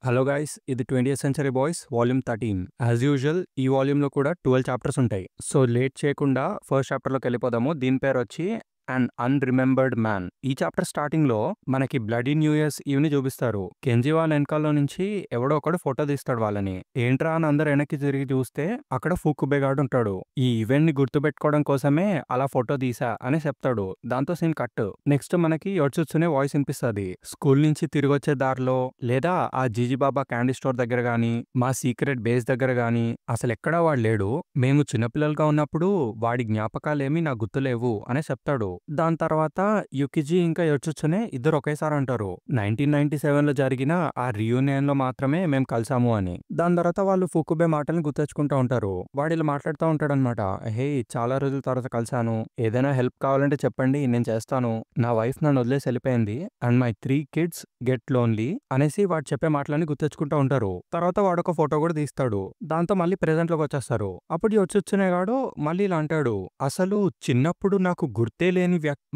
Hello guys, ఇది 20th century boys volume 13. As usual ఈ వాల్యూమ్లో కూడా 12 చాప్టర్స్ ఉంటాయి. సో లేట్ చేయకుండా ఫస్ట్ చాప్టర్లోకి వెళ్ళిపోదాము. దీని పేరు వచ్చి అండ్ అన్రిమెంబర్డ్ మ్యాన్. ఈ చాప్టర్ స్టార్టింగ్ లో మనకి బ్లడీ న్యూ ఇయర్స్ ఈవ్ ని చూపిస్తారు. కెంజీ వాళ్ళ వెనకాల నుంచి ఎవడో ఒకడు ఫోటో తీస్తాడు వాళ్ళని. ఏంట్రా అని అందరు వెనక్కి తిరిగి చూస్తే అక్కడ ఫూకుబేగాడు ఉంటాడు. ఈ ఈవెంట్ ని గుర్తుపెట్టుకోవడం కోసమే అలా ఫోటో తీసా అని చెప్తాడు. దాంతో సీన్ కట్. నెక్స్ట్ మనకి యోడ్చుత్సునే వాయిస్ వినిపిస్తుంది. స్కూల్ నుంచి తిరిగి వచ్చే దారిలో లేదా ఆ జీజీబాబా క్యాండీ స్టోర్ దగ్గర గానీ మా సీక్రెట్ బేస్ దగ్గర గానీ అసలు ఎక్కడా వాడు లేడు. మేము చిన్నపిల్లలుగా ఉన్నప్పుడు వాడి జ్ఞాపకాలేమీ నాకు గుర్తులేవు అని చెప్తాడు. దాని తర్వాత యుకిజీ ఇంకా యోడ్చుత్సునే ఇద్దరు ఒకేసారి అంటారు 1997లో జరిగిన ఆ రియూనియన్ లో మాత్రమే మేము కలిసాము అని. దాని తర్వాత వాళ్ళు ఫుకుబే మాటల్ని గుర్తెచ్చుకుంటూ ఉంటారు. వాడు ఇలా మాట్లాడుతూ ఉంటాడనమాట. హే, చాలా రోజుల తర్వాత కలిసాను, ఏదైనా హెల్ప్ కావాలంటే చెప్పండి, నేను చేస్తాను. నా వైఫ్ నన్ను వదిలేసి వెళ్ళిపోయింది and my 3 kids get lonely అనేసి వాడు చెప్పే మాటలని గుర్తెచ్చుకుంటూ ఉంటారు. తర్వాత వాడు ఒక ఫోటో కూడా తీస్తాడు. దాంతో మళ్ళీ ప్రెజెంట్ లోకి వచ్చేస్తారు. అప్పుడు యోడ్చుత్సునే గాడు మళ్ళీ ఇలా అంటాడు, అసలు చిన్నప్పుడు నాకు గుర్తే లేని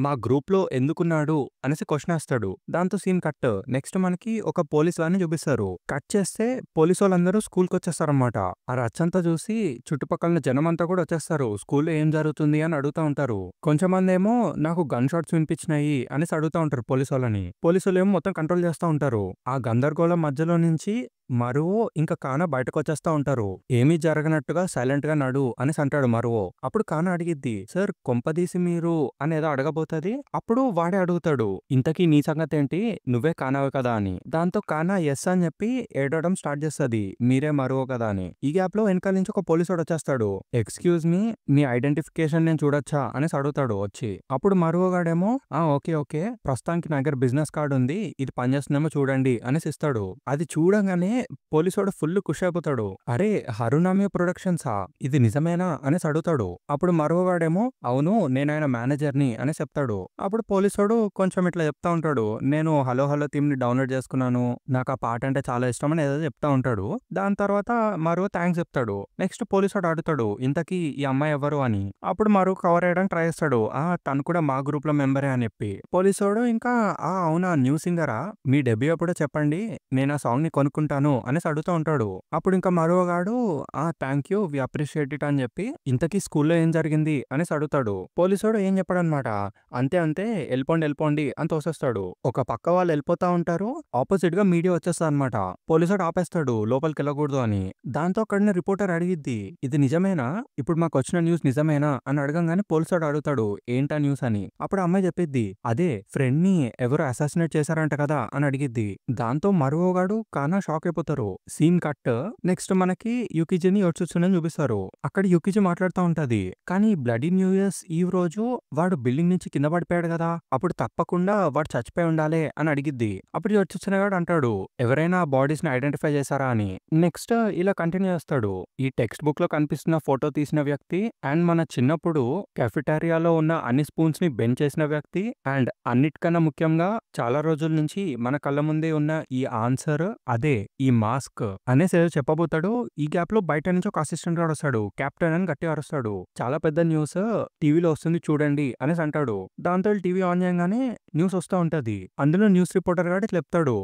మా గ్రూప్ లో ఎందుకున్నాడు అనేసి క్వశ్చన్ వేస్తాడు. దాంతో సీన్ కట్. నెక్స్ట్ మనకి ఒక పోలీస్ వారిని చూపిస్తారు. కట్ చేస్తే పోలీసు వాళ్ళందరూ స్కూల్ కి వచ్చేస్తారనమాట. ఆ రచ్చంతా చూసి చుట్టుపక్కల జనం అంతా కూడా వచ్చేస్తారు. స్కూల్లో ఏం జరుగుతుంది అని అడుగుతా ఉంటారు. కొంచెం మంది ఏమో నాకు గన్ షాట్స్ వినిపించినాయి అనేసి అడుగుతా ఉంటారు పోలీసు వాళ్ళని. పోలీసులు ఏమో మొత్తం కంట్రోల్ చేస్తూ ఉంటారు. ఆ గందరగోళం మధ్యలో నుంచి మరువో ఇంకా కానా బయటకు వచ్చేస్తా ఉంటారు. ఏమీ జరగనట్టుగా సైలెంట్ గా నడు అనేసి అంటాడు మరువో. అప్పుడు కానా అడిగిద్ది, సార్ కొంపదీసి మీరు అనేదో అడగబోతుంది. అప్పుడు వాడే అడుగుతాడు, ఇంతకీ నీ సంగతి ఏంటి, నువ్వే కానావే కదా అని. దాంతో కానా ఎస్ అని చెప్పి ఏడవడం స్టార్ట్ చేస్తుంది, మీరే మరువో కదా అని. ఈ గ్యాప్ లో వెనకాల నుంచి ఒక పోలీసు వచ్చేస్తాడు. ఎక్స్క్యూజ్ మీ ఐడెంటిఫికేషన్ నేను చూడొచ్చా అనేసి అడుగుతాడు వచ్చి. అప్పుడు మరువోగాడేమో ఓకే ఓకే, ప్రస్తుతానికి నా దగ్గర బిజినెస్ కార్డు ఉంది, ఇది పనిచేస్తుందేమో చూడండి అనేసి ఇస్తాడు. అది చూడంగానే పోలీసోడు ఫుల్ ఖుషి అయిపోతాడు. అరే, హరునామి ప్రొడక్షన్సా, ఇది నిజమేనా అనేసి అడుగుతాడు. అప్పుడు మరోవాడేమో అవును, నేను ఆయన మేనేజర్ని అని చెప్తాడు. అప్పుడు పోలీసోడు కొంచెం ఇట్లా చెప్తా ఉంటాడు, నేను హలో హలో థీమ్ ని డౌన్లోడ్ చేసుకున్నాను, నాకు ఆ పాట అంటే చాలా ఇష్టం అని ఏదో చెప్తా ఉంటాడు. దాని తర్వాత మరో థ్యాంక్స్ చెప్తాడు. నెక్స్ట్ పోలీసోడు అడుగుతాడు, ఇంతకీ ఈ అమ్మాయి ఎవరు అని. అప్పుడు మరో కవర్ చేయడానికి ట్రై చేస్తాడు, తను కూడా మా గ్రూప్ లో మెంబరే అని చెప్పి. పోలీసోడు ఇంకా అవునా, న్యూ సింగరా, మీ డెబ్యూ అప్పుడో చెప్పండి, నేను ఆ సాంగ్ ని కొనుక్కుంటాను అనేసి అడుగుతూ ఉంటాడు. అప్పుడు ఇంకా మరోగాడు thank you, we appreciate it అని చెప్పి ఇంతకీ స్కూల్లో ఏం జరిగింది అనేసి అడుగుతాడు. పోలీసుడు ఏం చెప్పాడనమాట, అంతే అంతే, వెళ్ళిపోండి అని తోసేస్తాడు. ఒక పక్క వాళ్ళు వెళ్ళిపోతా ఉంటారు, ఆపోజిట్ గా మీడియా వచ్చేస్తా అనమాట. పోలీసుడు ఆపేస్తాడు లోపలికి వెళ్ళకూడదు అని. దాంతో అక్కడనే రిపోర్టర్ అడిగిద్ది, ఇది నిజమేనా, ఇప్పుడు మాకు వచ్చిన న్యూస్ నిజమేనా అని అడగంగానే పోలీసుడు అడుగుతాడు, ఏంటా న్యూస్ అని. అప్పుడు అమ్మాయి చెప్పిద్ది, అదే ఫ్రెండ్ ని ఎవరు అసాసినేట్ చేశారంట కదా అని అడిగిద్ది. దాంతో మరోగాడు కానా షాక్ అయిపోతారు. Scene cut. నెక్స్ట్ మనకి యుకిజిని యోడ్చుత్సునే చూపిస్తారు. అక్కడ యుకిజి మాట్లాడుతూ ఉంటది, కానీ బ్లడీ న్యూ ఇయర్స్ ఈ రోజు వాడు బిల్డింగ్ నుంచి కింద పడిపోయాడు కదా, అప్పుడు తప్పకుండా వాడు చచ్చిపోయి ఉండాలి అని అడిగిద్ది. అప్పుడు యోడ్చుత్సునే గాడు అంటాడు, ఎవరైనా బాడీస్ ని ఐడెంటిఫై చేశారా అని. నెక్స్ట్ ఇలా కంటిన్యూ చేస్తాడు, ఈ టెక్స్ట్ బుక్ లో కనిపిస్తున్న ఫోటో తీసిన వ్యక్తి అండ్ మన చిన్నప్పుడు కెఫిటేరియాలో ఉన్న అన్ని స్పూన్స్ ని బెండ్ చేసిన వ్యక్తి అండ్ అన్నిటికన్నా ముఖ్యంగా చాలా రోజుల నుంచి మన కళ్ళ ముందే ఉన్న ఈ ఆన్సర్ అదే ఈ మాస్క్ అనేసి ఏదో చెప్పబోతాడు. ఈ గ్యాప్ లో బయట నుంచి ఒక అసిస్టెంట్ గాడు వస్తాడు, కెప్టెన్ అని గట్టి అరుస్తాడు, చాలా పెద్ద న్యూస్ టీవీలో వస్తుంది చూడండి అనేసి అంటాడు. దాంతో టీవీ ఆన్ చేయగానే న్యూస్ వస్తూ ఉంటది. అందులో న్యూస్ రిపోర్టర్ గాడు చెప్తాడు,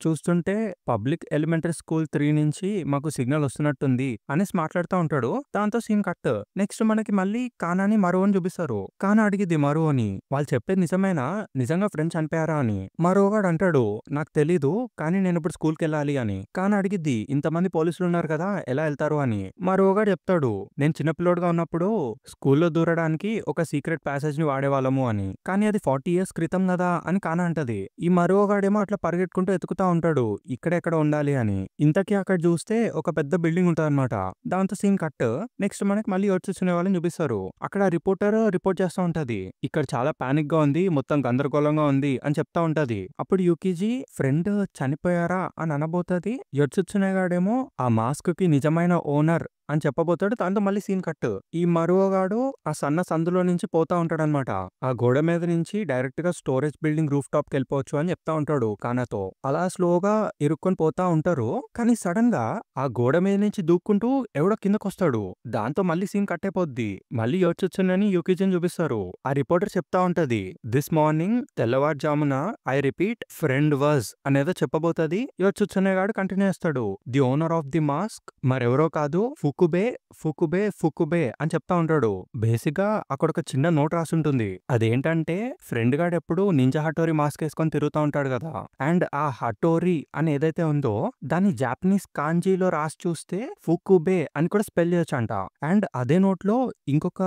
చూస్తుంటే పబ్లిక్ ఎలిమెంటరీ స్కూల్ 3 నుంచి మాకు సిగ్నల్ వస్తున్నట్టుంది అనేసి మాట్లాడుతూ ఉంటాడు. దాంతో సీన్ కట్. నెక్స్ట్ మనకి మళ్ళీ కానాని మరోని చూపిస్తారు. కానా అడిగిద్ది మరోని, వాళ్ళు చెప్పేది నిజమేనా, నిజంగా ఫ్రెండ్స్ చనిపోయారా అని. మరోగాడు అంటాడు, నాకు తెలీదు, కానీ నేను ఇప్పుడు స్కూల్కి వెళ్ళాలి అని. కానా అడిగిద్ది, ఇంతమంది పోలీసులు ఉన్నారు కదా, ఎలా వెళ్తారు అని. మరోగాడు చెప్తాడు, నేను చిన్నపిల్లోడుగా ఉన్నప్పుడు స్కూల్లో దూరడానికి ఒక సీక్రెట్ ప్యాసేజ్ ని వాడేవాళ్ళము అని, కానీ అది 40 years క్రితం కదా అని కానా అంటది. ఈ మరోగాడేమో అట్లా పరిగెట్టుకుంటూ ఎతుకుతా ఉంటాడు, ఇక్కడెక్కడ ఉండాలి అని. ఇంతకీ అక్కడ చూస్తే ఒక పెద్ద బిల్డింగ్ ఉంటుంది అనమాట. దాంతో సీన్ కట్. నెక్స్ట్ మనకి మళ్ళీ యోడ్చుత్సునే వాళ్ళని చూపిస్తారు. అక్కడ రిపోర్టర్ రిపోర్ట్ చేస్తూ ఉంటది, ఇక్కడ చాలా పానిక్ గా ఉంది, మొత్తం గందరగోళంగా ఉంది అని చెప్తా ఉంటది. అప్పుడు యుకిజి ఫ్రెండ్ చనిపోయారా అని అనబోతుంది. యోడ్చుత్సునే గాడేమో ఆ మాస్క్ కి నిజమైన ఓనర్ అని చెప్పబోతాడు. దాంతో మళ్ళీ సీన్ కట్. ఈ మరువగాడు ఆ సన్న సందులో నుంచి పోతా ఉంటాడనమాట. ఆ గోడ మీద నుంచి డైరెక్ట్ గా స్టోరేజ్ బిల్డింగ్ రూఫ్ టాప్ కెళ్ళిపోవచ్చు అని చెప్తా ఉంటాడు కానాతో. అలా స్లోగా ఇరుక్కొని పోతా ఉంటారు. కానీ సడన్ గా ఆ గోడ మీద నుంచి దూక్కుంటూ ఎవడో కిందకొస్తాడు. దాంతో మళ్ళీ సీన్ కట్ అయిపోద్ది. మళ్ళీ యోచిచునని యూకిజన్ చూపిస్తారు. ఆ రిపోర్టర్ చెప్తా ఉంటది, దిస్ మార్నింగ్ తెల్లవారుజామున ఐ రిపీట్ ఫ్రెండ్ వాజ్ అనేదో చెప్పబోతది. యోచిచునే గాడు కంటిన్యూ చేస్తాడు. The owner of the mask మరెవరో కాదు ఫుకుబే ఫుకుబే ఫుకుబే అని చెప్తా ఉంటాడు. బేసిక్ గా అక్కడ ఒక చిన్న నోట్ రాసుంటుంది. అదేంటంటే ఫ్రెండ్ గాడు ఎప్పుడు నింజా హటోరి మాస్క్ వేసుకొని తిరుగుతూ ఉంటాడు కదా. అండ్ ఆ హటోరి అని ఏదైతే ఉందో దాన్ని జాపనీస్ కాంజీలో రాసి చూస్తే ఫుకుబే అని కూడా స్పెల్ చేయొచ్చంట. అండ్ అదే నోట్ లో ఇంకొక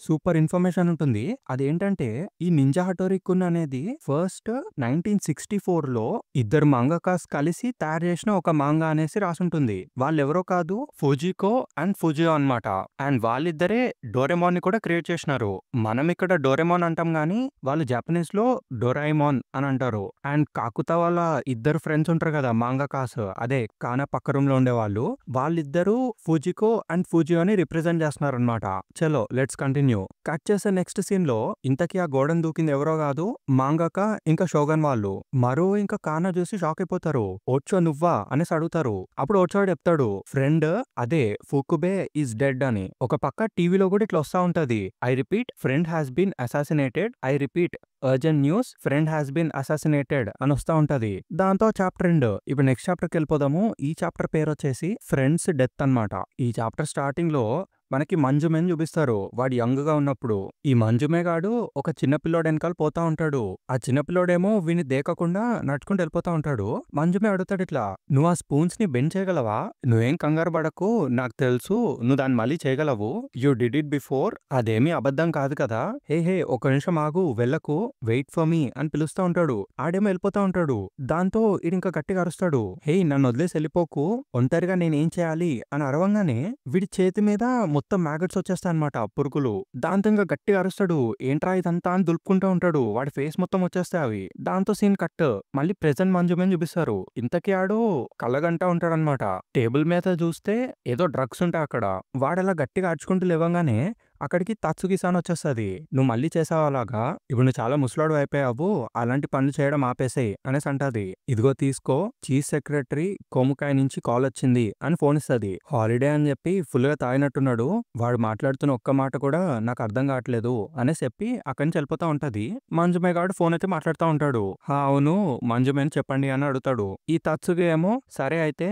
సూపర్ ఇన్ఫర్మేషన్ ఉంటుంది. అదేంటంటే ఈ నింజా హటోరి కున్ అనేది ఫస్ట్ 1964 లో ఇద్దరు మంగాకాస్ కలిసి తయారు చేసిన ఒక మాంగా అనేసి రాసుంటుంది. వాళ్ళెవరో కాదు ఫుజికో అండ్ ఫుజియో అన్నమాట. అండ్ వాళ్ళిద్దరే డోరెమాన్ ని కూడా క్రియేట్ చేసినారు. మనం ఇక్కడ డోరెమాన్ అంటాం గానీ వాళ్ళు జపనీస్ లో డొరైమాన్ అని అంటారు. అండ్ కాకుతా వాళ్ళ ఇద్దరు ఫ్రెండ్స్ ఉంటారు కదా మాంగాకాస్, అదే కానా పక్క రూమ్ లో ఉండేవాళ్ళు. వాళ్ళిద్దరూ ఫుజికో అండ్ ఫుజియో ని రిప్రజెంట్ చేస్తున్నారు అనమాట. చలో లెట్స్ కంటిన్యూ. కట్ చేసే నెక్స్ట్ సీన్ లో ఇంతకీ ఆ గోడను దూకింది ఎవరో కాదు మాంగాకా ఇంకా షోగన్ వాళ్ళు. మరో ఇంకా కానా చూసి షాక్ అయిపోతారు. ఓచో నువ్వా అనేసి అడుగుతారు. అప్పుడు ఓచో చెప్తాడు, ఫ్రెండ్ అదే ఫుకుబే ఈజ్ డెడ్ అని. ఒక పక్క టీవీలో కూడా ఇట్లా వస్తా ఉంటది. I repeat Friend has been assassinated. I repeat urgent news Friend has been assassinated అని వస్తా ఉంటది. దాంతో చాప్టర్ ఎండ్. ఇప్పుడు నెక్స్ట్ చాప్టర్కి వెళ్ళిపోదాము. ఈ చాప్టర్ పేరు వచ్చేసి ఫ్రెండ్స్ డెత్ అన్నమాట. ఈ చాప్టర్ స్టార్టింగ్ లో మనకి మంజుమేని చూపిస్తారు. వాడు యంగ్ గా ఉన్నప్పుడు ఈ మంజుమే గాడు ఒక చిన్న పిల్లోడు వెనకాల పోతా ఉంటాడు. ఆ చిన్న పిల్లోడేమో వీని దేకకుండా నడుచుకుంటూ వెళ్ళిపోతా ఉంటాడు. మంజుమే అడుగుతాడు ఇట్లా, నువ్వు ఆ స్పూన్స్ ని బెండ్ చేయగలవా? నువ్వేం కంగారు పడకు, నాకు తెలుసు నువ్వు దాన్ని మళ్ళీ చేయగలవు. You did it before. అదేమీ అబద్ధం కాదు కదా. హే ఒక నిమిషం ఆగు, వెళ్ళకు, వెయిట్ ఫర్ మీ అని పిలుస్తా ఉంటాడు. ఆడేమో వెళ్ళిపోతా ఉంటాడు. దాంతో ఇంకా గట్టిగా అరుస్తాడు, హే నన్ను వదిలేసి వెళ్ళిపోకు, ఒంటరిగా నేనేం చేయాలి అని అరవంగానే వీడి చేతి మీద మొత్తం మ్యాగట్స్ వచ్చేస్తాయి అనమాట, పురుగులు. దాంతో ఇంకా గట్టిగా అరుస్తాడు, ఏంట్రా ఇదంతా అని దులుపుకుంటూ ఉంటాడు. వాడి ఫేస్ మొత్తం వచ్చేస్తాయి అవి. దాంతో సీన్ కట్. మళ్ళీ ప్రెజెంట్ మంజుమేని చూపిస్తారు. ఇంతకీ ఆడు కళ్ళగంటా ఉంటాడనమాట. టేబుల్ మీద చూస్తే ఏదో డ్రగ్స్ ఉంటాయి అక్కడ. వాడలా గట్టిగా అరుచుకుంటూ లేవగానే అక్కడికి తత్సుకి-సాన్ వచ్చేస్తుంది. నువ్వు మళ్ళీ చేసావు అలాగా, ఇప్పుడు నువ్వు చాలా ముసలాడు అయిపోయావు, అలాంటి పనులు చేయడం ఆపేసాయి అనేసి అంటది. ఇదిగో తీసుకో, చీఫ్ సెక్రటరీ కోముకాయ నుంచి కాల్ వచ్చింది అని ఫోన్ ఇస్తుంది. హాలిడే అని చెప్పి ఫుల్ గా తాగినట్టున్నాడు. వాడు మాట్లాడుతున్న ఒక్క మాట కూడా నాకు అర్థం కావట్లేదు అనేసి చెప్పి అక్కడి నుంచి వెళ్ళిపోతా ఉంటది. మంజుమే గాడు ఫోన్ అయితే మాట్లాడుతూ ఉంటాడు. అవును మంజుమేని చెప్పండి అని అడుగుతాడు. ఈ తత్సుకి ఏమో సరే అయితే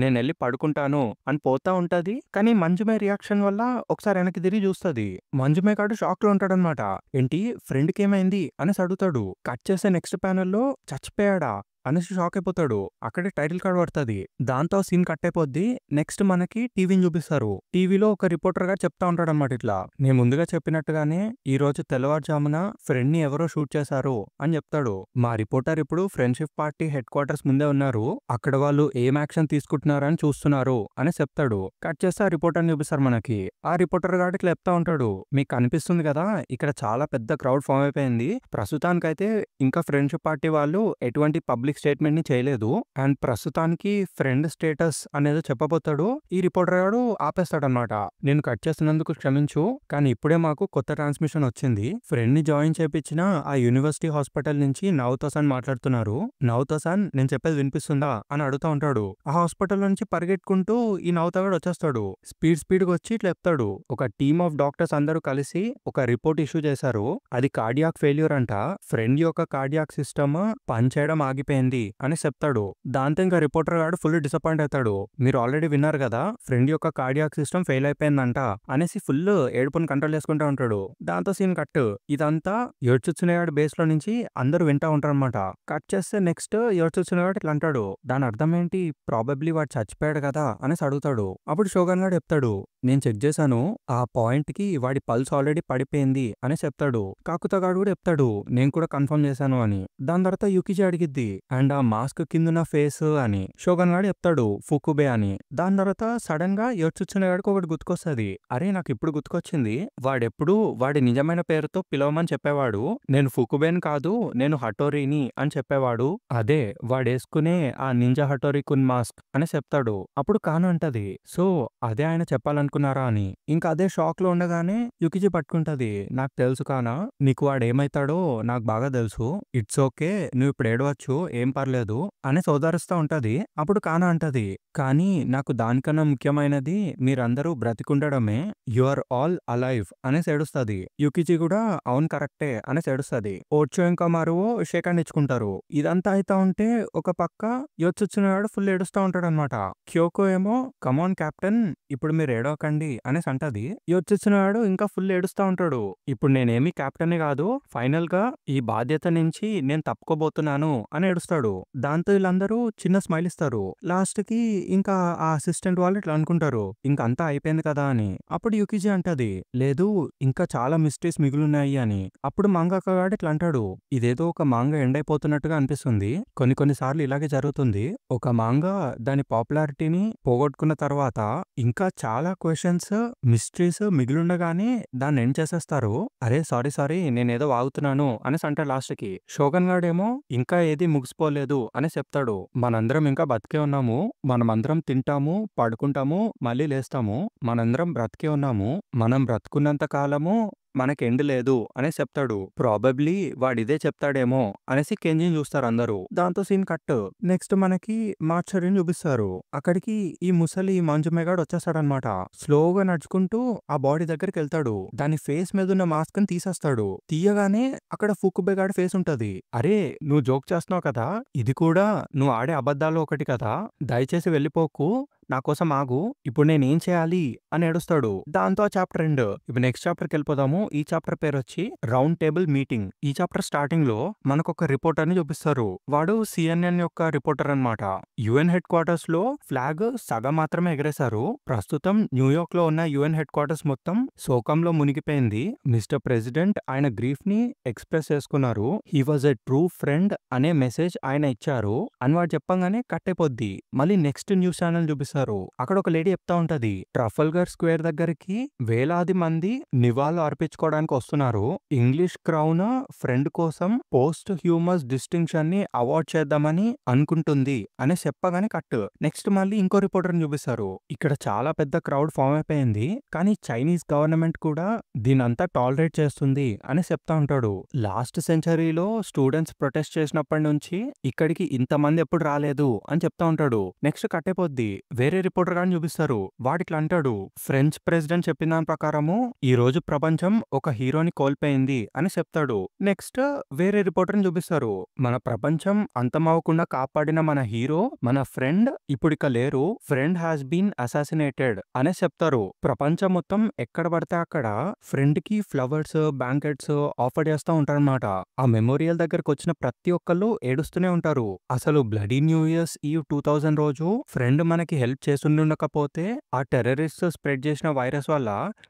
నేను వెళ్ళి పడుకుంటాను అని పోతా ఉంటది. కానీ మంజుమే రియాక్షన్ వల్ల ఒకసారి వెనక్కి తిరిగి చూస్తుంది. మంజుమే గాడు షాక్ లో ఉంటాడనమాట. ఏంటి ఫ్రెండ్ కి ఏమైంది అనేసి అడుగుతాడు. కట్ చేసే నెక్స్ట్ ప్యానెల్లో చచ్చిపోయాడా అనేసి షాక్ అయిపోతాడు. అక్కడే టైటిల్ కార్డ్ పడుతుంది. దాంతో సీన్ కట్ అయిపోద్ది. నెక్స్ట్ మనకి టీవీని చూపిస్తారు. టీవీలో ఒక రిపోర్టర్ గా చెప్తా ఉంటాడు అనమాట, ఇట్లా నేను ముందుగా చెప్పినట్టుగానే ఈ రోజు తెల్లవారుజామున ఫ్రెండ్ ని ఎవరో షూట్ చేశారు అని చెప్తాడు. మా రిపోర్టర్ ఇప్పుడు ఫ్రెండ్షిప్ పార్టీ హెడ్ క్వార్టర్స్ ముందే ఉన్నారు, అక్కడ వాళ్ళు ఏం యాక్షన్ తీసుకుంటున్నారని చూస్తున్నారు అని చెప్తాడు. కట్ చేస్తే ఆ రిపోర్టర్ చూపిస్తారు మనకి. ఆ రిపోర్టర్ గాడు ఇట్లా చెప్తా ఉంటాడు, మీకు కనిపిస్తుంది కదా ఇక్కడ చాలా పెద్ద క్రౌడ్ ఫామ్ అయిపోయింది. ప్రస్తుతానికైతే ఇంకా ఫ్రెండ్షిప్ పార్టీ వాళ్ళు ఎటువంటి పబ్లిక్ స్టేట్మెంట్ ని చేయలేదు. అండ్ ప్రస్తుతానికి ఫ్రెండ్ స్టేటస్ అనేది చెప్పబోతాడు. ఈ రిపోర్టర్ గాడు ఆపేస్తాడనమాట. నేను కట్ చేసినందుకు క్షమించు, కానీ ఇప్పుడే మాకు కొత్త ట్రాన్స్మిషన్ వచ్చింది. ఫ్రెండ్ ని జాయిన్ చేపించిన ఆ యూనివర్సిటీ హాస్పిటల్ నుంచి నౌతోసాన్ మాట్లాడుతున్నారు. నౌతోసాన్ నేను చెప్పేది వినిపిస్తుందా అని అడుగుతా ఉంటాడు. ఆ హాస్పిటల్ నుంచి పరిగెట్టుకుంటూ ఈ నౌతగాడు వచ్చేస్తాడు. స్పీడ్ గా వచ్చి ఇట్లా చెప్తాడు, ఒక టీమ్ ఆఫ్ డాక్టర్స్ అందరూ కలిసి ఒక రిపోర్ట్ ఇష్యూ చేశారు. అది కార్డియాక్ ఫెయిల్యూర్ అంట. ఫ్రెండ్ యొక్క కార్డియాక్ సిస్టమ్ పనిచేయడం ఆగిపోయింది అని చెప్తాడు. దాంతో ఇంకా రిపోర్టర్ గాడు ఫుల్ డిసప్పాయింట్ అవుతాడు. మీరు ఆల్రెడీ విన్నారు కదా ఫ్రెండ్ యొక్క కార్డియాక్ సిస్టమ్ ఫెయిల్ అయిపోయిందంట అనేసి ఫుల్ ఏడుపుని కంట్రోల్ చేసుకుంటా ఉంటాడు. దాంతో సీన్ కట్. ఇదంతా యోచిచునేగాడు బేస్ లో నుంచి అందరూ వింటా ఉంటారు అనమాట. కట్ చేస్తే నెక్స్ట్ యోచిచునేగాడు ఇట్లా అంటాడు, దాని అర్థం ఏంటి, ప్రాబబ్లీ వాడు చచ్చిపోయాడు కదా అనేసి అడుగుతాడు. అప్పుడు షోగన్ గాడు చెప్తాడు, నేను చెక్ చేశాను, ఆ పాయింట్ కి వాడి పల్స్ ఆల్రెడీ పడిపోయింది అని చెప్తాడు. కాకుతా గాడు కూడా చెప్తాడు, నేను కూడా కన్ఫర్మ్ చేశాను అని. దాని తర్వాత యుకిజీ అడిగిద్ది, అండ్ ఆ మాస్క్ కిందున్న ఫేస్ అని షోగన్ గాడు చెప్తాడు ఫుకుబే అని. దాని తర్వాత సడన్ గా యోచిచ్చిన గాడికి ఒకటి గుర్తుకొస్తది. అరే నాకు ఇప్పుడు గుర్తుకొచ్చింది, వాడెప్పుడు వాడి నిజమైన పేరుతో పిలవమని చెప్పేవాడు, నేను ఫుకుబేన్ కాదు నేను హటోరిని అని చెప్పేవాడు, అదే వాడేసుకునే ఆ నింజా హటోరి కున్ మాస్క్ అని చెప్తాడు. అప్పుడు కాను అంటది, సో అదే ఆయన చెప్పాలనుకున్నారా అని. ఇంకా అదే షాక్ లో ఉండగానే యుకిజి పట్టుకుంటది, నాకు తెలుసు కానా, నీకు వాడేమైతాడో నాకు బాగా తెలుసు, ఇట్స్ ఓకే నువ్వు ఇప్పుడు ఏడవచ్చు ఏం పర్లేదు అని సోదరుస్తా ఉంటది. అప్పుడు కానా అంటది, కానీ నాకు దానికన్నా ముఖ్యమైనది మీరందరూ బ్రతికుండడమే, యు ఆర్ ఆల్ అలైవ్ అనేసి ఏడుస్తుంది. యుకిజి కూడా అవును కరెక్టే అనేసి ఏడుస్తుంది. ఓర్చో ఇంకా మరువో షేక్ హ్యాండ్ ఇచ్చుకుంటారు. ఇదంతా అయితా ఉంటే ఒక పక్క యోచిచ్చున్నాడు ఫుల్ ఏడుస్తా ఉంటాడు అనమాట. క్యోకో ఏమో కమాన్ కెప్టెన్ ఇప్పుడు మీరు ఏడవకండి అనేసి అంటది. యోచిచ్చున్నాడు ఇంకా ఫుల్ ఏడుస్తా ఉంటాడు. ఇప్పుడు నేనేమి కెప్టెన్ కాదు, ఫైనల్ గా ఈ బాధ్యత నుంచి నేను తప్పుకోబోతున్నాను అని ఏడుస్తాడు. దాంతో వీళ్ళందరూ చిన్న స్మైల్ ఇస్తారు. లాస్ట్ కి ఇంకా ఆ అసిస్టెంట్ వాళ్ళు ఇట్లా అనుకుంటారు ఇంకా అంతా అయిపోయింది కదా అని. అప్పుడు యుకిజి అంటది, లేదు ఇంకా చాలా మిస్టేక్స్ మిగులున్నాయి అని. అప్పుడు మాంగాకా గాడు ఇట్లా అంటాడు, ఇదేదో ఒక మాంగా ఎండ్ అయిపోతున్నట్టుగా అనిపిస్తుంది, కొన్ని సార్లు ఇలాగే జరుగుతుంది, ఒక మాంగా దాని పాపులారిటీని పోగొట్టుకున్న తర్వాత ఇంకా చాలా క్వశ్చన్స్ మిస్టరీస్ మిగిలిండగానే దాన్ని ఎండ్ చేసేస్తారు. అరే సారీ నేనేదో వాగుతున్నాను అనేసి అంటాడు లాస్ట్ కి. షోగన్ గాడేమో ఇంకా ఏది ముగిసిపోలేదు అని చెప్తాడు, మనందరం ఇంకా బతికే ఉన్నాము, మనమందరం తింటాము పడుకుంటాము మళ్ళీ లేస్తాము, మనందరం బ్రతికే ఉన్నాము, మనం బ్రతుకున్నంత కాలము మనకి ఎండ్ లేదు అనేసి చెప్తాడు. ప్రాబబ్లీ వాడిదే చెప్తాడేమో అనేసి కెంజిని చూస్తారు అందరూ. దాంతో సీన్ కట్. నెక్స్ట్ మనకి మార్చరిని చూపిస్తారు. అక్కడికి ఈ ముసలి మంజుమేగాడు వచ్చేస్తాడనమాట. స్లోగా నడుచుకుంటూ ఆ బాడీ దగ్గరికి వెళ్తాడు. దాని ఫేస్ మీద ఉన్న మాస్క్ ని తీసేస్తాడు. తీయగానే అక్కడ ఫుకుబేగాడి ఫేస్ ఉంటది. అరే నువ్వు జోక్ చేస్తున్నావు కదా, ఇది కూడా నువ్వు ఆడే అబద్ధాలు ఒకటి కదా, దయచేసి వెళ్ళిపోకు, నా కోసం ఆగు, ఇప్పుడు నేనేం చేయాలి అని ఏడుస్తాడు. దాంతో ఆ చాప్టర్ ఎండ్. ఇప్పుడు నెక్స్ట్ చాప్టర్ కి వెళ్ళిపోదాము. ఈ చాప్టర్ పేరు వచ్చి రౌండ్ టేబుల్ మీటింగ్. ఈ చాప్టర్ స్టార్టింగ్ లో మనకు ఒక రిపోర్టర్ ని చూపిస్తారు. వాడు CNN యొక్క రిపోర్టర్ అన్నమాట. UN హెడ్ క్వార్టర్స్ లో ఫ్లాగ్ సగం మాత్రమే ఎగరేశారు. ప్రస్తుతం న్యూయార్క్ లో ఉన్న UN హెడ్ క్వార్టర్స్ మొత్తం శోకంలో మునిగిపోయింది. మిస్టర్ ప్రెసిడెంట్ ఆయన గ్రీఫ్ ని ఎక్స్ప్రెస్ చేసుకున్నారు. He was a true friend అనే మెసేజ్ ఆయన ఇచ్చారు అని వాడు చెప్పంగానే కట్ అయిపోద్ది. మళ్ళీ నెక్స్ట్ న్యూస్ ఛానల్ చూపిస్తారు. అక్కడ ఒక లేడీ చెప్తా ఉంటది, ట్రఫల్గర్ స్క్వేర్ దగ్గరికి వేలాది మంది నివాళులు అర్పించుకోవడానికి వస్తున్నారు. ఇంగ్లీష్ క్రౌన్ ఫ్రెండ్ కోసం పోస్ట్ హ్యూమస్ డిస్టింక్షన్ ని అవార్డ్ చేద్దామని అనుకుంటుంది అని చెప్పగానే కట్. నెక్స్ట్ మళ్ళీ ఇంకో రిపోర్టర్ ని చూపిస్తారు. ఇక్కడ చాలా పెద్ద క్రౌడ్ ఫామ్ అయిపోయింది, కానీ చైనీస్ గవర్నమెంట్ కూడా దీనంతా టాలరేట్ చేస్తుంది అని చెప్తా ఉంటాడు. లాస్ట్ సెంచరీలో స్టూడెంట్స్ ప్రొటెస్ట్ చేసినప్పటి నుంచి ఇక్కడికి ఇంతమంది ఎప్పుడు రాలేదు అని చెప్తా ఉంటాడు. నెక్స్ట్ కట్ అయిపోద్ది. వేరే రిపోర్టర్ గాని చూపిస్తారు. వాడిట్లా అంటాడు, ఫ్రెంచ్ ప్రెసిడెంట్ చెప్పిన దాని ప్రకారము ఈ రోజు ప్రపంచం ఒక హీరోని కోల్పోయింది అని చెప్తాడు. నెక్స్ట్ వేరే రిపోర్టర్ ని చూపిస్తారు. మన ప్రపంచం అంతమవకుండా కాపాడిన మన హీరో మన ఫ్రెండ్ ఇప్పుడు ఇక లేరు, ఫ్రెండ్ హ్యాస్ బీన్ అసాసినేటెడ్ అనే చెప్తారు. ప్రపంచం మొత్తం ఎక్కడ పడితే అక్కడ ఫ్రెండ్ కి ఫ్లవర్స్ బ్యాంకెట్స్ ఆఫర్ చేస్తా ఉంటారన్నమాట. ఆ మెమోరియల్ దగ్గరకు వచ్చిన ప్రతి ఒక్కళ్ళు ఏడుస్తూనే ఉంటారు. అసలు బ్లడీ న్యూ ఇయర్స్ ఈ 2000 రోజు ఫ్రెండ్ మనకి హెల్ప్ చేస్తుండకపోతే ఆ టెర్రరిస్ట్ స్ప్రెడ్ చేసిన వైరస్ వల్ల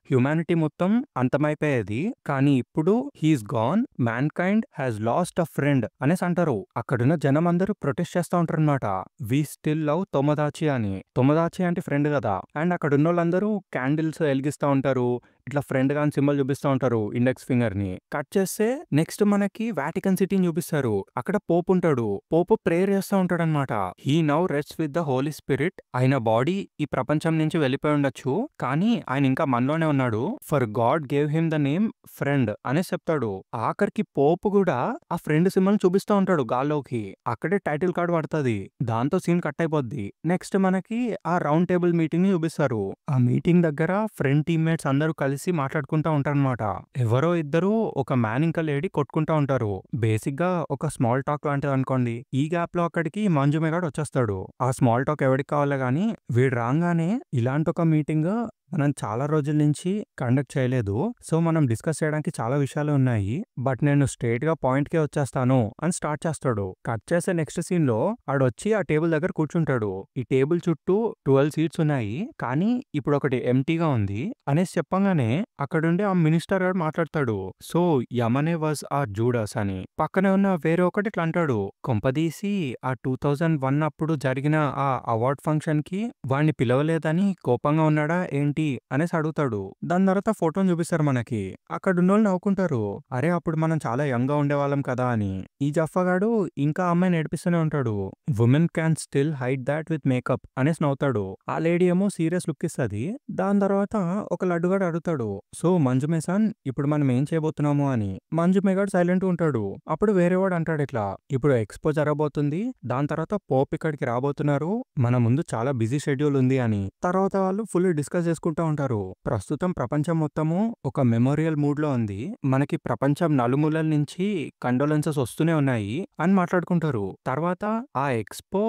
హ్యూమానిటీ మొత్తం అంతమైపోయేది. కానీ ఇప్పుడు he's gone, man kind has lost a friend అనేసి అంటారు. అక్కడున్న జనం అందరూ ప్రొటెస్ట్ చేస్తా ఉంటారు అనమాట. వి స్టిల్ లవ్ తొమదాచి అని. తొమదాచి అంటే ఫ్రెండ్ కదా. అండ్ అక్కడ ఉన్న వాళ్ళందరూ క్యాండిల్స్ వెలిగిస్తా ఉంటారు. ఇట్లా ఫ్రెండ్ గాని సింబల్ చూపిస్తా ఉంటారు ఇండెక్స్ ఫింగర్ ని. కట్ చేస్తే నెక్స్ట్ మనకి వాటికన్ సిటీని చూపిస్తారు. అక్కడ పోప్ ఉంటాడు. పోప్ ప్రేయర్ చేస్తా ఉంటాడు అనమాట. He now rests with the holy spirit. ఆయన బాడీ ఈ ప్రపంచం నుంచి వెళ్ళిపోయి ఉండొచ్చు, కానీ ఆయన ఇంకా మనలోనే ఉన్నాడు. For God gave him the name friend అనే చెప్తాడు. ఆఖరికి పోప్ కూడా ఆ ఫ్రెండ్ సింబల్ చూపిస్తా ఉంటాడు గాల్లోకి. అక్కడే టైటిల్ కార్డ్ పడుతుంది. దాంతో సీన్ కట్ అయిపోద్ది. నెక్స్ట్ మనకి ఆ రౌండ్ టేబుల్ మీటింగ్ ని చూపిస్తారు. ఆ మీటింగ్ దగ్గర ఫ్రెండ్ టీమ్మేట్స్ అందరూ కలిసి మాట్లాడుకుంటా ఉంటారన్నమాట. ఎవరో ఇద్దరు ఒక మ్యాన్ ఇంకా లేడీ కొట్టుకుంటా ఉంటారు. బేసిక్ గా ఒక స్మాల్ టాక్ లాంటిది అనుకోండి. ఈ గ్యాప్ లో అక్కడికి మంజుమేగాడు వచ్చేస్తాడు. ఆ స్మాల్ టాక్ ఎవరికి కావాలి గానీ వీడు రాగానే ఇలాంటి ఒక మీటింగ్ మనం చాలా రోజుల నుంచి కండక్ట్ చేయలేదు. సో, మనం డిస్కస్ చేయడానికి చాలా విషయాలు ఉన్నాయి. బట్ నేను స్ట్రెయిట్‌గా పాయింట్‌కే వచ్చేస్తాను అని స్టార్ట్ చేస్తాడు. కట్ చేసే నెక్స్ట్ సీన్‌లో ఆడొచ్చి ఆ టేబుల్ దగ్గర కూర్చుంటాడు. ఈ టేబుల్ చుట్టూ 12 సీట్స్ ఉన్నాయి. కానీ ఇప్పుడొకటి ఎంప్టీగా ఉంది అనేసి చెప్పంగానే అక్కడుండి ఆ మినిస్టర్ గాడు మాట్లాడతాడు. సో, యమనే వాస్ ఆర్ జూడస్ అని. పక్కనే ఉన్న వేరే ఒకటి ఇట్లా అంటాడు. కొంపదీసి ఆ 2001 అప్పుడు జరిగిన ఆ అవార్డ్ ఫంక్షన్‌కి వాడిని పిలవలేదని కోపంగా ఉన్నాడా ఏంటి అనేసి అడుగుతాడు. దాని తర్వాత ఫోటోని చూపిస్తారు మనకి. అక్కడున్నోళ్ళు నవ్వుకుంటారు. అరే! అప్పుడు మనం చాలా యంగ్‌గా ఉండేవాళ్ళం కదా అని. ఈ జఫాగాడు ఇంకా ఆ అమ్మాయిని ఏడిపిస్తూనే ఉంటాడు. Women can still hide thought with makeup అనేసి నవ్వుతాడు. ఆ లేడీ ఏమో సీరియస్ లుక్ ఇస్తది. దాని తర్వాత ఒక లడ్డుగాడు అడుగుతాడు. సో మంజు మేసాన్ ఇప్పుడు మనం ఏం చేయబోతున్నాము అని. మంజు మేగాడు సైలెంట్‌గా ఉంటాడు. అప్పుడు వేరేవాడు అంటాడు ఇట్లా. ఇప్పుడు ఎక్స్‌పో జరగబోతుంది. దాని తర్వాత పోప్ ఇక్కడికి రాబోతున్నారు. మన ముందు చాలా బిజీ షెడ్యూల్ ఉంది అని. తర్వాత వాళ్ళు ఫుల్ డిస్కస్ చేసుకుంటా ఉంటారు. ప్రస్తుతం ప్రపంచం మొత్తము ఒక మెమోరియల్ మూడ్‌లో ఉంది. మనకి ప్రపంచం నలుమూలల నుంచి కండోలెన్సెస్ వస్తూనే ఉన్నాయి అని మాట్లాడుకుంటారు. తర్వాత ఆ ఎక్స్‌పో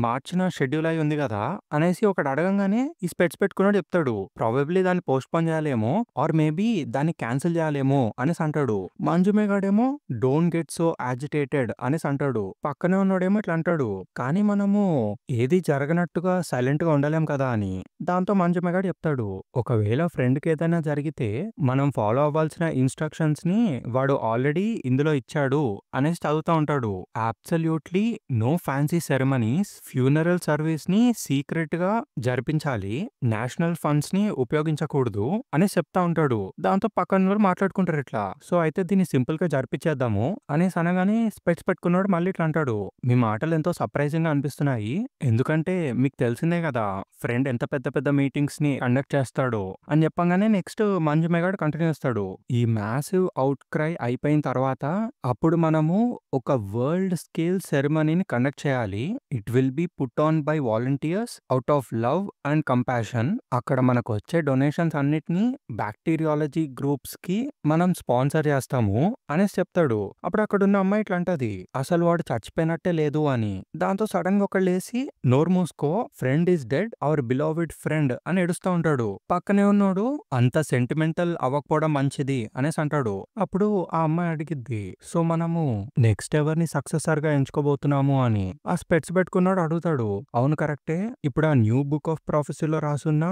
మార్చిన షెడ్యూల్ అయి ఉంది గదా! అనేసి ఒకడు అడగంగానే ఈ స్పెట్స్ పెట్టుకున్నోడు చెప్తాడు. ప్రాబబ్లీ దాన్ని పోస్ట్‌పోన్ చేయాలేమో ఆర్ మేబీ దాన్ని క్యాన్సిల్ చేయాలేమో అనేసి అంటాడు. మంజు మేఘాడేమో డోంట్ గెట్ సో యాజిటేటెడ్ అనేసి అంటాడు. పక్కనే ఉన్నోడేమో ఇట్లా అంటాడు. కానీ మనము ఏది జరగనట్టుగా సైలెంట్‌గా ఉండలేం కదా అని. దాంతో మంజు మేఘాడు చెప్తాడు. ఒకవేళ ఫ్రెండ్‌కి ఏదైనా జరిగితే మనం ఫాలో అవ్వాల్సిన ఇన్‌స్ట్రక్షన్స్‌ని వాడు ఆల్రెడీ ఇందులో ఇచ్చాడు అనేసి చదువుతా ఉంటాడు. Absolutely no fancy ceremonies, funeral సర్వీస్‌ని సీక్రెట్‌గా జరిపించాలి. నేషనల్ ఫండ్స్‌ని ఉపయోగించకూడదు అనేసి చెప్తా ఉంటాడు. దాంతో పక్కనోళ్ళు మాట్లాడుకుంటారు ఇట్లా. సో, అయితే దీన్ని సింపుల్‌గా జరిపించేద్దాము అనేసి అనగానే స్పెక్ట్స్ పెట్టుకున్నోడు మళ్ళీ ఇట్లా అంటాడు. మీ మాటలు ఎంతో సర్ప్రైజింగ్‌గా అనిపిస్తున్నాయి. ఎందుకంటే మీకు తెలిసిందే కదా! ఫ్రెండ్ ఎంత పెద్ద పెద్ద మీటింగ్స్‌ని కండక్ట్ చేస్తాడో అని చెప్పంగానే నెక్స్ట్ మంజు మేఘాడు కంటిన్యూ చేస్తాడు. ఈ మ్యాసివ్ ఔట్ క్రై అయిపోయిన తర్వాత అప్పుడు మనము ఒక వరల్డ్ స్కేల్ సెరమనీని కండక్ట్ చేయాలి. It will be put on by volunteers out of love and compassion. అక్కడ మనకు వచ్చే డొనేషన్స్ అన్నిటిని బ్యాక్టీరియాలజీ గ్రూప్స్ కి మనం స్పాన్సర్ చేస్తాము అనేసి చెప్తాడు. అప్పుడు అక్కడ ఉన్న అమ్మాయి ఇట్లా అంటది. అసలు వాడు చచ్చిపోయినట్టే లేదు అని. దాంతో సడన్ గా ఒకళ్ళు లేసి నోరు మూసుకో, friend is dead, our beloved friend అని ఏడుస్తా ఉంటాడు. పక్కనే ఉన్నోడు అంత సెంటిమెంటల్ అవ్వకపోవడం మంచిది అనేసి అంటాడు. అప్పుడు ఆ అమ్మాయి అడిగిద్ది. సో మనము నెక్స్ట్ ఎవరిని సక్సెసర్ గా ఎంచుకోబోతున్నాము అని. ఆ స్పెట్స్ పెట్టుకున్నాడు అడుగుతాడు. అవును కరెక్టే. ఇప్పుడు ఆ న్యూ బుక్ ఆఫ్ ప్రాఫెసీలో రాసున్న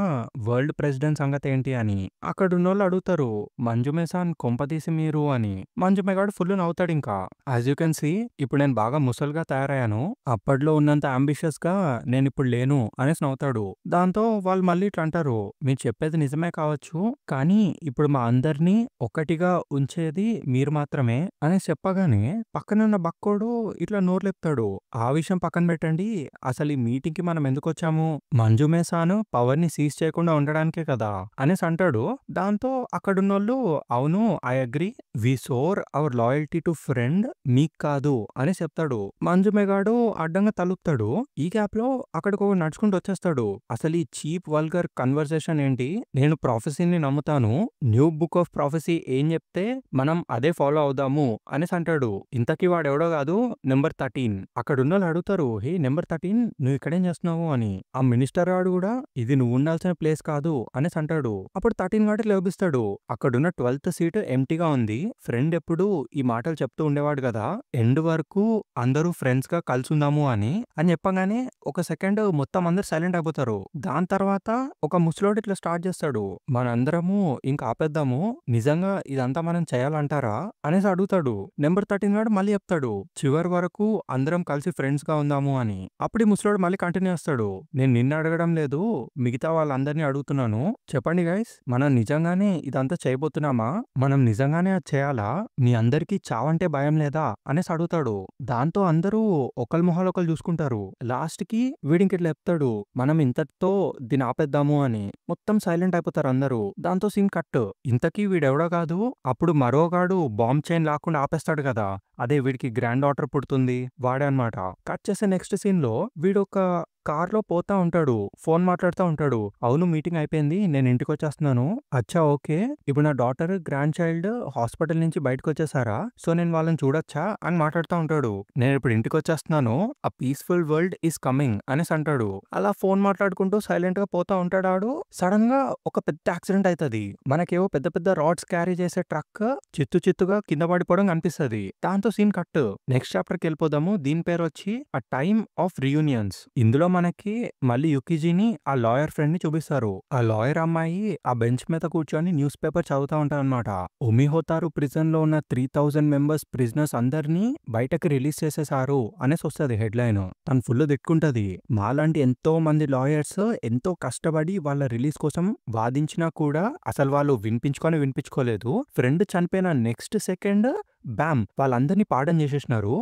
వరల్డ్ ప్రెసిడెంట్ సంగతి ఏంటి అని. అక్కడ ఉన్నోళ్ళు అడుగుతారు. మంజు మేసాన్ కొంపదీసి మీరు అని. మంజు మేఘాడు ఫుల్ నవ్వుతాడు ఇంకా. యాజ్ యూ కెన్ సీ ఇప్పుడు నేను బాగా ముసల్గా తయారయ్యాను. అప్పట్లో ఉన్నంత అంబిషియస్ గా నేను ఇప్పుడు లేను అనేసి నవ్వుతాడు. దాంతో వాళ్ళు మళ్ళీ ఇట్లా అంటారు. మీరు చెప్పేది నిజమే కావచ్చు. కానీ ఇప్పుడు మా అందరినీ ఒక్కటిగా ఉంచేది మీరు మాత్రమే అనేసి చెప్పగానే పక్కనున్న బక్కోడు ఇట్లా నోర్లేపుతాడు. ఆ విషయం పక్కన పెట్టండి. అసలు ఈ మీటింగ్ కి మనం ఎందుకు వచ్చాము? మంజు మేసాను పవర్ ని సీజ్ చేయకుండా ఉండడానికే కదా అనేసి అంటాడు. దాంతో అక్కడున్నోళ్ళు అవును I agree, we swore our loyalty to Friend, మీకు కాదు అని చెప్తాడు. మంజు మేఘాడు అడ్డంగా తలుపుతాడు. ఈ గ్యాప్ లో అక్కడికి ఒక నడుచుకుంటూ వచ్చేస్తాడు. అసలు ఈ చీప్ వల్గర్ కన్వర్సేషన్ ఏంటి? నేను ప్రాఫెసీని నమ్ముతాను. న్యూ బుక్ ఆఫ్ ప్రాఫెసీ ఏం చెప్తే మనం అదే ఫాలో అవుదాము అనేసి అంటాడు. ఇంతకీ వాడెవడో కాదు నెంబర్ 13. అక్కడున్నోళ్ళు అడుగుతారు. హే నెంబర్ 13 నువ్వు ఇక్కడేం చేస్తున్నావు అని. ఆ మినిస్టర్ గాడు కూడా ఇది నువ్వు ఉండాల్సిన ప్లేస్ కాదు అనేసి అంటాడు. అప్పుడు 13 గాడు లేపిస్తాడు. అక్కడున్న 12th సీట్ ఎంప్టీగా ఉంది. ఫ్రెండ్ ఎప్పుడు ఈ మాటలు చెప్తూ ఉండేవాడు కదా, ఎండ్ వరకు అందరూ ఫ్రెండ్స్ గా కలిసి ఉందాము అని చెప్పగానే ఒక సెకండ్ మొత్తం అందరు సైలెంట్ అయిపోతారు. దాని తర్వాత ఒక ముసలోడు ఇట్లా స్టార్ట్ చేస్తాడు. మనందరము ఇంకా ఆపేద్దాము, నిజంగా ఇదంతా మనం చేయాలంటారా అనేసి అడుగుతాడు. నెంబర్ 13 గాడు మళ్ళీ చెప్తాడు. చివరి వరకు అందరం కలిసి ఫ్రెండ్స్ గా ఉందాము అని. అప్పుడు ఈ ముసలోడు మళ్ళీ కంటిన్యూ చేస్తాడు. నేను నిన్ను అడగడం లేదు, మిగతా వాళ్ళందరినీ అడుగుతున్నాను. చెప్పండి గైస్, మనం నిజంగానే ఇదంతా చేయబోతున్నామా? మనం నిజంగానే అది చేయాలా? మీ అందరికీ చావంటే భయం లేదా అనేసి అడుగుతాడు. దాంతో అందరూ ఒకరి మొహాలు ఒకరు చూసుకుంటారు. లాస్ట్ కి వీడింకి ఇట్లా చెప్తాడు. మనం ఇంతటితో దీన్ని ఆపేద్దాము అని. మొత్తం సైలెంట్ అయిపోతారు అందరూ. దాంతో సీన్ కట్. ఇంతకీ వీడెవడో కాదు, అప్పుడు మరోగాడు బాంబ్ చైన్ లాక్కుండా ఆపేస్తాడు కదా, అదే వీడికి గ్రాండ్ డాటర్ పుడుతుంది వాడే అన్నమాట. కట్ చేసే నెక్స్ట్ సీన్ లో వీడు ఒక కార్లో పోతా ఉంటాడు, ఫోన్ మాట్లాడుతూ ఉంటాడు. అవును మీటింగ్ అయిపోయింది, నేను ఇంటికి వచ్చేస్తున్నాను. అచ్చా ఓకే, ఇప్పుడు నా డాటర్ గ్రాండ్ చైల్డ్ హాస్పిటల్ నుంచి బయటకు వచ్చేసారా, సో నేను వాళ్ళని చూడొచ్చా అని మాట్లాడుతూ ఉంటాడు. నేను ఇప్పుడు ఇంటికి వచ్చేస్తున్నాను, ఆ పీస్ఫుల్ వరల్డ్ ఈస్ కమింగ్ అనేసి అంటాడు. అలా ఫోన్ మాట్లాడుకుంటూ సైలెంట్ గా పోతా ఉంటాడు. ఆడు సడన్ గా ఒక పెద్ద యాక్సిడెంట్ అవుతుంది. మనకేవో పెద్ద పెద్ద రాడ్స్ క్యారీ చేసే ట్రక్ చిత్తుగా కింద పడిపోవడం కనిపిస్తుంది. దాంతో సీన్ కట్. నెక్స్ట్ చాప్టర్ కి వెళ్ళిపోదాము. దీని పేరు వచ్చి ఆ టైమ్ ఆఫ్ రియూనియన్స్. ఇందులో మనకి మళ్ళీ యుకిజీని ఆ లాయర్ ఫ్రెండ్ ని చూపిస్తారు. ఆ లాయర్ అమ్మాయి ఆ బెంచ్ మీద కూర్చొని న్యూస్ పేపర్ చదువుతా ఉంటారు అనమాట. ఉమిహోతారు ప్రిజన్ లో ఉన్న 3000 మెంబర్స్ ప్రిజనర్స్ అందరినీ బయటకి రిలీజ్ చేసేసారు అనేసి వస్తుంది హెడ్లైన్. తను ఫుల్ దిక్కుంటది. మాలాంటి ఎంతో మంది లాయర్స్ ఎంతో కష్టపడి వాళ్ళ రిలీజ్ కోసం వాదించినా కూడా అసలు వాళ్ళు వినిపించుకోలేదు. ఫ్రెండ్ చనిపోయిన నెక్స్ట్ సెకండ్ బ్యామ్ వాళ్ళందరినీ పాడన్ చేసేసినారు.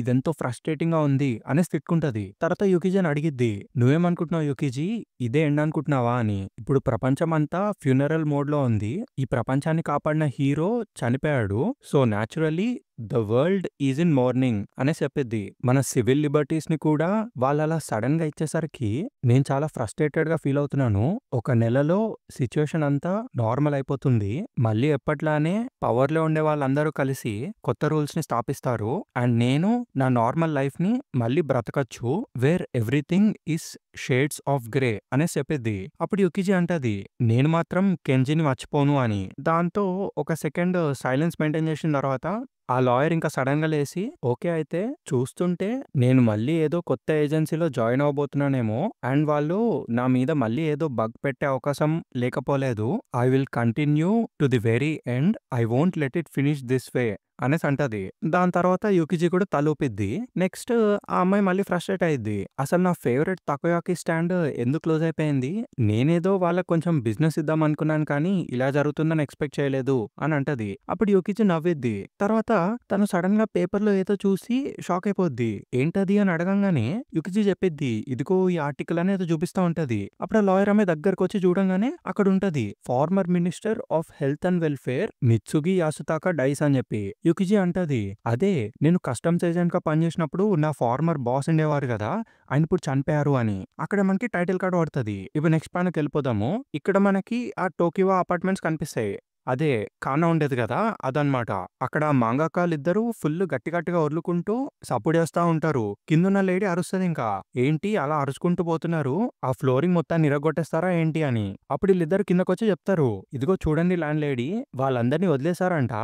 ఇదెంతో ఫ్రస్ట్రేటింగ్ గా ఉంది అనేసి తిట్టుకుంటది. తర్వాత యుకిజీ అని అడిగిద్ది, నువ్వేమనుకుంటున్నావు యుకిజీ, ఇదే ఎండ్ అనుకుంటున్నావా అని. ఇప్పుడు ప్రపంచం అంతా ఫ్యూనరల్ మోడ్ లో ఉంది. ఈ ప్రపంచాన్ని కాపాడిన హీరో చనిపోయాడు. So naturally the world is in morning అనే చెప్పిద్ది. మన సివిల్ లిబర్టీస్ ని కూడా వాళ్ళు అలా సడన్ గా ఇచ్చేసరికి నేను చాలా ఫ్రస్ట్రేటెడ్ గా ఫీల్ అవుతున్నాను. ఒక నెలలో సిచ్యువేషన్ అంతా నార్మల్ అయిపోతుంది. మళ్ళీ ఎప్పట్లానే పవర్ లో ఉండే వాళ్ళందరూ కలిసి కొత్త రూల్స్ ని స్థాపిస్తారు. అండ్ నేను నా నార్మల్ లైఫ్ ని మళ్ళీ బ్రతకచ్చు, where everything is shades of grey అనేసి చెప్పిద్ది. అప్పుడు యుకిజీ అంటది, నేను మాత్రం కెంజిని మర్చిపోను అని. దాంతో ఒక సెకండ్ సైలెన్స్ మెయింటైన్ చేసిన తర్వాత ఆ లాయర్ ఇంకా సడన్ గా లేసి, ఓకే అయితే చూస్తుంటే నేను మళ్ళీ ఏదో కొత్త ఏజెన్సీలో జాయిన్ అవబోతున్నానేమో, అండ్ వాళ్ళు నా మీద మళ్ళీ ఏదో బగ్ పెట్టే అవకాశం లేకపోలేదు. I will continue to the very end, I won't let it finish this way అనేసి అంటది. దాని తర్వాత యుకిజీ కూడా తలూపిద్ది. నెక్స్ట్ ఆ అమ్మాయి మళ్ళీ ఫ్రస్ట్రేట్ అయ్యిద్ది. అసలు నా ఫేవరెట్ తకోయాకి స్టాండ్ ఎందుకు క్లోజ్ అయిపోయింది, నేనేదో వాళ్ళకి కొంచెం బిజినెస్ ఇద్దాం అనుకున్నాను కానీ ఇలా జరుగుతుందని ఎక్స్పెక్ట్ చేయలేదు అని అంటది. అప్పుడు యుకిజీ నవ్విద్ది. తర్వాత తను సడన్ గా పేపర్ లో ఏదో చూసి షాక్ అయిపోద్ది. ఏంటది అని అడగంగానే యుకిజీ చెప్పిద్ది, ఇదిగో ఈ ఆర్టికల్ అనేది చూపిస్తా ఉంటది. అప్పుడు ఆ లాయర్ అమ్మాయి దగ్గరకు వచ్చి చూడంగానే అక్కడ ఉంటది, former minister of health and welfare Mitsugi Yasutaka dies అని చెప్పి. యుకిజీ అంటది, అదే నేను కస్టమ్స్ ఏజెంట్ గా పనిచేసినప్పుడు నా ఫార్మర్ బాస్ ఉండేవారు కదా, ఆయన ఇప్పుడు చనిపోయారు అని. అక్కడ మనకి టైటిల్ కార్డ్ పడుతుంది. ఇప్పుడు నెక్స్ట్ ప్యానల్కి వెళ్ళిపోదాము. ఇక్కడ మనకి ఆ టోకివా అపార్ట్మెంట్స్ కనిపిస్తాయి. అదే కానా ఉండేది కదా, అదనమాట. అక్కడ మాంగాకాలిద్దరూ ఫుల్ గట్టిగా వదులుకుంటూ సపోర్ట్ చేస్తా ఉంటారు. కిందున్న లేడీ అరుస్తుంది, ఇంకా ఏంటి అలా అరుచుకుంటూ పోతున్నారు, ఆ ఫ్లోరింగ్ మొత్తాన్ని ఇరగొట్టేస్తారా ఏంటి అని. అప్పుడు వీళ్ళిద్దరు కిందకొచ్చి చెప్తారు, ఇదిగో చూడండి ల్యాండ్ లేడీ, వాళ్ళందరినీ వదిలేశారంట,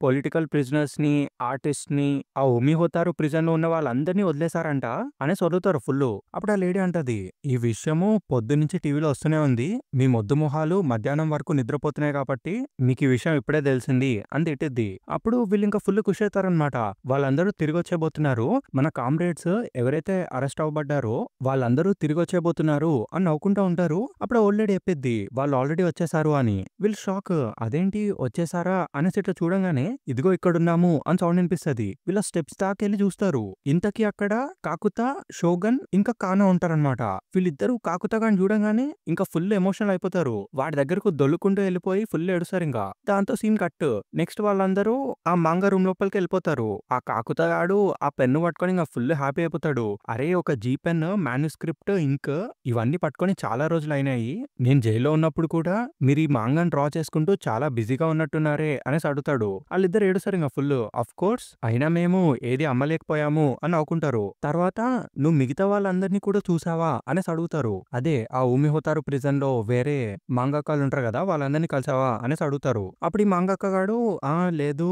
పొలిటికల్ ప్రిజనర్స్ ని, ఆర్టిస్ట్ ని, ఆ ఉమిహోతారు ప్రిజన్ లో ఉన్న వాళ్ళందరినీ వదిలేశారంట అనేసి వదులుతారు ఫుల్. అప్పుడు ఆ లేడీ అంటది, ఈ విషయము పొద్దునుంచి టీవీలో వస్తూనే ఉంది, మీ మొద్దు మొహాలు మధ్యాహ్నం వరకు నిద్రపోతున్నాయి కాబట్టి మీకు ఈ విషయం ఇప్పుడే తెలిసింది అని తిట్టిద్ది. అప్పుడు వీళ్ళు ఇంకా ఫుల్ ఖుషి అవుతారనమాట. వాళ్ళందరూ తిరిగి వచ్చేబోతున్నారు, మన కామ్రేడ్స్ ఎవరైతే అరెస్ట్ అవ్వబడ్డారో వాళ్ళందరూ తిరిగి వచ్చేబోతున్నారు అని నవ్వుకుంటూ ఉంటారు. అప్పుడు ఓల్డ్ లేడీ చెప్పిద్ది, వాళ్ళు ఆల్రెడీ వచ్చేసారు అని. వీళ్ళు షాక్, అదేంటి వచ్చేసారా అనేసి ఇట్లా చూడంగానే ఇదిగో ఇక్కడున్నాము అని సౌండ్ వినిపిస్తుంది. వీళ్ళ స్టెప్స్ దాకెళ్ళి చూస్తారు. ఇంతకీ అక్కడ కాకుతా, షోగన్ ఇంకా కానా ఉంటారనమాట. వీళ్ళిద్దరూ కాకుతాగాని చూడంగానే ఇంకా ఫుల్ ఎమోషనల్ అయిపోతారు. వాడి దగ్గరకు దొల్లుకుంటూ వెళ్ళిపోయి ఫుల్ ఏడుస్తారు. ఇంకా దాంతో సీన్ కట్. నెక్స్ట్ వాళ్ళందరూ ఆ మాంగా రూమ్ లోపలికి వెళ్ళిపోతారు. ఆ కాకుతాగాడు ఆ పెన్ను పట్టుకొని ఇంకా ఫుల్ హ్యాపీ అయిపోతాడు. అరే ఒక జీ పెన్, మాన్యుస్క్రిప్ట్, ఇంక్ ఇవన్నీ పట్టుకొని చాలా రోజులు అయినాయి, నేను జైల్లో ఉన్నప్పుడు కూడా మీరు ఈ మాంగాని డ్రా చేసుకుంటూ చాలా బిజీగా ఉన్నట్టున్నారే అనేసి అడుగుతాడు. వాళ్ళిద్దరు ఏడుస్తారు ఇంకా ఫుల్. అఫ్ కోర్స్ అయినా మేము ఏది అమ్మలేకపోయాము అని నవ్వుకుంటారు. తర్వాత నువ్వు మిగతా వాళ్ళందరినీ కూడా చూసావా అనేసి అడుగుతారు. అదే ఆ ఉమిహోతారు ప్రిజన్ లో వేరే మాంగాకాలు ఉంటారు కదా, వాళ్ళందరినీ కలిసావా అనేసి అడుగుతారు. అప్పుడు ఈ మాంగాకాగాడు లేదు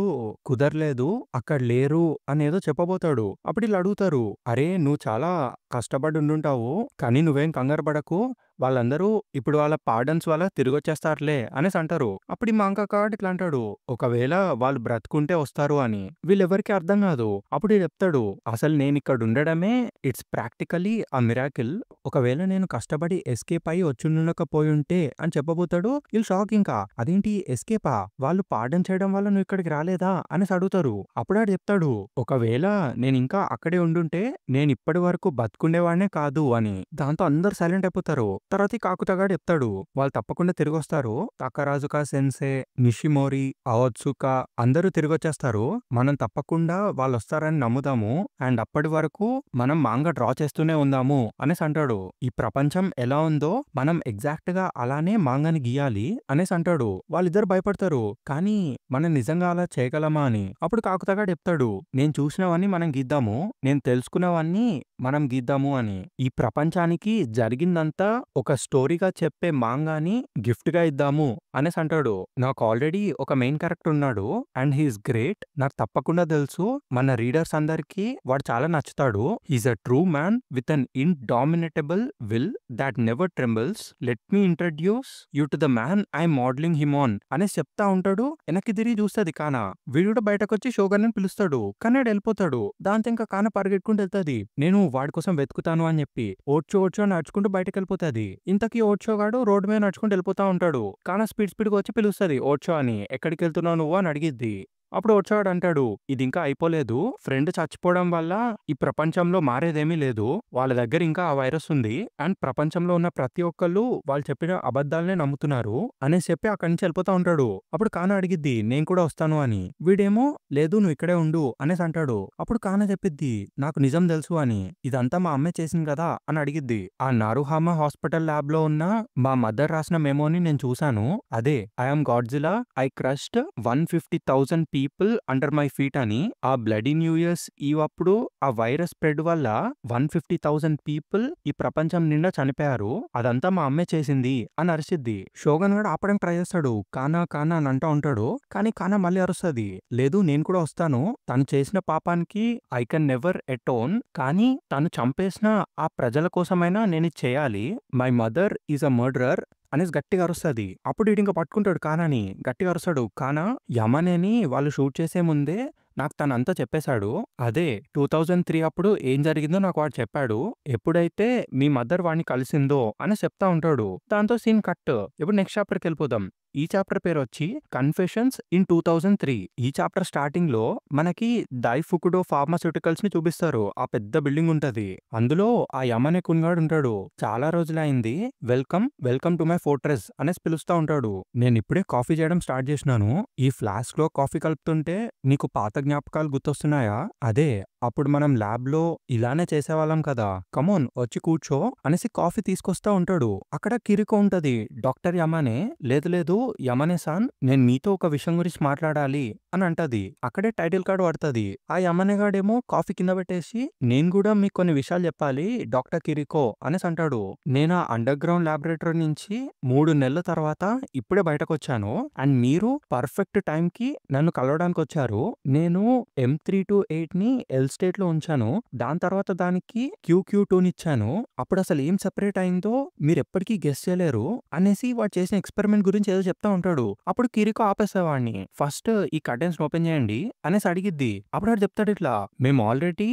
కుదరలేదు, అక్కడ లేరు అనేదో చెప్పబోతాడు. అప్పుడు వీళ్ళు అడుగుతారు, అరే నువ్వు చాలా కష్టపడి ఉండుంటావు కానీ నువ్వేం కంగారు పడకు, వాళ్ళందరూ ఇప్పుడు వాళ్ళ పార్డన్స్ వల్ల తిరిగి వచ్చేస్తారులే అనేసి అంటారు. అప్పుడు ఈ మాంగాకాడు ఇట్లా అంటాడు, ఒకవేళ వాళ్ళు బ్రతుకుంటే వస్తారు అని. వీళ్ళెవరికి అర్థం కాదు. అప్పుడు చెప్తాడు, అసలు నేను ఇక్కడ ఉండడమే ఇట్స్ ప్రాక్టికలీ ఆ మిరాకిల్, ఒకవేళ నేను కష్టపడి ఎస్కేప్ అయ్యి వచ్చుండకపోయి ఉంటే అని చెప్పబోతాడు. వీళ్ళు షాక్. ఇంకా అదేంటి ఎస్కేపా, వాళ్ళు పార్డన్ చేయడం వల్ల నువ్వు ఇక్కడికి రాలేదా అనేసి అడుగుతారు. అప్పుడు ఆడు చెప్తాడు, ఒకవేళ నేను ఇంకా అక్కడే ఉండుంటే నేను ఇప్పటి వరకు బతుకుండేవాడినే కాదు అని. దాంతో అందరు సైలెంట్ అయిపోతారు. తర్వాత ఈ కాకుతగాడు చెప్తాడు వాళ్ళు తప్పకుండా తిరిగొస్తారు. తకరాజుకా సెన్సే, నిషిమోరి, అఓత్సుకా అందరూ తిరిగొచ్చేస్తారు. మనం తప్పకుండా వాళ్ళొస్తారని నమ్ముదాము. అండ్ అప్పటి వరకు మనం మాంగా డ్రా చేస్తూనే ఉందాము అనేసి అంటాడు. ఈ ప్రపంచం ఎలా ఉందో మనం ఎగ్జాక్ట్ గా అలానే మాంగాని గీయాలి అనేసి అంటాడు. వాళ్ళిద్దరు భయపడతారు. కానీ మనం నిజంగా అలా చేయగలమా అని. అప్పుడు కాకుతగాడు చెప్తాడు నేను చూసినవన్నీ మనం గీద్దాము, నేను తెలుసుకున్నవన్నీ మనం గీద్దాము అని. ఈ ప్రపంచానికి జరిగిందంతా ఒక స్టోరీగా చెప్పే మాంగాని గిఫ్ట్ గా ఇద్దాము అనేసి అంటాడు. నాకు ఆల్రెడీ ఒక మెయిన్ క్యారెక్టర్ ఉన్నాడు అండ్ హీఈస్ గ్రేట్. నాకు తప్పకుండా తెలుసు మన రీడర్స్ అందరికి వాడు చాలా నచ్చుతాడు. He's a true man with an indomitable will that never trembles. Let me introduce you to the man I'm modelling him on అనేసి చెప్తా ఉంటాడు. వెనక్కి తిరిగి చూస్తుంది కానా. వీడు కూడా బయటకు వచ్చి షోగన్ పిలుస్తాడు. కన్నాడు వెళ్ళిపోతాడు. దాంతో ఇంకా కాన పరిగెట్టుకుంటూ వెళ్తాది. నేను వాడి కోసం వెతుకుతాను అని చెప్పి ఓడ్చో ఓడ్చో నడుచుకుంటూ బయటకు వెళ్ళిపోతుంది. ఇంతకీ ఓడ్చో గాడు రోడ్డు మీద నడుచుకుంటూ వెళ్ళిపోతా ఉంటాడు. కాన స్పీడ్ గా వచ్చి పిలుస్తుంది ఓడ్చో అని. ఎక్కడికి వెళ్తున్నావు నువ్వు అని అడిగిద్ది. అప్పుడు వచ్చాడు అంటాడు ఇది ఇంకా అయిపోలేదు. ఫ్రెండ్ చచ్చిపోవడం వల్ల ఈ ప్రపంచంలో మారేదేమీ లేదు. వాళ్ళ దగ్గర ఇంకా ఆ వైరస్ ఉంది అండ్ ప్రపంచంలో ఉన్న ప్రతి ఒక్కళ్ళు వాళ్ళు చెప్పిన అబద్ధాలనే నమ్ముతున్నారు అనేసి చెప్పి అక్కడి నుంచి వెళ్ళిపోతా ఉంటాడు. అప్పుడు కాన అడిగిద్ది నేను కూడా వస్తాను అని. వీడేమో లేదు నువ్వు ఇక్కడే ఉండు అనేసి అంటాడు. అప్పుడు కాన చెప్పిద్ది నాకు నిజం తెలుసు అని. ఇదంతా మా అమ్మే చేసింది కదా అని అడిగిద్ది. ఆ నారుహామా హాస్పిటల్ ల్యాబ్ లో ఉన్న మా మదర్ రాసిన మెమోని నేను చూశాను. అదే I'm Godzilla, I crushed 150,000 people under my feet అని. ఆ బ్లడీ న్యూ ఇయర్స్ ఈవ్ అప్పుడు ఆ వైరస్ స్ప్రెడ్ వల్ల 150,000 పీపుల్ ఈ ప్రపంచం నిండా చనిపోయారు. అదంతా మా అమ్మే చేసింది అని అరిసిద్ది. షోగన్ గడు ఆపడానికి ట్రై చేస్తాడు. కానా కానా అని అంటూ ఉంటాడు. కానీ కానా మళ్ళీ అరుస్తుంది. లేదు నేను కూడా వస్తాను. తను చేసిన పాపానికి ఐ కెన్ నెవర్ అటోన్. కానీ తను చంపేసిన ఆ ప్రజల కోసమైనా నేను ఇది చేయాలి. My mother is a murderer అనేసి గట్టిగా అరుస్తుంది. అప్పుడు వీడు ఇంకా పట్టుకుంటాడు కానాని. గట్టిగా అరుస్తాడు. కానా యమనేని వాళ్ళు షూట్ చేసే ముందే నాకు తనంతా చెప్పేశాడు. అదే 2003 అప్పుడు ఏం జరిగిందో నాకు వాడు చెప్పాడు. ఎప్పుడైతే మీ మదర్ వాడిని కలిసిందో అని చెప్తా ఉంటాడు. దాంతో సీన్ కట్. ఇప్పుడు నెక్స్ట్ చాప్టర్కి వెళ్ళిపోదాం. ఈ చాప్టర్ పేరు వచ్చి కన్ఫెషన్స్ ఇన్ 2003. ఈ చాప్టర్ స్టార్టింగ్ లో మనకి డైఫుకుడో ఫార్మాస్యూటికల్స్ ని చూపిస్తారు. ఆ పెద్ద బిల్డింగ్ ఉంటది. అందులో ఆ యమనే కున్గాడు ఉంటాడు. చాలా రోజులైంది, welcome welcome to my fortress అనేసి పిలుస్తా ఉంటాడు. నేను ఇప్పుడే కాఫీ చేయడం స్టార్ట్ చేసినాను. ఈ ఫ్లాస్క్ లో కాఫీ కలుపుతుంటే నీకు పాత జ్ఞాపకాలు గుర్తొస్తున్నాయా? అదే అప్పుడు మనం ల్యాబ్ లో ఇలానే చేసేవాళ్ళం కదా. కమోన్ వచ్చి కూర్చో అనేసి కాఫీ తీసుకొస్తా ఉంటాడు. అక్కడ కిరికో ఉంటది. డాక్టర్ యమనే లేదు లేదు యమనే సాన్ నేను మీతో ఒక విషయం గురించి మాట్లాడాలి అని అంటది. అక్కడే టైటిల్ కార్డ్ పడుతుంది. ఆ యమనేగాడేమో కాఫీ కింద పెట్టేసి నేను కూడా మీకు కొన్ని విషయాలు చెప్పాలి డాక్టర్ కిరికో అనేసి అంటాడు. నేను ఆ అండర్ గ్రౌండ్ ల్యాబొరేటరీ నుంచి 3 నెలల తర్వాత ఇప్పుడే బయటకు వచ్చాను అండ్ మీరు పర్ఫెక్ట్ టైం కి నన్ను కలవడానికి వచ్చారు. నేను M328 ని ఎల్ స్టేట్ లో ఉంచాను. దాని తర్వాత దానికి QQ2 నిచ్చాను. అప్పుడు అసలు ఏం సెపరేట్ అయిందో మీరు ఎప్పటికీ గెస్ చేయలేరు అనేసి వాడు చేసిన ఎక్స్పెరిమెంట్ గురించి ఏదో చెప్తా ఉంటాడు. అప్పుడు కిరికో ఆపేసేవాడిని. ఫస్ట్ ఈ కర్టెన్స్ ఓపెన్ చేయండి అనేసి అడిగిద్ది. అప్పుడు వాడు చెప్తాడు ఇట్లా మేము ఆల్రెడీ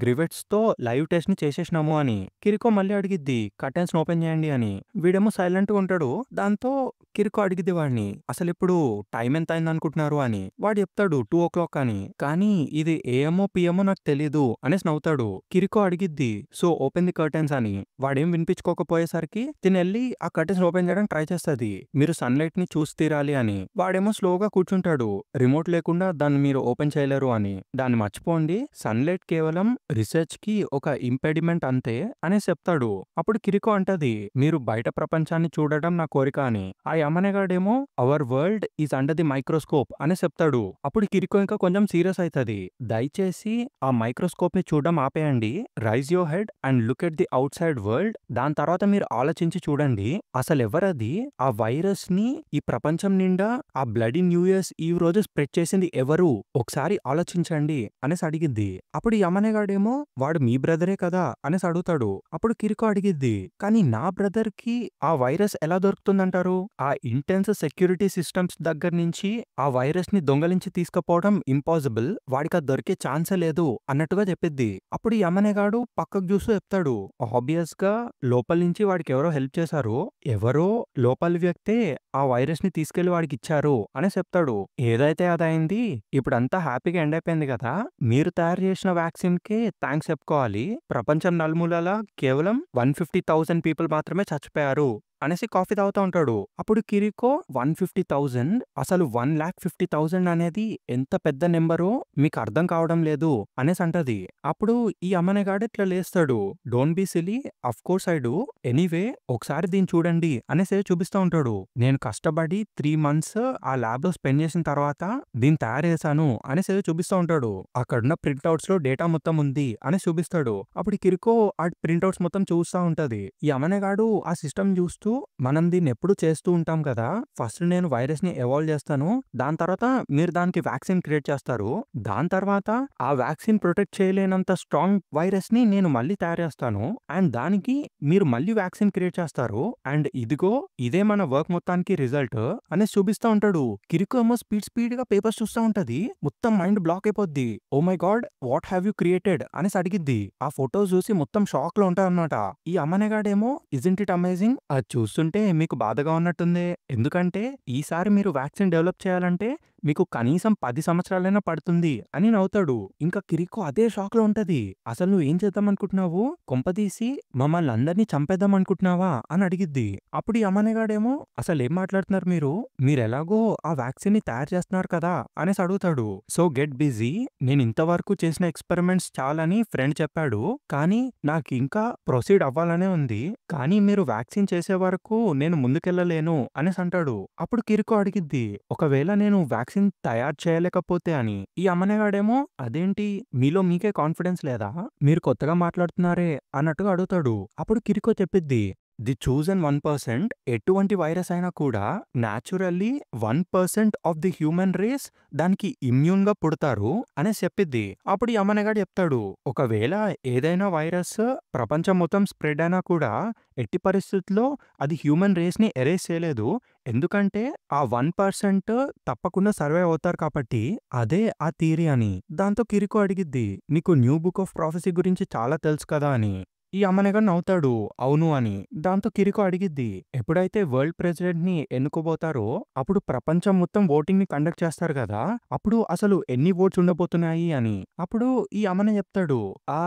గ్రివెట్స్ తో లైవ్ టెస్ట్ ని చేసేసినాము అని. కిరికో మళ్ళీ అడిగిద్ది కర్టెన్స్ ఓపెన్ చేయండి అని. వీడేమో సైలెంట్ గా ఉంటాడు. దాంతో కిరికో అడిగిద్ది వాడిని అసలు ఇప్పుడు టైం ఎంత అయింది అనుకుంటున్నారు అని. వాడు చెప్తాడు 2 o'clock అని. కానీ ఇది ఏఎంఓ పిఎంఓ నాకు తెలీదు అనేసి నవ్వుతాడు. కిరికో అడిగిద్ది సో ఓపెన్ ది కర్టెన్స్ అని. వాడేం వినిపించుకోకపోయేసరికి తినెళ్ళి ఆ కర్టెన్స్ ఓపెన్ చేయడానికి ట్రై చేస్తుంది. మీరు సన్లైట్ ని చూసి తీరాలి అని. వాడేమో స్లోగా కూర్చుంటాడు. రిమోట్ లేకుండా దాన్ని మీరు ఓపెన్ చేయలేరు అని. దాన్ని మర్చిపోండి, సన్లైట్ కేవలం రీసెర్చ్ కి ఒక ఇంపెడిమెంట్ అంతే అనేసి చెప్తాడు. అప్పుడు కిరికో అంటది మీరు బయట ప్రపంచాన్ని చూడడం నా కోరిక అని. ఆ యమనేగాడేమో our world is under the microscope అని చెప్తాడు. అప్పుడు కిరికో ఇంకా కొంచెం సీరియస్ అవుతుంది. దయచేసి ఆ మైక్రోస్కోప్ ని చూడడం ఆపేయండి. Rise your head and look at the out side world. దాని తర్వాత మీరు ఆలోచించి చూడండి అసలు ఎవరది ఆ వైరస్ ని ఈ ప్రపంచం నిండా ఆ బ్లడీ న్యూ ఇయర్స్ ఈ రోజు స్ప్రెడ్ చేసింది ఎవరు ఒకసారి ఆలోచించండి అనేసి అడిగిద్ది. అప్పుడు యమనేగాడేమో వాడు మీ బ్రదరే కదా అనేసి అడుగుతాడు. అప్పుడు కిరికో అడిగిద్ది కానీ నా బ్రదర్ కి ఆ వైరస్ ఎలా దొరుకుతుందంటారు? ఆ ఇంటెన్స్ సెక్యూరిటీ సిస్టమ్స్ దగ్గర నుంచి ఆ వైరస్ ని దొంగలించి తీసుకుపోవడం ఇంపాసిబుల్. వాడికి అది దొరికే ఛాన్సే లేదు అన్నట్టుగా చెప్పిద్ది. అప్పుడు యమనేగాడు పక్కకు చూస్తూ చెప్తాడు ఆబ్వియస్ గా లోపల నుంచి వాడికి ఎవరో హెల్ప్ చేశారు. ఎవరో లోపలి వ్యక్తే ఆ వైరస్ ని తీసుకెళ్లి వాడికి ఇచ్చారు అని చెప్తాడు. ఏదైతే అదైంది ఇప్పుడంతా హ్యాపీగా ఎండ్ అయిపోయింది కదా. మీరు తయారు చేసిన వ్యాక్సిన్ కి వాళ్ళకే థ్యాంక్స్ చెప్పుకోవాలి. ప్రపంచం నలుమూలలా కేవలం 150,000 పీపుల్ మాత్రమే చచ్చిపోయారు అనేసి కాఫీ తాగుతా ఉంటాడు. అప్పుడు కిరికో 150,000 అసలు 1,50,000 అనేది ఎంత పెద్ద నెంబరో మీకు అర్థం కావడం లేదు అనేసి అంటది. అప్పుడు ఈ అమ్మనేగాడు ఇట్లా లేస్తాడు. Don't be silly, of course I do, anyway ఒకసారి దీన్ని చూడండి అనేసి చూపిస్తూ ఉంటాడు. నేను కష్టపడి 3 months ఆ ల్యాబ్ లో స్పెండ్ చేసిన తర్వాత దీన్ని తయారు చేశాను అనేసి చూపిస్తూ ఉంటాడు. అక్కడున్న ప్రింట్అవుట్స్ లో డేటా మొత్తం ఉంది అని చూపిస్తాడు. అప్పుడు కిరికో ఆ ప్రింట్అవుట్స్ మొత్తం చూస్తూ ఉంటది. ఈ అమ్మనేగాడు ఆ సిస్టమ్ చూస్తూ మనం దీన్ని ఎప్పుడు చేస్తూ ఉంటాం కదా, ఫస్ట్ నేను వైరస్ ని ఎవాల్వ్ చేస్తాను, దాని తర్వాత మీరు దానికి వ్యాక్సిన్ క్రియేట్ చేస్తారు, దాని తర్వాత ఆ వ్యాక్సిన్ ప్రొటెక్ట్ చేయలేనంత స్ట్రాంగ్ వైరస్ ని నేను మళ్ళీ తయారు చేస్తాను, అండ్ దానికి మీరు మళ్ళీ వ్యాక్సిన్ క్రియేట్ చేస్తారు, అండ్ ఇదిగో ఇదే మన వర్క్ మొత్తానికి రిజల్ట్ అనేసి చూపిస్తూ ఉంటాడు. కిరికో ఏమో స్పీడ్ గా పేపర్స్ చూస్తూ ఉంటది. మొత్తం మైండ్ బ్లాక్ అయిపోద్ది. Oh my god, what have you created అనేసి అడిగిద్ది. ఆ ఫోటోస్ చూసి మొత్తం షాక్ లో ఉంటారన్నమాట. ఈ అమ్మనేగాడేమో ఇజంట్ ఇట్ అమేజింగ్, అది చూస్తుంటే మీకు బాధగా ఉన్నట్టుంది, ఎందుకంటే ఈసారి మీరు వ్యాక్సిన్ డెవలప్ చేయాలంటే మీకు కనీసం 10 సంవత్సరాలైనా పడుతుంది అని నవ్వుతాడు. ఇంకా కిరికో అదే షాక్ లో ఉంటది. అసలు నువ్వు ఏం చేద్దాం అనుకుంటున్నావు, కొంపదీసి మమ్మల్ని అందరినీ చంపేద్దాం అనుకుంటున్నావా అని అడిగిద్ది. అప్పుడు ఈ అమ్మనేగాడేమో అసలు ఏం మాట్లాడుతున్నారు మీరు ఎలాగో ఆ వ్యాక్సిన్ ని తయారు చేస్తున్నారు కదా అనేసి అడుగుతాడు. సో గెట్ బిజీ, నేను ఇంతవరకు చేసిన ఎక్స్పెరిమెంట్స్ చాలని ఫ్రెండ్ చెప్పాడు, కానీ నాకు ఇంకా ప్రొసీడ్ అవ్వాలనే ఉంది, కానీ మీరు వ్యాక్సిన్ చేసే వరకు నేను ముందుకెళ్ళలేను అనేసి అంటాడు. అప్పుడు కిరికో అడిగిద్ది, ఒకవేళ నేను వ్యాక్సిన్ తయారు చేయలేకపోతే అని. ఈ అమ్మనేగాడేమో అదేంటి మీలో మీకే కాన్ఫిడెన్స్ లేదా, మీరు కొత్తగా మాట్లాడుతున్నారే అన్నట్టుగా అడుగుతాడు. అప్పుడు కిరికో చెప్పిద్ది, ది చూజన్ 1% ఎటువంటి వైరస్ అయినా కూడా naturally 1% of the human race దానికి ఇమ్యూన్ గా పుడతారు అనేసి చెప్పిద్ది. అప్పుడు ఈ అమ్మనేగాడు చెప్తాడు, ఒకవేళ ఏదైనా వైరస్ ప్రపంచం మొత్తం స్ప్రెడ్ అయినా కూడా ఎట్టి పరిస్థితుల్లో అది హ్యూమన్ రేస్ ని ఎరేస్ చేయలేదు, ఎందుకంటే ఆ 1% తప్పకుండా సర్వైవ్ అవుతారు కాబట్టి అదే ఆ థియరీ అని. దాంతో కిరికో అడిగిద్ది, నీకు న్యూ బుక్ ఆఫ్ ప్రాఫెసీ గురించి చాలా తెలుసు కదా అని. ఈ అమ్మనేగాడు నవ్వుతాడు, అవును అని. దాంతో కిరికో అడిగిద్ది, ఎప్పుడైతే వరల్డ్ ప్రెసిడెంట్ ని ఎన్నుకోబోతారో అప్పుడు ప్రపంచం మొత్తం ఓటింగ్ ని కండక్ట్ చేస్తారు కదా, అప్పుడు అసలు ఎన్ని ఓట్స్ ఉండబోతున్నాయి అని. అప్పుడు ఈ అమ్మనే చెప్తాడు, ఆ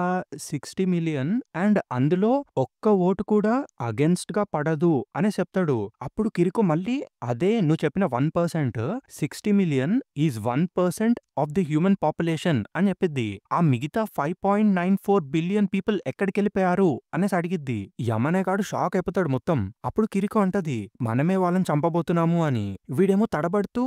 60 మిలియన్, అండ్ అందులో ఒక్క ఓటు కూడా అగెన్స్ట్ గా పడదు అని చెప్తాడు. అప్పుడు కిరికో మళ్ళీ అదే నువ్వు చెప్పిన 1%, 60 million is 1% of the human population అని చెప్పిద్ది. ఆ మిగతా 5.94 బిలియన్ పీపుల్ ఎక్కడికి వెళ్ళిపోయారు అనేసి అడిగిద్ది. యమనేగాడు షాక్ అయిపోతాడు మొత్తం. అప్పుడు కిరికో అంటది, మనమే వాళ్ళని చంపబోతున్నాము అని. వీడేమో తడబడుతూ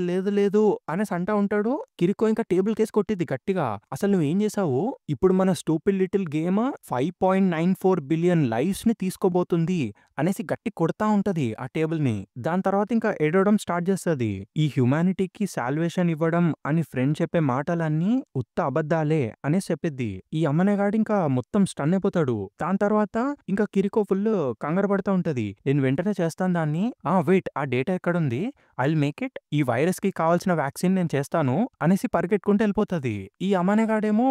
లేదు లేదు అనేసి అంటా ఉంటాడు. కిరికో ఇంకా టేబుల్ కేసి కొట్టిద్ది గట్టిగా, అసలు నువ్వేం చేసావు, ఇప్పుడు మన stupid little game 5.94 billion lifes ని తీసుకోబోతుంది అనేసి గట్టి కొడతా ఉంటది ఆ టేబుల్ ని. దాని తర్వాత ఇంకా ఏడవడం స్టార్ట్ చేస్తుంది. ఈ హ్యుమానిటీకి సాల్వేషన్ ఇవ్వడం అని ఫ్రెండ్ చెప్పే మాటలన్నీ ఉత్త అబద్ధాలే అనేసి చెప్పిద్ది. ఈ అమ్మనేగాడు ఇంకా మొత్తం స్టన్ అయిపోతాడు. దాని తర్వాత ఇంకా కిరికో ఫుల్ కంగారు పడతా ఉంటది, నేను వెంటనే చేస్తాను దాన్ని, వెయిట్ ఆ డేటా ఎక్కడుంది, ఐల్ మేక్ ఇట్, ఈ వైరస్ కి కావాల్సిన వ్యాక్సిన్ నేను చేస్తాను అనేసి పరిగెట్టుకుంటూ వెళ్ళిపోతుంది. ఈ అమ్మనేగాడేమో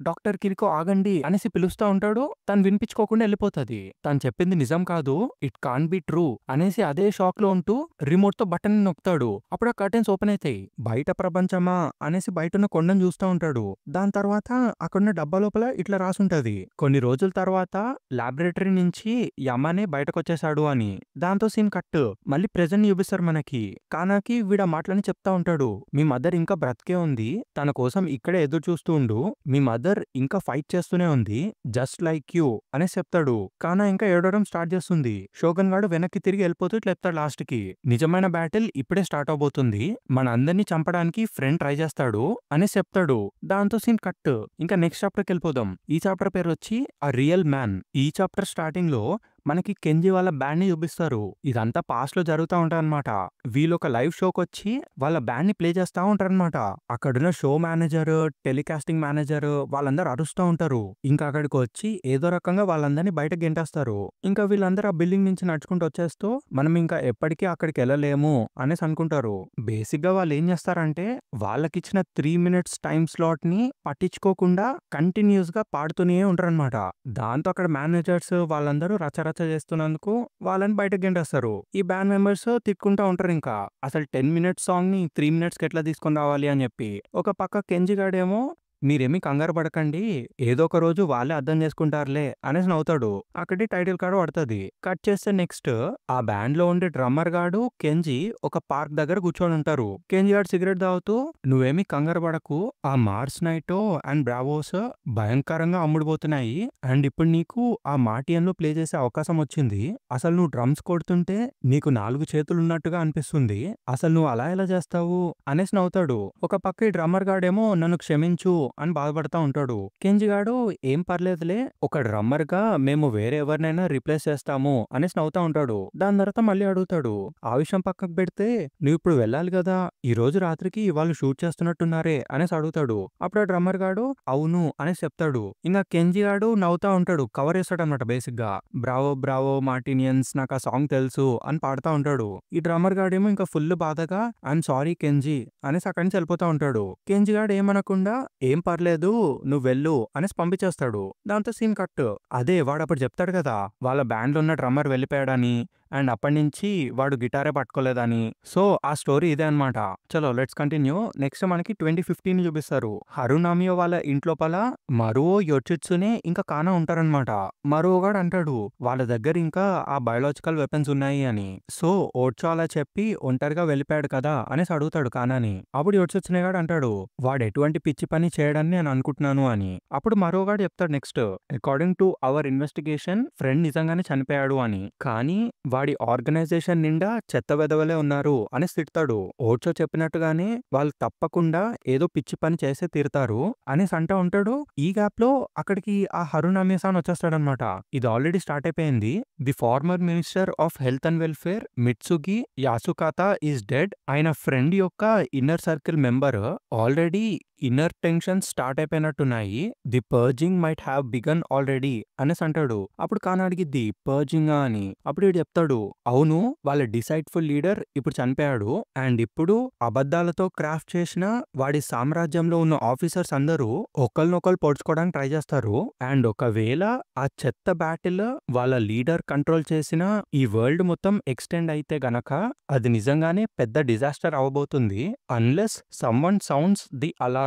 డాక్టర్ కిరికో ఆగండి అనేసి పిలుస్తా ఉంటాడు. తను వినిపించుకోకుండా వెళ్ళిపోతుంది. తను చెప్పింది నిజం కాదు, ఇట్ కాన్ బి ట్రూ అనేసి అదే షాక్ లో ఉంటూ రిమోట్ తో బటన్ నొక్కుతాడు. అప్పుడు ఆ కర్టెన్స్ ఓపెన్ అవుతాయి. బయట ప్రపంచమా అనేసి బయట ఉన్న కొండను చూస్తూ ఉంటాడు. దాని తర్వాత అక్కడున్న డబ్బా లోపల ఇట్లా రాసుంటది, కొన్ని రోజుల తర్వాత లాబొరేటరీ నుంచి యమనే బయటకు వచ్చేసాడు అని. దాంతో సీన్ కట్, మళ్ళీ ప్రెజెంట్ చూపిస్తారు మనకి. కానాకి వీడ మాటలని చెప్తా ఉంటాడు, మీ మదర్ ఇంకా బ్రతికే ఉంది, తన కోసం ఇక్కడే ఎదురు చూస్తూ ఉండు, మీ మదర్ ఇంకా ఫైట్ చేస్తూనే ఉంది, జస్ట్ లైక్ యూ అనేసి చెప్తాడు. కానా ఇంకా ఏడవడం స్టార్ట్ చేస్తుంది. షోగన్ గాడు వెనక్కి తిరిగి వెళ్ళిపోతూ ఇట్లా చెప్తాడు లాస్ట్ కి, నిజమైన బ్యాటిల్ ఇప్పుడే స్టార్ట్ అవబోతుంది, మన అందరినీ చంపడానికి ఫ్రెండ్ ట్రై చేస్తాడు అనేసి చెప్తాడు. దాంతో సీన్ కట్, ఇంకా నెక్స్ట్ చాప్టర్కి వెళ్ళిపోదాం. ఈ చాప్టర్ పేరు వచ్చి ఆ రియల్ మ్యాన్. ఈ చాప్టర్ స్టార్టింగ్ లో మనకి కెంజీ వాళ్ళ బ్యాండ్ ని చూపిస్తారు. ఇదంతా పాస్ట్ లో జరుగుతూ ఉంటారనమాట. వీళ్ళు ఒక లైవ్ షోకి వచ్చి వాళ్ళ బ్యాండ్ ని ప్లే చేస్తా ఉంటారనమాట. అక్కడున్న షో మేనేజర్, టెలికాస్టింగ్ మేనేజర్ వాళ్ళందరూ అరుస్తూ ఉంటారు. ఇంకా అక్కడికి వచ్చి ఏదో రకంగా వాళ్ళందరినీ బయటకు గెంటేస్తారు. ఇంకా వీళ్ళందరూ ఆ బిల్డింగ్ నుంచి నడుచుకుంటూ వచ్చేస్తూ మనం ఇంకా ఎప్పటికీ అక్కడికి వెళ్ళలేము అనేసి అనుకుంటారు. బేసిక్ గా వాళ్ళు ఏం చేస్తారంటే వాళ్ళకిచ్చిన 3 minutes టైం స్లాట్ ని పట్టించుకోకుండా కంటిన్యూస్ గా పాడుతూనే ఉంటారనమాట. దాంతో అక్కడ మేనేజర్స్ వాళ్ళందరూ రచరచ చేస్తున్నందుకు వాళ్ళని బయటకు గెంటేస్తారు. ఈ బ్యాండ్ మెంబర్స్ తిట్టుకుంటా ఉంటారు, ఇంకా అసలు 10 minutes సాంగ్ ని 3 minutes కి ఎట్లా తీసుకొని రావాలి అని చెప్పి. ఒక పక్క కెంజిగాడేమో మీరేమీ కంగారు పడకండి, ఏదో ఒక రోజు వాళ్ళే అర్థం చేసుకుంటారులే అనేసి నవ్వుతాడు. అక్కడి టైటిల్ కార్డ్ పడుతుంది. కట్ చేస్తే నెక్స్ట్ ఆ బ్యాండ్ లో ఉండే డ్రమ్మర్ గాడు కెంజీ ఒక పార్క్ దగ్గర కూర్చొని ఉంటారు. కెంజీ గాడు సిగరెట్ తాగుతూ నువ్వేమీ కంగారు పడకు, ఆ మార్స్ నైటో అండ్ బ్రావోస్ భయంకరంగా అమ్ముడుపోతున్నాయి అండ్ ఇప్పుడు నీకు ఆ మార్టియన్ లో ప్లే చేసే అవకాశం వచ్చింది. అసలు నువ్వు డ్రమ్స్ కొడుతుంటే నీకు 4 చేతులు ఉన్నట్టుగా అనిపిస్తుంది. అసలు నువ్వు అలా ఎలా చేస్తావు అనేసి నవ్వుతాడు. ఒక పక్క ఈ డ్రమ్మర్ గాడేమో నన్ను క్షమించు అని బాధపడతా ఉంటాడు. కెంజీ గాడు ఏం పర్లేదులే, ఒక డ్రమ్మర్ గా మేము వేరే ఎవరినైనా రిప్లేస్ చేస్తాము అనేసి నవ్వుతా ఉంటాడు. దాని తర్వాత మళ్ళీ అడుగుతాడు, ఆ విషయం పక్కకు పెడితే నువ్వు ఇప్పుడు వెళ్ళాలి కదా, ఈ రోజు రాత్రికి వాళ్ళు షూట్ చేస్తున్నట్టున్నారే అనేసి అడుగుతాడు. అప్పుడు ఆ డ్రమ్మర్ గాడు అవును అనేసి చెప్తాడు. ఇంకా కెంజీ గాడు నవ్వుతా ఉంటాడు, కవర్ వేస్తాడు అనమాట. బేసిక్ గా బ్రావో బ్రావో మార్టినియన్స్ నాకు ఆ సాంగ్ తెలుసు అని పాడుతా ఉంటాడు. ఈ డ్రమ్మర్ గాడేమో ఇంకా ఫుల్ బాధగా ఐఎమ్ సారీ కెంజీ అనేసి అక్కడి నుంచి వెళ్ళిపోతా ఉంటాడు. కెంజీ గాడు ఏమనకుండా ఏం పర్లేదు నువ్వు వెళ్ళు అనేసి పంపించేస్తాడు. దాంతో సీన్ కట్. అదే వాడు అప్పుడు చెప్తాడు కదా వాళ్ళ బ్యాండ్ లో ఉన్న డ్రమ్మర్ వెళ్ళిపోయాడని అండ్ అప్పటి నుంచి వాడు గిటారే పట్టుకోలేదని. సో ఆ స్టోరీ ఇదే అనమాట. చలో లెట్స్ కంటిన్యూ. నెక్స్ట్ మనకి 2015 చూపిస్తారు. హరునామియో వాళ్ళ ఇంట్లోపల మరువో, యొచిట్సునే ఇంకా కానా ఉంటారనమాట. మరువో గాడు అంటాడు వాళ్ళ దగ్గర ఇంకా ఆ బయోలాజికల్ వెపన్స్ ఉన్నాయి అని. సో ఓడ్చో అలా చెప్పి ఒంటరిగా వెళ్ళిపోయాడు కదా అనేసి అడుగుతాడు కానాని. అప్పుడు యొచిట్సునే గాడు అంటాడు వాడు ఎటువంటి పిచ్చి పని చేయడాన్ని నేను అనుకుంటున్నాను అని. అప్పుడు మరో గాడు చెప్తాడు next according to our investigation friend నిజంగానే చనిపోయాడు అని, కానీ వాడి ఆర్గనైజేషన్ నిండా చెత్త వెదవలే ఉన్నారు అని తిడతాడు. ఓడ్చో చెప్పినట్టుగానే వాళ్ళు తప్పకుండా ఏదో పిచ్చి పని చేసే తీరుతారు అనేసి అంటా ఉంటాడు. ఈ గ్యాప్ లో అక్కడికి ఆ హరునామియాసాన్ వచ్చేస్తాడనమాట. ఇది ఆల్రెడీ స్టార్ట్ అయిపోయింది. The former minister of health and welfare Mitsugi Yasukata is dead. ఆయన ఫ్రెండ్ యొక్క inner circle member already inner tension start అయిపోయినట్టున్నాయి. The purging might have begun already అనేసి అంటాడు. అప్పుడు కాన అడిగిద్ది పర్జింగా అని. అప్పుడు వీడు చెప్తాడు అవును వాళ్ళ డిసైడ్ఫుల్ లీడర్ ఇప్పుడు చనిపోయాడు అండ్ ఇప్పుడు అబద్ధాలతో క్రాఫ్ట్ చేసిన వాడి సామ్రాజ్యంలో ఉన్న ఆఫీసర్స్ అందరూ ఒకరినొకరు పొడుచుకోవడానికి ట్రై చేస్తారు అండ్ ఒకవేళ ఆ చెత్త బ్యాటిల్ వాళ్ళ లీడర్ కంట్రోల్ చేసిన ఈ వరల్డ్ మొత్తం ఎక్స్టెండ్ అయితే గనక అది నిజంగానే పెద్ద డిజాస్టర్ అవబోతుంది unless someone sounds the alarm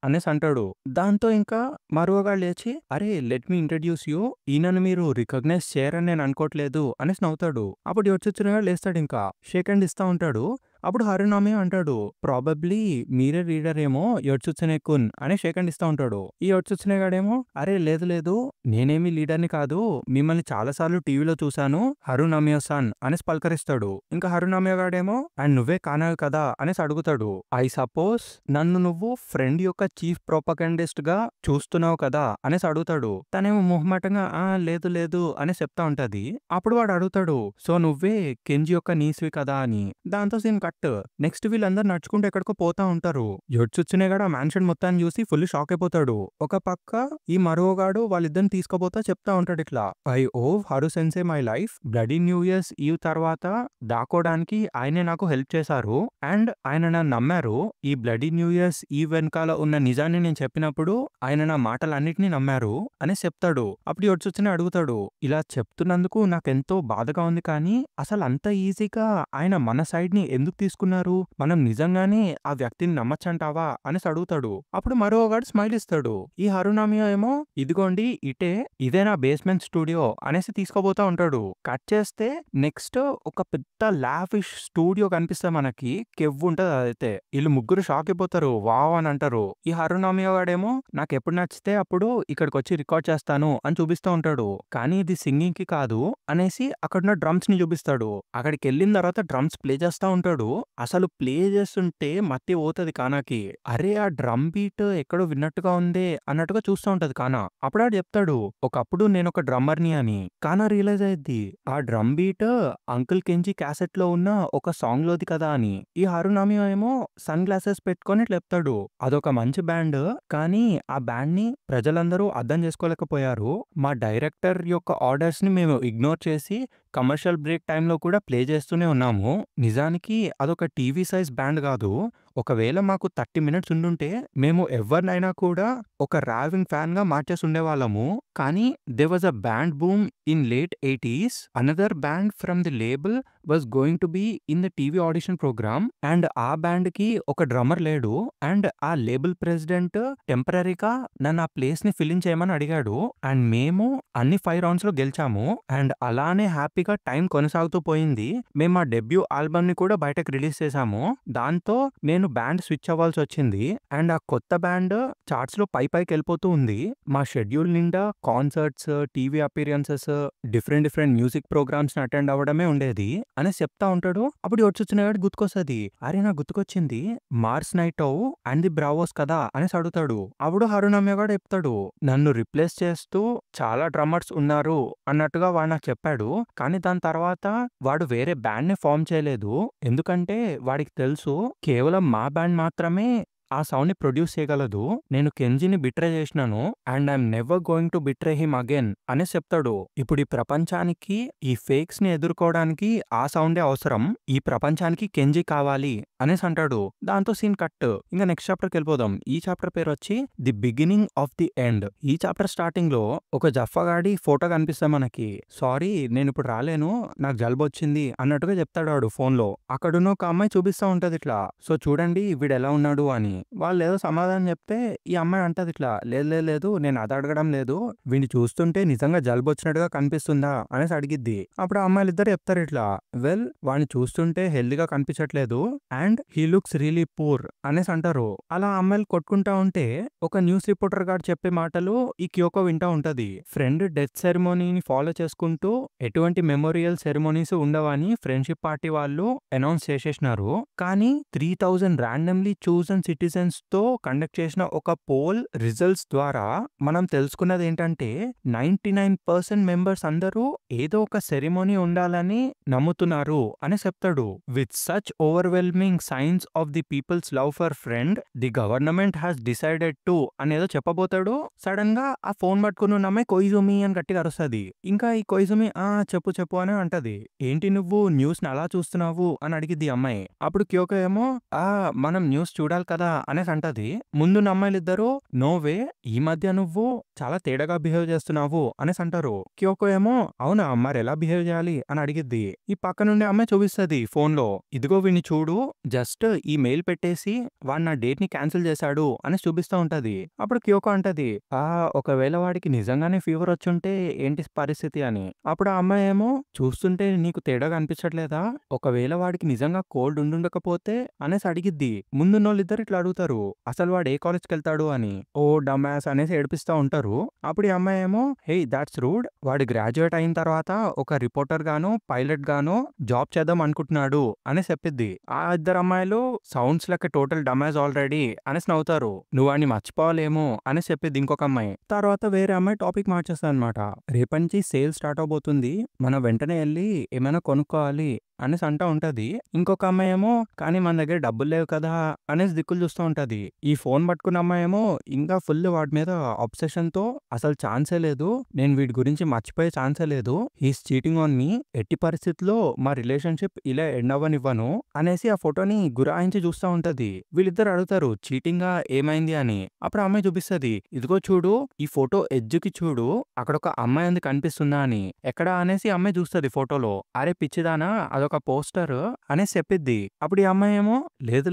అనేసి అంటాడు. దాంతో ఇంకా మరోగా లేచి అరే లెట్ మీ ఇంట్రడ్యూస్ యూ, ఈయనను మీరు రికగ్నైజ్ చేయరని నేను అనుకోవట్లేదు అనేసి నవ్వుతాడు. అప్పుడు వచ్చి లేస్తాడు, ఇంకా షేక్ హ్యాండ్ ఇస్తా ఉంటాడు. అప్పుడు హరునామి అంటాడు ప్రాబబ్లీ మీరే రీడర్ ఏమో యొట్సుత్సునే కున్ అని షేక్ హ్యాండ్ ఇస్తా ఉంటాడు. ఈ యొట్సుత్సునే గాడేమో అరే లేదు లేదు నేనేమి లీడర్ని కాదు, మిమ్మల్ని చాలాసార్లు టీవీలో చూశాను హరునామియో సాన్ అనేసి పలకరిస్తాడు. ఇంకా హరునామియో గాడేమో అండ్ నువ్వే కానావు కదా అనేసి అడుగుతాడు. ఐ సపోజ్ నన్ను నువ్వు ఫ్రెండ్ యొక్క చీఫ్ ప్రొపగండిస్ట్ గా చూస్తున్నావు కదా అనేసి అడుగుతాడు. తనేమో మొహమాటంగా లేదు లేదు అనేసి చెప్తా ఉంటది. అప్పుడు వాడు అడుగుతాడు సో నువ్వే కెంజీ యొక్క నీస్వి కదా అని. దాంతో సీన్ కట్. నెక్స్ట్ వీళ్ళందరూ నడుచుకుంటూ ఎక్కడికో పోతా ఉంటారు. యొట్సుత్సునే గాడు ఆ మ్యాన్షన్ మొత్తాన్ని చూసి ఫుల్ షాక్ అయిపోతాడు. ఒక పక్క ఈ మరోగాడు వాళ్ళిద్దరిని తీసుకుపోతా చెప్తా ఉంటాడు ఇట్లా I owe Haru sensei my life, bloody New Year's Eve తర్వాత దాకోడానికి ఆయనే నాకు హెల్ప్ చేశారు అండ్ ఆయన నన్ను నమ్మారు. ఈ బ్లడీ న్యూ ఇయర్స్ ఈవ్ వెనకాల ఉన్న నిజాన్ని నేను చెప్పినప్పుడు ఆయన నా మాటలన్నిటినీ నమ్మారు అని చెప్తాడు. అప్పుడు యొట్సుత్సునే అడుగుతాడు ఇలా చెప్తున్నందుకు నాకెంతో బాధగా ఉంది, కానీ అసలు అంత ఈజీగా ఆయన మన సైడ్ ని ఎందుకు తీసుకున్నారు, మనం నిజంగానే ఆ వ్యక్తిని నమ్మచ్చంటావా అనేసి అడుగుతాడు. అప్పుడు మరోగాడు స్మైల్ ఇస్తాడు. ఈ హరునామియో ఏమో ఇదిగోండి ఇటే, ఇదే నా బేస్మెంట్ స్టూడియో అనేసి తీసుకోబోతా ఉంటాడు. కట్ చేస్తే నెక్స్ట్ ఒక పెద్ద లావిష్ స్టూడియో కనిపిస్తే మనకి కెవ్వు ఉంటది. అదైతే వీళ్ళు ముగ్గురు షాక్ అయిపోతారు, వావ్ అని అంటారు. ఈ హరునామియో గాడేమో నాకు ఎప్పుడు నచ్చితే అప్పుడు ఇక్కడికి వచ్చి రికార్డ్ చేస్తాను అని చూపిస్తూ ఉంటాడు. కానీ ఇది సింగింగ్ కి కాదు అనేసి అక్కడున్న డ్రమ్స్ ని చూపిస్తాడు. అక్కడికి వెళ్ళిన తర్వాత డ్రమ్స్ ప్లే చేస్తా ఉంటాడు. అసలు ప్లే చేస్తుంటే మత్తి పోతది కానాకి. అరే ఆ డ్రమ్ బీట్ ఎక్కడో విన్నట్టుగా ఉందే అన్నట్టుగా చూస్తూ ఉంటది కానా. అప్పుడు ఆడు చెప్తాడు ఒకప్పుడు నేను ఒక డ్రమ్మర్ని అని. కానా రియలైజ్ అయ్యిద్ది ఆ డ్రమ్ బీట్ అంకుల్ కెంజీ క్యాసెట్ లో ఉన్న ఒక సాంగ్ లోది కదా అని. ఈ హరునామియో ఏమో సన్ గ్లాసెస్ పెట్టుకొని ఇట్లా చెప్తాడు అదొక మంచి బ్యాండ్, కానీ ఆ బ్యాండ్ ని ప్రజలందరూ అర్థం చేసుకోలేకపోయారు. మా డైరెక్టర్ యొక్క ఆర్డర్స్ ని మేము ఇగ్నోర్ చేసి కమర్షియల్ బ్రేక్ టైంలో కూడా ప్లే చేస్తూనే ఉన్నాము. నిజానికి అదొక టీవీ సైజ్ బ్యాండ్ కాదు, ఒకవేళ మాకు 30 మినిట్స్ ఉండుంటే మేము ఎవరినైనా కూడా ఒక రావింగ్ ఫ్యాన్‌గా మార్చేసి ఉండేవాళ్ళము. కానీ there was a band Boom in late 80s. Another band from the label was going to be in the TV audition program. And ఆ బ్యాండ్‌కి ఒక డ్రమ్మర్ లేడు. అండ్ ఆ లేబుల్ ప్రెసిడెంట్ టెంపరరీగా నన్ను ఆ ప్లేస్‌ని ఫిల్ ఇన్ చేయమని అడిగాడు. అండ్ మేము అన్ని 5 రౌండ్స్‌లో గెలిచాము. అండ్ అలానే హ్యాపీగా టైం కొనసాగుతూ పోయింది. మేము మా డెబ్యూ ఆల్బమ్‌ని కూడా బయటకు రిలీజ్ చేశాము. దాంతో నేను బ్యాండ్ స్విచ్ అవ్వాల్సొచ్చింది. అండ్ ఆ కొత్త బ్యాండ్ చార్ట్స్‌లో పైకెళ్ళిపోతూ ఉంది. మా షెడ్యూల్ నిండా concerts, TV appearances, different music ప్రోగ్రామ్స్‌ని అటెండ్ అవ్వడమే ఉండేది అనేసి చెప్తా ఉంటాడు. అప్పుడు వచ్చొచ్చినవాడికి గుర్తుకొస్తది. అరే! నాకు గుర్తుకొచ్చింది. మార్స్ నైటో అండ్ ది బ్రావోస్ కదా అనేసి అడుగుతాడు. అప్పుడు హరునమ్య కూడా చెప్తాడు. నన్ను రిప్లేస్ చేస్తూ చాలా డ్రమ్మర్స్ ఉన్నారు అన్నట్టుగా వాడు నాకు చెప్పాడు. కానీ దాని తర్వాత వాడు వేరే బ్యాండ్‌ని ఫార్మ్ చేయలేదు. ఎందుకంటే వాడికి తెలుసు కేవలం మా బ్యాండ్ మాత్రమే ఆ సౌండ్‌ని ప్రొడ్యూస్ చేయగలదు. నేను కెంజిని బిట్రే చేసినాను. And I'm never going to betray him again అనేసి చెప్తాడు. ఇప్పుడు ఈ ప్రపంచానికి ఈ ఫేక్స్‌ని ఎదుర్కోవడానికి ఆ సౌండే అవసరం. ఈ ప్రపంచానికి కెంజి కావాలి అనేసి అంటాడు. దాంతో సీన్ కట్. ఇంకా నెక్స్ట్ చాప్టర్‌కి వెళ్ళిపోదాం. ఈ చాప్టర్ పేరు వచ్చి the beginning of the end. ఈ చాప్టర్ స్టార్టింగ్‌లో ఒక జఫ్ఫాగాడి ఫోటో కనిపిస్తది మనకి. సారీ నేను ఇప్పుడు రాలేను. నాకు జలుబొచ్చింది అన్నట్టుగా చెప్తాడు వాడు ఫోన్‌లో. అక్కడున్న ఒక అమ్మాయి చూపిస్తా ఉంటది ఇట్లా. సో చూడండి వీడు ఎలా ఉన్నాడు అని. వాళ్ళు ఏదో సమాధానం చెప్తే ఈ అమ్మాయి అంటది ఇట్లా. లేదు నేను అది అడగడం లేదు. వీడిని చూస్తుంటే నిజంగా జలుబొచ్చినట్టుగా కనిపిస్తుందా అనేసి అడిగిద్ది. అప్పుడు ఆ అమ్మాయిలిద్దరు చెప్తారు ఇట్లా. వెల్ వాడిని చూస్తుంటే హెల్తీగా కనిపించట్లేదు. And he looks really poor అనేసి అంటారు. అలా అమ్మాయిలు కొట్టుకుంటా ఉంటే ఒక న్యూస్ రిపోర్టర్ గారు చెప్పే మాటలు ఈ క్యోకో వింటా ఉంటది. ఫ్రెండ్ డెత్ సెరమోనీని ఫాలో చేసుకుంటూ ఎటువంటి మెమోరియల్ సెరమోనీస్ ఉండవని ఫ్రెండ్షిప్ పార్టీ వాళ్ళు అనౌన్స్ చేసేసినారు. కానీ 3000 ర్యాండమ్లీ చూజన్ సిటిజన్స్ తో కండక్ట్ చేసిన ఒక పోల్ రిజల్ట్స్ ద్వారా మనం తెలుసుకున్నది ఏంటంటే 99% మెంబర్స్ అందరూ ఏదో ఒక సెరమోనీ ఉండాలని నమ్ముతున్నారు అని చెప్తాడు. With such overwhelming signs of the peoples love for Friend the government has decided to అనేదో చెప్పబోతాడు. సడన్ గా ఆ ఫోన్ పట్టుకుని ఉన్న అమ్మాయి కొయిజుమి అని గట్టిగా అరుస్తుంది. ఇంకా ఈ కొయిజుమి చెప్పు అని అంటది. ఏంటి నువ్వు న్యూస్ ని అలా చూస్తున్నావు అని అడిగిద్ది అమ్మాయి. అప్పుడు క్యోకో ఏమో మనం న్యూస్ చూడాలి కదా అనేసి అంటది. ముందున్న అమ్మాయిలిద్దరూ నో వే ఈ మధ్య నువ్వు చాలా తేడాగా బిహేవ్ చేస్తున్నావు అనేసి అంటారు. క్యోకో ఏమో అవునా మరి ఎలా బిహేవ్ చేయాలి అని అడిగిద్ది. ఈ పక్క నుండి అమ్మాయి చూపిస్తుంది ఫోన్ లో. ఇదిగో వీడిని చూడు, జస్ట్ ఈ మెయిల్ పెట్టేసి వాడు నా డేట్ ని క్యాన్సిల్ చేశాడు అని చూపిస్తూ ఉంటది. అప్పుడు క్యోకో అంటది ఒకవేళ వాడికి నిజంగానే ఫీవర్ వచ్చుంటే ఏంటి పరిస్థితి అని. అప్పుడు ఆ అమ్మాయి ఏమో చూస్తుంటే నీకు తేడాగా అనిపించట్లేదా, ఒకవేళ వాడికి నిజంగా కోల్డ్ ఉండుండకపోతే అనేసి అడిగిద్ది. ముందున్నోళ్ళిద్దరు ఇట్లా అడుగుతారు అసలు వాడు ఏ కాలేజ్కి వెళ్తాడు అని. ఓ డమాస్ అనేసి ఏడిపిస్తా ఉంటారు. అప్పుడు ఈ అమ్మాయి ఏమో హే దాట్స్ రూడ్, వాడు గ్రాడ్యుయేట్ అయిన తర్వాత ఒక రిపోర్టర్ గాను పైలట్ గాను జాబ్ చేద్దాం అనుకుంటున్నాడు అని చెప్పిద్ది. ఆ ఇద్దరు అమ్మాయిలు సౌండ్స్ లెక్క టోటల్ డమాస్ ఆల్రెడీ అనేసి నవ్వుతారు. నువ్వు వాడిని మర్చిపోవాలేమో అని చెప్పిద్ది ఇంకొక అమ్మాయి. తర్వాత వేరే అమ్మాయి టాపిక్ మార్చేస్తా అనమాట. రేపటి నుంచి సేల్ స్టార్ట్ అవబోతుంది, మనం వెంటనే వెళ్ళి ఏమైనా కొనుక్కోవాలి అనేసి అంటా ఉంటది. ఇంకొక అమ్మాయి ఏమో కానీ మన దగ్గర డబ్బులు లేవు కదా అనేసి దిక్కులు చూస్తూ ఉంటది. ఈ ఫోన్ పట్టుకున్న అమ్మాయి ఏమో ఇంకా ఫుల్ వాడి మీద అబ్సెషన్ తో అసలు ఛాన్సే లేదు, నేను వీడి గురించి మర్చిపోయే ఛాన్సే లేదు, హీస్ చీటింగ్ ఆన్ మీ, ఎట్టి పరిస్థితుల్లో మా రిలేషన్షిప్ ఇలా ఎండ్ అవ్వనివ్వను అనేసి ఆ ఫోటోని గురాయించి చూస్తూ ఉంటది. వీళ్ళిద్దరు అడుగుతారు చీటింగ్ గా ఏమైంది అని. అప్పుడు అమ్మాయి చూపిస్తుంది. ఇదిగో చూడు ఈ ఫోటో ఎడ్జ్కి చూడు, అక్కడ ఒక అమ్మాయి ఉంది కనిపిస్తుందా అని. ఎక్కడ అనేసి అమ్మాయి చూస్తుంది ఫోటోలో. అరే పిచ్చిదానా అదొక పోస్టర్ అనేసి చెప్పిద్ది. అప్పుడు ఈ అమ్మాయి ఏమో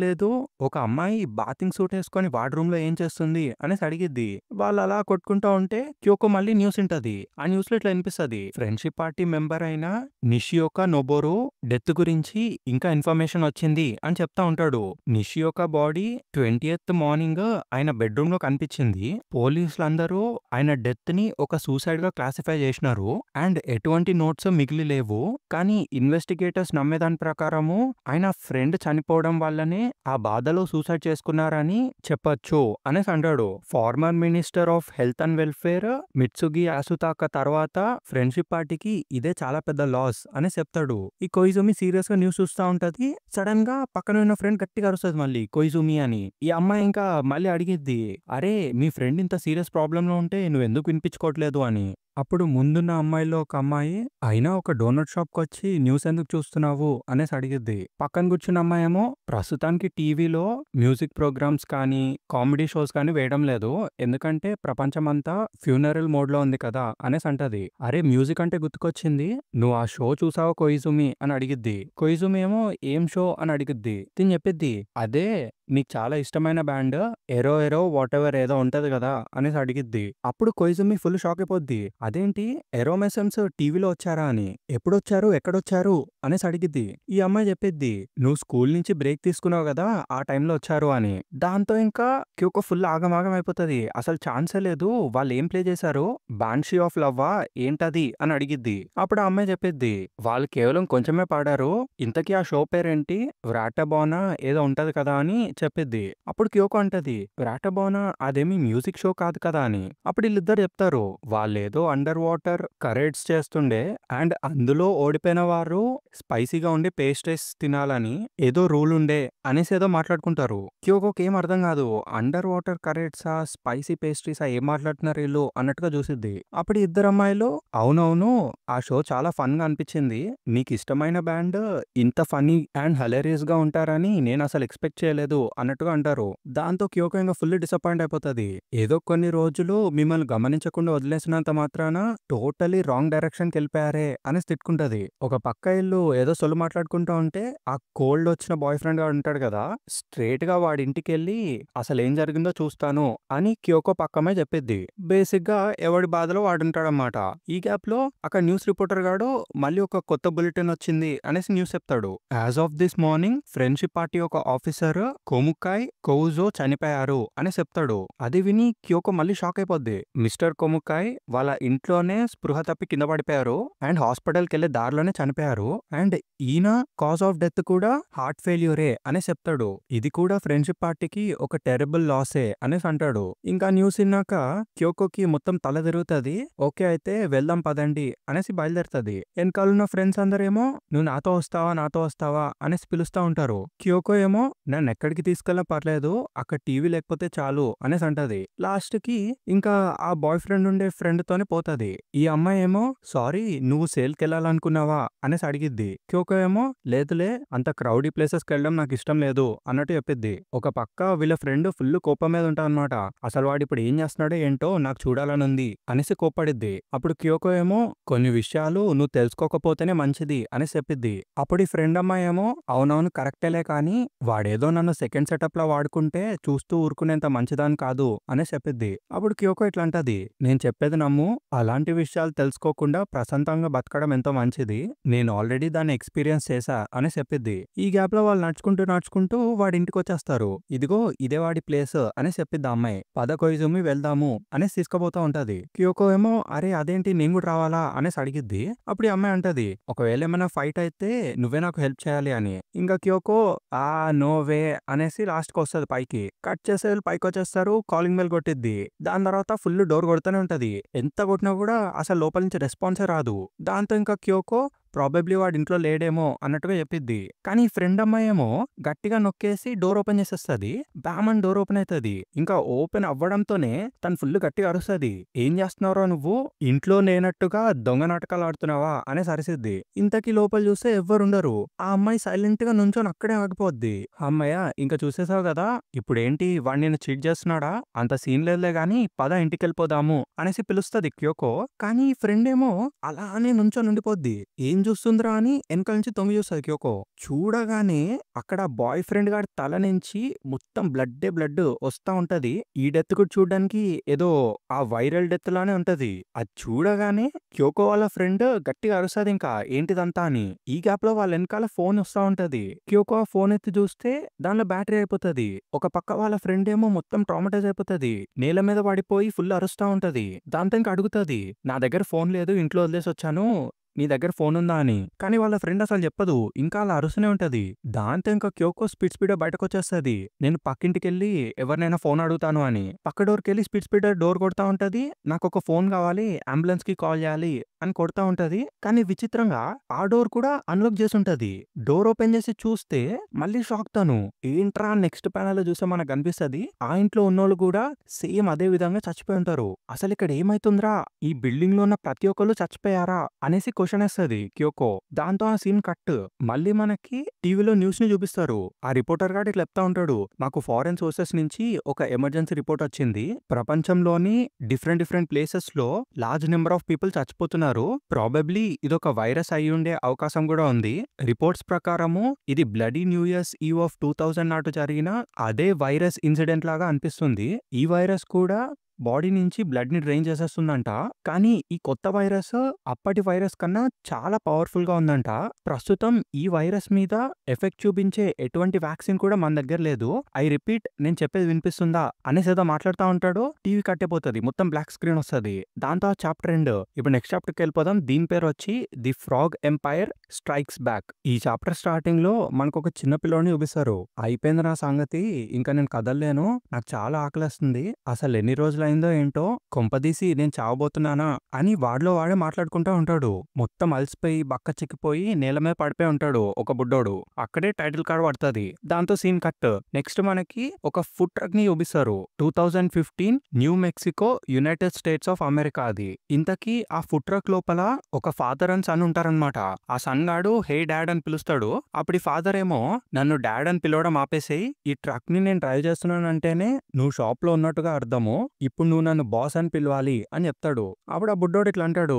లేదు ఒక అమ్మాయి బాతింగ్ సూట్ వేసుకొని వాడి రూమ్ లో ఏం చేస్తుంది అనేసి అడిగిద్ది. వాళ్ళు అలా కొట్టుకుంటా ఉంటే క్యోకో మళ్ళీ న్యూస్ ఉంటది. ఆ న్యూస్ లో ఇట్లా వినిపిస్తుంది. ఫ్రెండ్షిప్ పార్టీ మెంబర్ అయిన నిషియోకా నొబోరు డెత్ గురించి ఇంకా ఇన్ఫర్మేషన్ వచ్చింది అని చెప్తా ఉంటాడు. నిషియోకా బాడీ 20th మార్నింగ్ ఆయన బెడ్రూమ్ లో కనిపించింది. పోలీసులందరూ ఆయన డెత్ ని ఒక సూసైడ్ గా క్లాసిఫై చేసినారు. అండ్ ఎటువంటి నోట్స్ మిగిలి లేవు. కానీ ఇన్వెస్టిగేటర్స్ నమ్మేదాని ప్రకారము ఆయన ఫ్రెండ్ చనిపోవడం వల్లనే ఆ బాధలో సూసైడ్ చేసుకున్నారని చెప్పొచ్చు అనేసి అంటాడు. Former minister of health and welfare Mitsugi Asutaka తర్వాత ఫ్రెండ్షిప్ పార్టీకి ఇదే చాలా పెద్ద లాస్ అని చెప్తాడు. ఈ కొయిజుమి సీరియస్ గా న్యూస్ చూస్తా ఉంటది. సడన్ గా పక్కన ఉన్న ఫ్రెండ్ గట్టిగా అరుస్తుంది మళ్ళీ కొయిజుమి అని. ఈ అమ్మాయి ఇంకా మళ్ళీ అడిగిద్ది, అరే మీ ఫ్రెండ్ ఇంత సీరియస్ ప్రాబ్లం లో ఉంటే నువ్వు ఎందుకు వినిపించుకోవట్లేదు అని. అప్పుడు ముందున్న అమ్మాయిలో ఒక అమ్మాయి, "అయినా ఒక డోనట్ షాప్‌కొచ్చి న్యూస్ ఎందుకు చూస్తున్నావు?" అనేసి అడిగిద్ది. పక్కన కూర్చున్న అమ్మాయేమో, "ప్రస్తుతానికి టీవీలో మ్యూజిక్ ప్రోగ్రామ్స్ కానీ, కామెడీ షోస్ కానీ వేయడం లేదు. ఎందుకంటే ప్రపంచమంతా ఫ్యూనరల్ మోడ్‌లో ఉంది కదా!" అనేసి అంటది. "అరే! మ్యూజిక్ అంటే గుర్తుకొచ్చింది. నువ్వు ఆ షో చూసావా కొయిజుమి?" అని అడిగిద్ది. కొయిజుమి ఏమో, "ఏం షో?" అని అడిగిద్ది. తిను చెప్పిద్ది, "అదే నీకు చాలా ఇష్టమైన బ్యాండ్ 'ఎరో ఎరో వాటెవర్' ఏదో ఉంటది కదా!" అనేసి అడిగిద్ది. అప్పుడు కొయిజుమి ఫుల్ షాక్ అయిపోద్ది. "అదేంటి ఎరోమెసన్స్ టీవీలో వచ్చారా" అని. "ఎప్పుడొచ్చారు? ఎక్కడొచ్చారు?" అనేసి అడిగిద్ది. ఈ అమ్మాయి చెప్పిద్ది, "నువ్వు స్కూల్ నుంచి బ్రేక్ తీసుకున్నావు గదా! ఆ టైంలో వచ్చారు" అని. దాంతో ఇంకా క్యూకో ఫుల్ ఆగమాగం అయిపోతది. అసలు ఛాన్సే లేదు. వాళ్ళేం ప్లే చేశారు? 'బాన్షీ ఆఫ్ లవ్వా' ఏంటది? అని అడిగిద్ది. అప్పుడు ఆ అమ్మాయి చెప్పిద్ది, "వాళ్ళు కేవలం కొంచెమే పాడారు. ఇంతకీ ఆ షో పేరేంటి? 'వ్రాటబోనా' ఏదో ఉంటది కదా" అని చెప్పిద్ది. అప్పుడు క్యూకో అంటది, "వ్రాటబోనా అదేమి మ్యూజిక్ షో కాదు కదా" అని. అప్పుడు ఈళ్ళిద్దరు చెప్తారు, వాళ్ళేదో అండర్ వాటర్ కరేడ్స్ చేస్తుండే అండ్ అందులో ఓడిపోయిన వారు స్పైసీగా ఉండే పేస్ట్రీస్ తినాలని ఏదో రూల్ ఉండే అనేసి ఏదో మాట్లాడుకుంటారు. క్యూకోకి ఏం అర్థం కాదు. అండర్ వాటర్ కరేట్సా, స్పైసీ పేస్ట్రీసా ఏం మాట్లాడుతున్నారు వీళ్ళు అన్నట్టుగా చూసిద్ది. అప్పుడు ఈ ఇద్దరు అమ్మాయిలు, "అవునవును ఆ షో చాలా ఫన్ గా అనిపించింది. నీకు ఇష్టమైన బ్యాండ్ ఇంత ఫనీ అండ్ హలేరియస్ గా ఉంటారని నేను అసలు ఎక్స్పెక్ట్ చేయలేదు" అన్నట్టుగా అంటారు. దాంతో క్యూకో ఇంకా ఫుల్ డిసప్పాయింట్ అయిపోతది. ఏదో కొన్ని రోజులు మిమ్మల్ని గమనించకుండా వదిలేసినంత మాత్రాన టోటలీ రాంగ్ డైరెక్షన్ కెళ్ళిపోయారే అనేసి తిట్టుకుంటది. ఒక పక్క ఇల్లు ఏదో సొల్లు మాట్లాడుకుంటూ ఉంటే ఆ కోల్డ్ వచ్చిన బాయ్ ఫ్రెండ్ గాడు ఉంటాడు కదా, స్ట్రేట్ గా వాడి ఇంటికెళ్ళి అసలు ఏం జరిగిందో చూస్తాను అని క్యూకో పక్కమే చెప్పిద్ది. బేసిక్ గా ఎవడి బాధలో వాడుంటాడన్నమాట. ఈ గ్యాప్ లో అక్కడ న్యూస్ రిపోర్టర్ గాడు మళ్ళీ ఒక కొత్త బులెటిన్ వచ్చింది అనేసి న్యూస్ చెప్తాడు. As of this morning friendship party ఒక ఆఫీసర్ కొముకాయ్ కౌజో చనిపోయారు అని చెప్తాడు. అది విని క్యూకో మళ్ళీ షాక్ అయిపోద్ది. మిస్టర్ కొముకాయ్ వాళ్ళ ఇంట్లోనే స్పృహ తప్పి కింద పడిపోయారు అండ్ హాస్పిటల్కి వెళ్లే దారిలోనే చనిపోయారు అండ్ ఈయన కాజ్ ఆఫ్ డెత్ కూడా హార్ట్ ఫెయిల్యూరే అని చెప్తాడు. ఇది కూడా ఫ్రెండ్షిప్ పార్టీకి ఒక టెరబుల్ లాసే అనేసి అంటాడు. ఇంకా న్యూస్ విన్నాక క్యూకోకి మొత్తం తల తిరుగుతది. ఓకే అయితే వెళ్దాం పదండి అనేసి బయలుదేరుతది. వెనకాలన్న ఫ్రెండ్స్ అందరేమో, "నువ్వు నాతో వస్తావా నాతో వస్తావా" అనేసి పిలుస్తా ఉంటారు. క్యూకో ఏమో, "నన్ను ఎక్కడికి తీసుకెళ్ళినా పర్లేదు, అక్కడ టీవీ లేకపోతే చాలు" అనేసి అంటది. లాస్ట్ కి ఇంకా ఆ బాయ్ ఫ్రెండ్ ఉండే ఫ్రెండ్ తోనే పోతది. ఈ అమ్మాయి ఏమో, "సారీ నువ్వు సేల్కి వెళ్ళాలనుకున్నావా" అనేసి అడిగిద్ది. క్యూకో ఏమో, "లేదులే అంత క్రౌడీ ప్లేసెస్కి వెళ్ళడం నాకు ఇష్టం లేదు" అన్నట్టు చెప్పిద్ది. ఒక పక్క వీళ్ళ ఫ్రెండ్ ఫుల్ కోపం మీద ఉంటాడనమాట. అసలు వాడు ఇప్పుడు ఏం చేస్తున్నాడో ఏంటో నాకు చూడాలని ఉంది అనేసి కోప్పడిద్ది. అప్పుడు క్యూకో ఏమో, "కొన్ని విషయాలు నువ్వు తెలుసుకోకపోతేనే మంచిది" అని చెప్పిద్ది. అప్పుడు ఈ ఫ్రెండ్ అమ్మాయి ఏమో, "అవునవును కరెక్టేలే కానీ వాడేదో నన్ను సెకండ్ సెటప్ లా వాడుకుంటే చూస్తూ ఊరుకునేంత మంచిదాని కాదు" అని చెప్పిద్ది. అప్పుడు క్యూకో ఇట్లా అంటది, "నేను చెప్పేది నమ్ము, అలాంటి విషయాలు తెలుసుకోకుండా ప్రశాంతంగా బతకడం ఎంతో మంచిది. నేను ఆల్రెడీ దాన్ని ఎక్స్పీరియన్స్ చేశా" అని చెప్పిద్ది. ఈ గ్యాప్ లో వాళ్ళు నడుచుకుంటూ నడుచుకుంటూ వాడి ఇంటికి వచ్చేస్తారు. "ఇదిగో ఇదే వాడి ప్లేస్" అని చెప్పిద్ది ఆ అమ్మాయి. "పద కొయిజుమి వెళ్దాము" అనేసి తీసుకుపోతా ఉంటది. క్యూకో ఏమో, "అరే అదేంటి నేను కూడా రావాలా" అనేసి అడిగిద్ది. అప్పుడు ఈ అమ్మాయి అంటది, "ఒకవేళ ఏమైనా ఫైట్ అయితే నువ్వే నాకు హెల్ప్ చేయాలి" అని. ఇంకా క్యూకో, "ఆ నో వే" అనేసి లాస్ట్ కి వస్తది పైకి. కట్ చేసే వీళ్ళు పైకి వచ్చేస్తారు. కాలింగ్ బెల్ కొట్టిద్ది. దాని తర్వాత ఫుల్ డోర్ కొడుతూనే ఉంటది. ఎంత కొట్టినా కూడా అసలు లోపల నుంచి రెస్పాన్సే రాదు. దాంతో ఇంకా క్యూకో ప్రాబబ్లీ వాడి ఇంట్లో లేడేమో అన్నట్టుగా చెప్పిద్ది. కానీ ఈ ఫ్రెండ్ అమ్మాయి ఏమో గట్టిగా నొక్కేసి డోర్ ఓపెన్ చేసేస్తది. బ్యామ్ అని డోర్ ఓపెన్ అవుతది. ఇంకా ఓపెన్ అవ్వడంతోనే తను ఫుల్ గట్టిగా అరుస్తది. "ఏం చేస్తున్నారో నువ్వు? ఇంట్లో లేనట్టుగా దొంగ నాటకాలు ఆడుతున్నావా" అనేసి అరిసిద్ది. ఇంతకీ లోపల చూస్తే ఎవ్వరుండరు. ఆ అమ్మాయి సైలెంట్ గా నుంచొని అక్కడే ఆగిపోద్ది. "అమ్మయ్య ఇంకా చూసేసావు కదా, ఇప్పుడేంటి వాడు నిన్ను చీట్ చేస్తున్నాడా? అంత సీన్ లేదులే గాని పద ఇంటికెళ్ళిపోదాము" అనేసి పిలుస్తది క్యూకో. కానీ ఈ ఫ్రెండ్ ఏమో అలానే నుంచొని ఉండిపోద్ది. ఏం చూస్తుందిరా అని వెనకాల నుంచి తొంగి చూస్తది క్యూకో. చూడగానే అక్కడ బాయ్ ఫ్రెండ్ గాడి తల నుంచి మొత్తం బ్లడ్ వస్తా ఉంటది. ఈ డెత్ కూడా చూడడానికి ఏదో ఆ వైరల్ డెత్ లానే ఉంటది. అది చూడగానే క్యూకో వాళ్ళ ఫ్రెండ్ గట్టిగా అరుస్తది ఇంకా ఏంటిదంతా అని. ఈ గ్యాప్ లో వాళ్ళ వెనకాల ఫోన్ వస్తా ఉంటది. క్యూకో ఆ ఫోన్ ఎత్తి చూస్తే దానిలో బ్యాటరీ అయిపోతది. ఒక పక్క వాళ్ళ ఫ్రెండ్ ఏమో మొత్తం ట్రామటైజ్ అయిపోతది. నేల మీద పడిపోయి ఫుల్ అరుస్తా ఉంటది. దాంతో ఇంకా అడుగుతది, "నా దగ్గర ఫోన్ లేదు, ఇంట్లో వదిలేసి వచ్చాను, నీ దగ్గర ఫోన్ ఉందా అని. కానీ వాళ్ళ ఫ్రెండ్ అసలు చెప్పదు. ఇంకా అలా అరుస్తూనే ఉంటది. దాంతో ఇంకా క్యోకో స్పీడ్‌గా బయటకొచ్చేస్తది. నేను పక్కింటికెళ్ళి ఎవరినైనా ఫోన్ అడుగుతాను అని. పక్క డోర్‌కెళ్ళి స్పీడ్‌గా డోర్ కొడతా ఉంటది. నాకొక ఫోన్ కావాలి, అంబులెన్స్‌కి కాల్ చేయాలి అని కొడతా ఉంటది. కానీ విచిత్రంగా ఆ డోర్ కూడా అన్‌లాక్ చేసుంటది. డోర్ ఓపెన్ చేసి చూస్తే మళ్ళీ షాక్ తను. ఏంట్రా నెక్స్ట్ ప్యానెల్‌లో చూస్తే మనకు కనిపిస్తది. ఆ ఇంట్లో ఉన్నోళ్ళు కూడా సేమ్ అదే విధంగా చచ్చిపోయి ఉంటారు. అసలిక్కడ ఏమైతుందిరా? ఈ బిల్డింగ్‌లో ఉన్న ప్రతి ఒక్కళ్ళు చచ్చిపోయారా? అనేసి క్వెషన్ ఏస్తది క్యోకో. దాంతో ఆ సీన్ కట్. మళ్ళీ మనకి టీవీలో న్యూస్‌ని చూపిస్తారు. ఆ రిపోర్టర్ గాడు ఇట్లా చెప్తా ఉంటాడు. మాకు ఫారెన్ సోర్సెస్ నుంచి ఒక ఎమర్జెన్సీ రిపోర్ట్ వచ్చింది. ప్రపంచంలోని డిఫరెంట్ ప్లేసెస్‌లో లార్జ్ నెంబర్ ఆఫ్ పీపుల్ చచ్చిపోతున్నారు. ప్రాబబ్లీ ఇదొక వైరస్ అయ్యుండే అవకాశం కూడా ఉంది. రిపోర్ట్స్ ప్రకారము ఇది bloody New Year's eve of 2000 నాటు జరిగిన అదే వైరస్ ఇన్సిడెంట్ లాగా అనిపిస్తుంది. ఈ వైరస్ కూడా బాడీ నుంచి బ్లడ్‌ని డ్రైన్ చేసేస్తుందంట. కానీ ఈ కొత్త వైరస్ అప్పటి వైరస్ కన్నా చాలా పవర్‌ఫుల్‌గా ఉందంట. ప్రస్తుతం ఈ వైరస్ మీద ఎఫెక్ట్ చూపించే ఎటువంటి వ్యాక్సిన్ కూడా మన దగ్గర లేదు. ఐ రిపీట్ నేను చెప్పేది వినిపిస్తుందా? అనేసి ఏదో మాట్లాడుతా ఉంటాడు. టీవీ కట్ అయిపోతది. మొత్తం బ్లాక్ స్క్రీన్ వస్తది. దాంతో ఆ చాప్టర్ ఎండ్. ఇప్పుడు నెక్స్ట్ చాప్టర్‌కెళ్ళిపోదాం. దీని పేరు వచ్చి 'the frog empire strikes back'. ఈ చాప్టర్ స్టార్టింగ్‌లో మనకొక చిన్న పిల్లోడిని చూపిస్తారు. అయిపోయింది నా సంగతి. ఇంకా నేను కదలలేను. నాకు చాలా ఆకలేస్తుంది. అసలు ఎన్ని రోజులైందో ఏంటో, కొంపదీసి నేను చావబోతున్నానా అని వాడిలో వాడే మాట్లాడుకుంటా ఉంటాడు. మొత్తం అలసిపోయి బక్క చిక్కిపోయి నేల మీద పడిపోయి ఉంటాడు ఒక బుడ్డోడు. అక్కడే టైటిల్ కార్డ్ పడుతుంది. దాంతో సీన్ కట్. నెక్స్ట్ మనకి ఒక ఫుడ్ ట్రక్ ని చూపిస్తారు. 2015 new Mexico United states of America అది. ఇంతకీ ఆ ఫుడ్ ట్రక్ లోపల ఒక ఫాదర్ అండ్ సన్ ఉంటారనమాట. ఆ సన్ గాడు హే డాడ్ అని పిలుస్తాడు. అప్పుడు ఈ ఫాదర్ ఏమో నన్ను డాడ్ అని పిలవడం ఆపేసేయి. ఈ ట్రక్ ని నేను డ్రైవ్ చేస్తున్నానంటేనే నువ్వు షాప్ లో ఉన్నట్టుగా అర్థము. ఇప్పుడు నువ్వు నన్ను బాస్ అని పిలవాలి అని చెప్తాడు. అప్పుడు ఆ బుడ్డోడు ఇట్లా అంటాడు.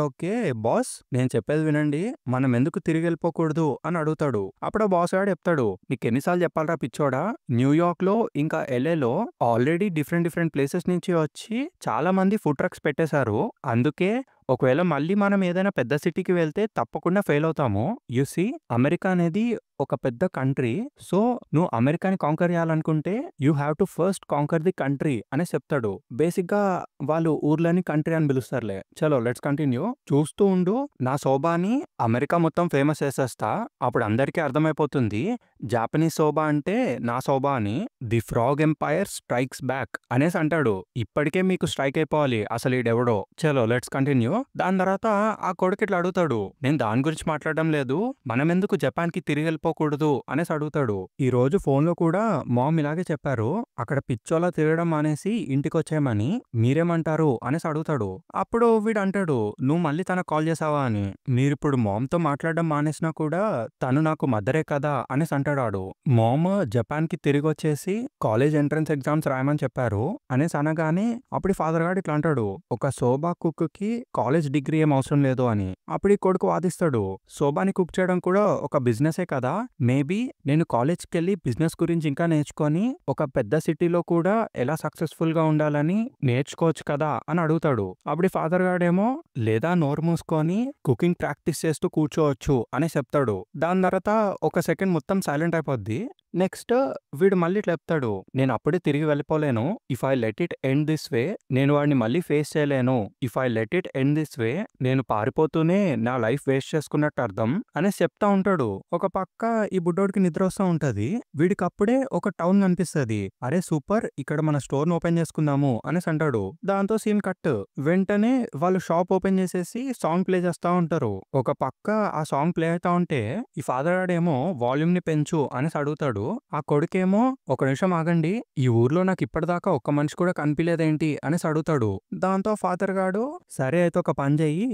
ఓకే బాస్, నేను చెప్పేది వినండి. మనం ఎందుకు తిరిగి వెళ్ళిపోకూడదు అని అడుగుతాడు. అప్పుడు ఆ బాస్ గాడు చెప్తాడు. నీకు ఎన్నిసార్లు చెప్పాలరా పిచ్చోడా? న్యూయార్క్ లో ఇంకా ఎల్ఏలో ఆల్రెడీ డిఫరెంట్ ప్లేసెస్ నుంచి వచ్చి చాలా మంది ఫుడ్ ట్రక్స్ పెట్టేశారు. అందుకే ఒకవేళ మళ్ళీ మనం ఏదైనా పెద్ద సిటీకి వెళ్తే తప్పకుండా ఫెయిల్ అవుతాము. యు సీ, అమెరికా అనేది ఒక పెద్ద కంట్రీ. సో నువ్వు అమెరికాని కాంకర్ చేయాలనుకుంటే you have to first canker the country అని చెప్తాడు. బేసిక్ గా వాళ్ళు ఊర్లని కంట్రీ అని పిలుస్తారులే. చలో లెట్స్ కంటిన్యూ. చూస్తూ ఉండు, నా సోబాని అమెరికా మొత్తం ఫేమస్ చేసేస్తా. అప్పుడు అందరికీ అర్థమైపోతుంది జాపనీస్ సోబా అంటే నా సోబా అని. The frog empire strikes back అనేసి అంటాడు. ఇప్పటికే మీకు స్ట్రైక్ అయిపోవాలి అసలు ఈడెవడో. చలో లెట్స్ కంటిన్యూ. దాని తర్వాత ఆ కొడుకు ఇట్లా అడుగుతాడు. నేను దాని గురించి మాట్లాడడం లేదు. మనం ఎందుకు జపాన్ కి తిరిగి వెళ్ళిపోకూడదు అనేసి అడుగుతాడు. ఈ రోజు ఫోన్ లో కూడా మామ్ ఇలాగే చెప్పారు. అక్కడ పిచ్చోలా తిరగడం మానేసి ఇంటికి వచ్చేయమని. మీరేమంటారు అనేసి అడుగుతాడు. అప్పుడు వీడు అంటాడు, నువ్వు మళ్ళీ తనకు కాల్ చేసావా అని. మీరిప్పుడు మామ్ తో మాట్లాడడం మానేసినా కూడా తను నాకు మదరే కదా అనేసి అంటాడు ఆడు. మామ్ జపాన్ కి తిరిగి వచ్చేసి కాలేజ్ ఎంట్రన్స్ ఎగ్జామ్స్ రాయమని చెప్పారు అనేసి అనగానే అప్పుడు ఫాదర్ గారు ఇట్లా అంటాడు. ఒక సోబా కుక్ కి కాలేజ్ డిగ్రీ ఏం అవసరం లేదు అని. అప్పుడు ఈ కొడుకు వాదిస్తాడు. సోబాని కుక్ చేయడం కూడా ఒక బిజినెసే కదా. మేబీ నేను కాలేజ్కి వెళ్ళి బిజినెస్ గురించి ఇంకా నేర్చుకొని ఒక పెద్ద సిటీలో కూడా ఎలా సక్సెస్ఫుల్ గా ఉండాలని నేర్చుకోవచ్చు కదా అని అడుగుతాడు. అప్పుడు ఫాదర్ గాడేమో లేదా నోరు మూసుకొని కుకింగ్ ప్రాక్టీస్ చేస్తూ కూర్చోవచ్చు అని చెప్తాడు. దాని తర్వాత ఒక సెకండ్ మొత్తం సైలెంట్ అయిపోద్ది. నెక్స్ట్ వీడు మళ్ళీ ఇట్లా చెప్తాడు. నేను అప్పుడే తిరిగి వెళ్ళిపోలేను. If I let it end this way నేను వాడిని మళ్ళీ ఫేస్ చేయలేను. If I let it end this way నేను పారిపోతూనే నా లైఫ్ వేస్ట్ చేసుకున్నట్టు అర్థం అనేసి చెప్తా ఉంటాడు. ఒక పక్క ఈ బుడ్డోడికి నిద్ర వస్తూ ఉంటది. వీడికి అప్పుడే ఒక టౌన్ కనిపిస్తది. అరే సూపర్, ఇక్కడ మన స్టోర్ ని ఓపెన్ చేసుకుందాము అనేసి అంటాడు. దాంతో సీన్ కట్. వెంటనే వాళ్ళు షాప్ ఓపెన్ చేసేసి సాంగ్ ప్లే చేస్తా ఉంటారు. ఒక పక్క ఆ సాంగ్ ప్లే అవుతా ఉంటే ఈ ఫాదర్ గాడేమో వాల్యూమ్ ని పెంచు అనేసి అడుగుతాడు. ఆ కొడుకేమో ఒక నిమిషం ఆగండి, ఈ ఊర్లో నాకు ఇప్పటిదాకా ఒక్క మనిషి కూడా కనిపించలేదేంటి అనేసి అడుగుతాడు. దాంతో ఫాదర్ గాడు సరే అయితే ఒక పని చెయ్యి,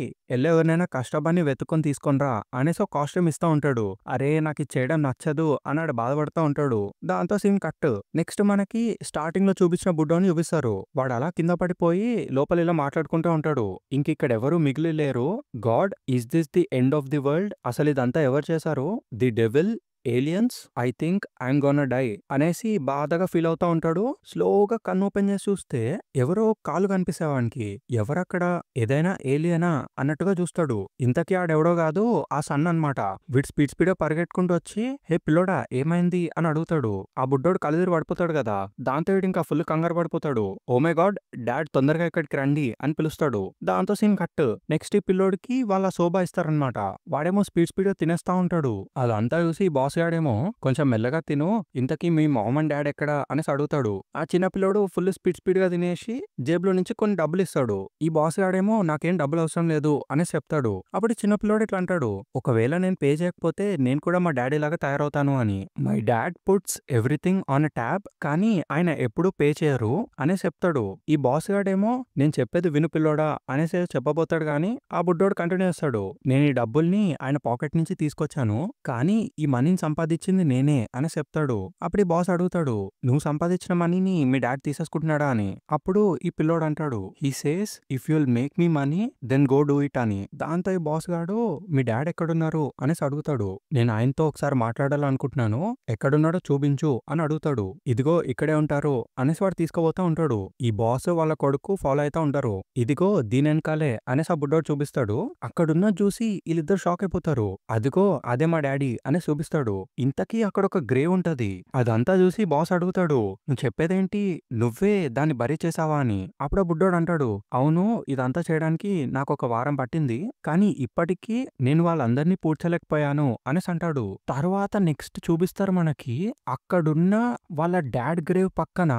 ఎవరినైనా కష్టపడి వెతుకొని తీసుకొనిరా అనేసి ఒక కాస్ట్యూమ్ ఇస్తా ఉంటాడు. అరే నాకు ఇది చేయడం నచ్చదు అన్నాడు బాధపడుతూ ఉంటాడు. దాంతో సీన్ కట్. నెక్స్ట్ మనకి స్టార్టింగ్ లో చూపించిన బుడ్డోని చూపిస్తారు. వాడు అలా కింద పడిపోయి లోపల ఇలా మాట్లాడుకుంటూ ఉంటాడు. ఇంక ఇక్కడ ఎవరు మిగిలి లేరు. God, is this the end of the world? అసలు ఇదంతా ఎవరు చేశారు? The devil, aliens I think I'm gonna die అనేసి బాధగా ఫీల్ అవుతా ఉంటాడు. స్లోగా కన్ను ఓపెన్ చేసి చూస్తే ఎవరో కాలు కనిపిస్తాయి వానికి. ఎవరక్కడ, ఏదైనా ఏలియనా అన్నట్టుగా చూస్తాడు. ఇంతకీ ఆడెవడో కాదు, ఆ సన్ అన్నమాట. వీడు స్పీడ్ స్పీడ్ గా పరిగెట్టుకుంటూ వచ్చి, హే పిల్లోడా ఏమైంది అని అడుగుతాడు. ఆ బుడ్డోడు కళ్ళెదిరి పడిపోతాడు కదా, దాంతో వీడు ఇంకా ఫుల్ కంగారు పడిపోతాడు. ఓ మై గాడ్, డాడ్ తొందరగా ఇక్కడికి రండి అని పిలుస్తాడు. దాంతో సీన్ కట్. నెక్స్ట్ ఈ పిల్లోడికి వాళ్ళ శోభ ఇస్తారనమాట. వాడేమో స్పీడ్ స్పీడ్ గా తినేస్తా ఉంటాడు. అదంతా చూసి బాస్ గాడేమో కొంచెం మెల్లగా తిను, ఇంతకీ మీ మామ్ అండ్ డాడ్ ఎక్కడ అనేసి అడుగుతాడు. ఆ చిన్న పిల్లోడు ఫుల్ స్పీడ్ గా తినేసి జేబులో నుంచి కొన్ని డబ్బులు ఇస్తాడు. ఈ బాస్ గాడేమో నాకేం డబ్బులు అవసరం లేదు అనేసి చెప్తాడు. అప్పుడు చిన్న పిల్లోడు ఇట్లా అంటాడు, ఒకవేళ నేను పే చేయకపోతే నేను కూడా మా డాడీ లాగా తయారవుతాను అని. My dad puts everything on a tab, కానీ ఆయన ఎప్పుడూ పే చేయరు అనేసి చెప్తాడు. ఈ బాస్ గాడేమో నేను చెప్పేది విను పిల్లోడా అనేసి చెప్పబోతాడు గాని ఆ బుడ్డోడు కంటిన్యూ చేస్తాడు. నేను ఈ డబ్బుల్ని ఆయన పాకెట్ నుంచి తీసుకొచ్చాను, కానీ ఈ మనీని సంపాదించింది నేనే అని చెప్తాడు. అప్పుడు ఈ బాస్ అడుగుతాడు, నువ్వు సంపాదించిన మనీని మీ డాడ్ తీసేసుకుంటున్నాడా అని. అప్పుడు ఈ పిల్లోడు అంటాడు, he says if you'll make me money then go do it అని. దాంతో ఈ బాస్ గాడు మీ డాడ్ ఎక్కడున్నారు అనేసి అడుగుతాడు. నేను ఆయనతో ఒకసారి మాట్లాడాలనుకుంటున్నాను, ఎక్కడున్నాడో చూపించు అని అడుగుతాడు. ఇదిగో ఇక్కడే ఉంటారు అనేసి వాడు తీసుకుపోతా ఉంటాడు. ఈ బాస్ వాళ్ళ కొడుకు ఫాలో అవుతా ఉంటారు. ఇదిగో దీని వెనకాలే అనేసి ఆ బుడ్డోడు చూపిస్తాడు. అక్కడున్న చూసి వీళ్ళిద్దరు షాక్ అయిపోతారు. అదిగో అదే మా డాడీ అని చూపిస్తాడు. ఇంతకీ అక్కడ ఒక గ్రేవ్ ఉంటది. అదంతా చూసి బాస్ అడుగుతాడు, నువ్వు చెప్పేదేంటి, నువ్వే దాన్ని బరీ చేసావా అని. అప్పుడు ఆ బుడ్డోడు అంటాడు, అవును ఇదంతా చేయడానికి నాకు ఒక వారం పట్టింది, కానీ ఇప్పటికీ నేను వాళ్ళందరినీ పూడ్చలేకపోయాను అనేసి అంటాడు. తర్వాత నెక్స్ట్ చూపిస్తారు మనకి, అక్కడున్న వాళ్ళ డాడ్ గ్రేవ్ పక్కన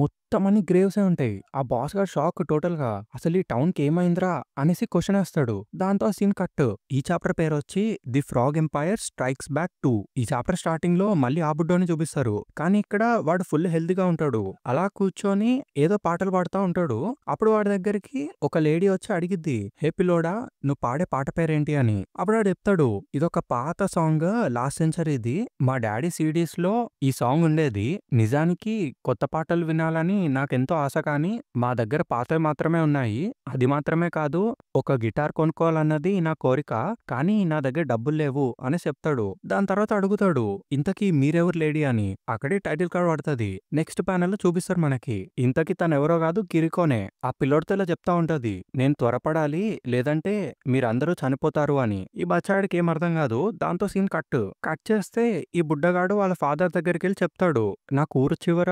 మొత్తం అన్ని గ్రేవ్సే ఉంటాయి. ఆ బాస్ గారు షాక్ టోటల్ గా, అసలు ఈ టౌన్ కి ఏమైందిరా అనేసి క్వశ్చన్ వేస్తాడు. దాంతో ఆ సీన్ కట్. ఈ చాప్టర్ పేరు వచ్చి the frog empire strikes back 2. ఈ చాప్టర్ స్టార్టింగ్ లో మళ్ళీ ఆ బుడ్డోని చూపిస్తారు, కానీ ఇక్కడ వాడు ఫుల్ హెల్తీగా ఉంటాడు. అలా కూర్చొని ఏదో పాటలు పాడుతూ ఉంటాడు. అప్పుడు వాడి దగ్గరికి ఒక లేడీ వచ్చి అడిగిద్ది, హే పిల్లోడా నువ్వు పాడే పాట పేరేంటి అని. అప్పుడు వాడు చెప్తాడు, ఇదొక పాత సాంగ్, లాస్ట్ సెంచరీది, మా డాడీ సిడీస్ లో ఈ సాంగ్ ఉండేది. నిజానికి కొత్త పాటలు వినాలని నాకెంతో ఆశ, కానీ మా దగ్గర పాతవి మాత్రమే ఉన్నాయి. అది మాత్రమే కాదు, ఒక గిటార్ కొనుక్కోవాలన్నది నా కోరిక, కానీ నా దగ్గర డబ్బులు లేవు అని చెప్తాడు. దాని తర్వాత అడుగుతాడు, ఇంతకీ మీరెవరు లేడీ అని. అక్కడే టైటిల్ కార్డ్ పడుతుంది. నెక్స్ట్ ప్యానెల్ లో చూపిస్తారు మనకి, ఇంతకీ తను ఎవరో కాదు, కిరికోనే. ఆ పిల్లోడితో ఇలా చెప్తా ఉంటది, నేను త్వరపడాలి లేదంటే మీరందరూ చనిపోతారు అని. ఈ బచ్చాడికి ఏం అర్థం కాదు. దాంతో సీన్ కట్. కట్ చేస్తే ఈ బుడ్డగాడు వాళ్ళ ఫాదర్ దగ్గరికి వెళ్ళి చెప్తాడు, నాకు ఊరు చివర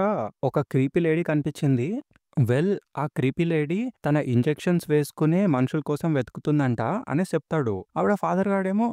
ఒక క్రీపీ లేడీ కనిపించింది. వెల్ ఆ క్రీపీ లేడీ తన ఇంజెక్షన్స్ వేసుకునే మనుషుల కోసం వెతుకుతుందంట అనేసి చెప్తాడు. ఆవిడ ఫాదర్ గాడేమో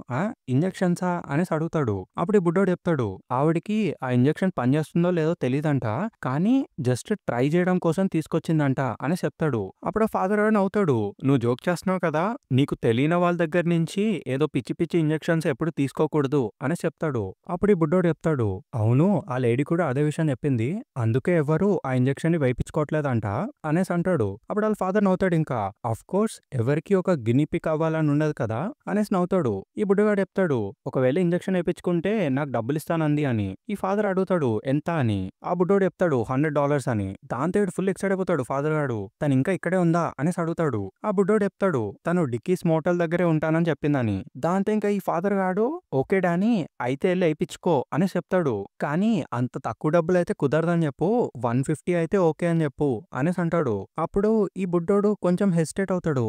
ఇంజెక్షన్సా అనేసి అడుగుతాడు. అప్పుడు ఈ బుడ్డోడు చెప్తాడు, ఆవిడికి ఆ ఇంజెక్షన్ పనిచేస్తుందో లేదో తెలియదంట, కానీ జస్ట్ ట్రై చేయడం కోసం తీసుకొచ్చిందంట అని చెప్తాడు. అప్పుడు ఫాదర్ గాడు నవ్వుతాడు, నువ్వు జోక్ చేస్తున్నావు కదా, నీకు తెలియని వాళ్ళ దగ్గర నుంచి ఏదో పిచ్చి పిచ్చి ఇంజెక్షన్స్ ఎప్పుడు తీసుకోకూడదు అని చెప్తాడు. అప్పుడు ఈ బుడ్డోడు చెప్తాడు, అవును ఆ లేడీ కూడా అదే విషయం చెప్పింది, అందుకే ఎవరు ఆ ఇంజెక్షన్ ని వేయించుకోవట్లేదంట అనేసి అంటాడు. అప్పుడు వాళ్ళ ఫాదర్ నవ్వుతాడు, ఇంకా ఆఫ్ కోర్స్ ఎవరికి ఒక గినిపిక్ అవ్వాలని ఉండదు కదా అనేసి నవ్వుతాడు. ఈ బుడ్డగాడు చెప్తాడు, ఒకవేళ ఇంజెక్షన్ వేయించుకుంటే నాకు డబ్బులు ఇస్తానంది అని. ఈ ఫాదర్ అడుగుతాడు ఎంత అని. ఆ బుడ్డోడు చెప్తాడు $100 అని. దాంతో ఫుల్ ఎక్సైట్ అయిపోతాడు ఫాదర్ గాడు, తను ఇంకా ఇక్కడే ఉందా అనేసి అడుగుతాడు. ఆ బుడ్డోడు చెప్తాడు, తను డిక్కీస్ మోటల్ దగ్గరే ఉంటానని చెప్పిందని. దాంతో ఇంకా ఈ ఫాదర్ గాడు, ఓకే డానీ అయితే వెళ్ళి వేయించుకో అని చెప్తాడు, కానీ అంత తక్కువ డబ్బులు అయితే కుదరదని చెప్పు, 150 అయితే ఓకే అని చెప్పు అనేసి అంటాడు. అప్పుడు ఈ బుడ్డోడు కొంచెం హెసిటేట్ అవుతాడు.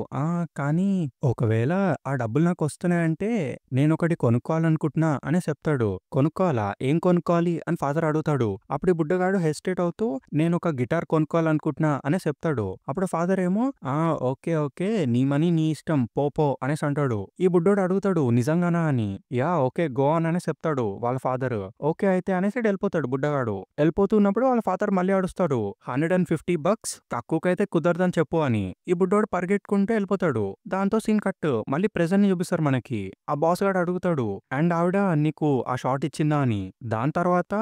కానీ ఒకవేళ ఆ డబ్బులు నాకు వస్తున్నాయంటే నేను ఒకటి కొనుక్కోవాలనుకుంటున్నా అని చెప్తాడు. కొనుక్కోవాలా, ఏం కొనుక్కోవాలి అని ఫాదర్ అడుగుతాడు. అప్పుడు ఈ బుడ్డగాడు హెసిటేట్ అవుతూ నేను ఒక గిటార్ కొనుక్కోవాలనుకుంటున్నా అని చెప్తాడు. అప్పుడు ఫాదర్ ఏమో ఓకే ఓకే నీ మనీ నీ ఇష్టం పో అనేసి అంటాడు. ఈ బుడ్డోడు అడుగుతాడు, నిజంగానా అని. యా ఓకే గో అని చెప్తాడు వాళ్ళ ఫాదర్. ఓకే అయితే అనేసి వెళ్ళిపోతాడు బుడ్డగాడు. వెళ్ళిపోతున్నప్పుడు వాళ్ళ ఫాదర్ మళ్ళీ అడుస్తాడు, $150 తక్కువకైతే కుదరదని చెప్పు అని. ఈ బుడ్డోడు పరిగెట్టుకుంటూ వెళ్ళిపోతాడు. దాంతో సీన్ కట్. మళ్ళీ ప్రెజెంట్ చూపిస్తారు మనకి. ఆ బాస్ గాడు అడుగుతాడు, అండ్ ఆవిడ నీకు ఆ షాట్ ఇచ్చిందా అని. దాని తర్వాత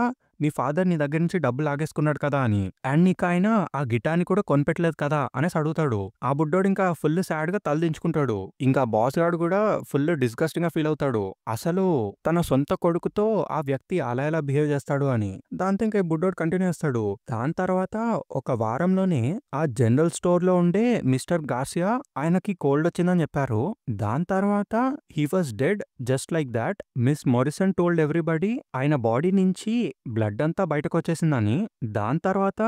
నీ ఫాదర్ నీ దగ్గర నుంచి డబ్బులు లాగేసుకున్నాడు కదా అని. అండ్ నీకాయన ఆ గిటార్‌ని కూడా కొనిపెట్టలేదు కదా అనేసి అడుగుతాడు. ఆ బుడ్డోడు ఇంకా ఫుల్ సాడ్‌గా తల దించుకుంటాడు. ఇంకా బాస్ గాడు కూడా ఫుల్ డిస్గస్టింగ్‌గా ఫీల్ అవుతాడు. అసలు తన సొంత కొడుకుతో ఆ వ్యక్తి అలా ఎలా బిహేవ్ చేస్తాడు అని. దాంతో ఇంకా ఈ బుడ్డోడు కంటిన్యూ చేస్తాడు. దాని తర్వాత ఒక వారంలోనే ఆ జనరల్ స్టోర్‌లో ఉండే మిస్టర్ గార్సియా ఆయనకి కోల్డ్ వచ్చిందని చెప్పారు. దాని తర్వాత he was dead just like that. Miss Morrison told everybody ఆయన బాడీ నుంచి బ్లడ్ అంతా బయటకొచ్చేసిందని. దాని తర్వాత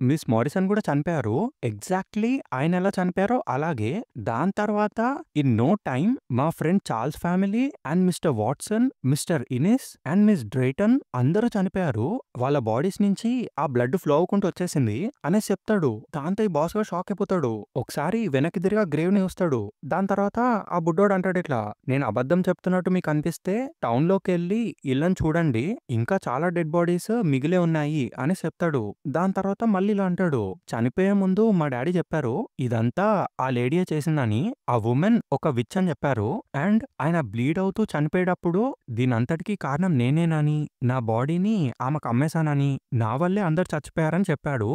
మిస్ మారిసన్ కూడా చనిపోయారు. ఎగ్జాక్ట్‌లీ ఆయన ఎలా చనిపోయారో అలాగే. దాని తర్వాత ఇన్ నో టైమ్ మా friend Charles family and mister Watson, mister Innis and miss Drayton అందరూ చనిపోయారు. వాళ్ళ బాడీస్ నుంచి ఆ బ్లడ్ ఫ్లో అవ్వుకుంటూ వచ్చేసింది అనేసి చెప్తాడు. దాంతో ఈ బాస్ గాడు షాక్ అయిపోతాడు. ఒకసారి వెనక్కి తిరిగి ఆ గ్రేవ్‌ని చూస్తాడు. దాని తర్వాత ఆ బుడ్డోడు అంటాడు ఇట్లా, నేను అబద్ధం చెప్తున్నట్టు మీకు అనిపిస్తే టౌన్‌లోకెళ్ళి ఇళ్ళని చూడండి. ఇంకా చాలా డెడ్ బాడీస్ మిగిలే ఉన్నాయి అని చెప్తాడు. దాని తర్వాత మళ్ళీ ఇలా అంటాడు, చనిపోయే ముందు మా డాడీ చెప్పారు ఇదంతా ఆ లేడీయే చేసిందని. ఆ వుమెన్ ఒక విచ్ అని చెప్పారు. అండ్ ఆయన బ్లీడ్ అవుతూ చనిపోయేటప్పుడు దీనంతటికీ కారణం నేనేనని, నా బాడీని ఆమెకు అమ్మేశానని, నా వల్లే అందరు చచ్చిపోయారని చెప్పాడు.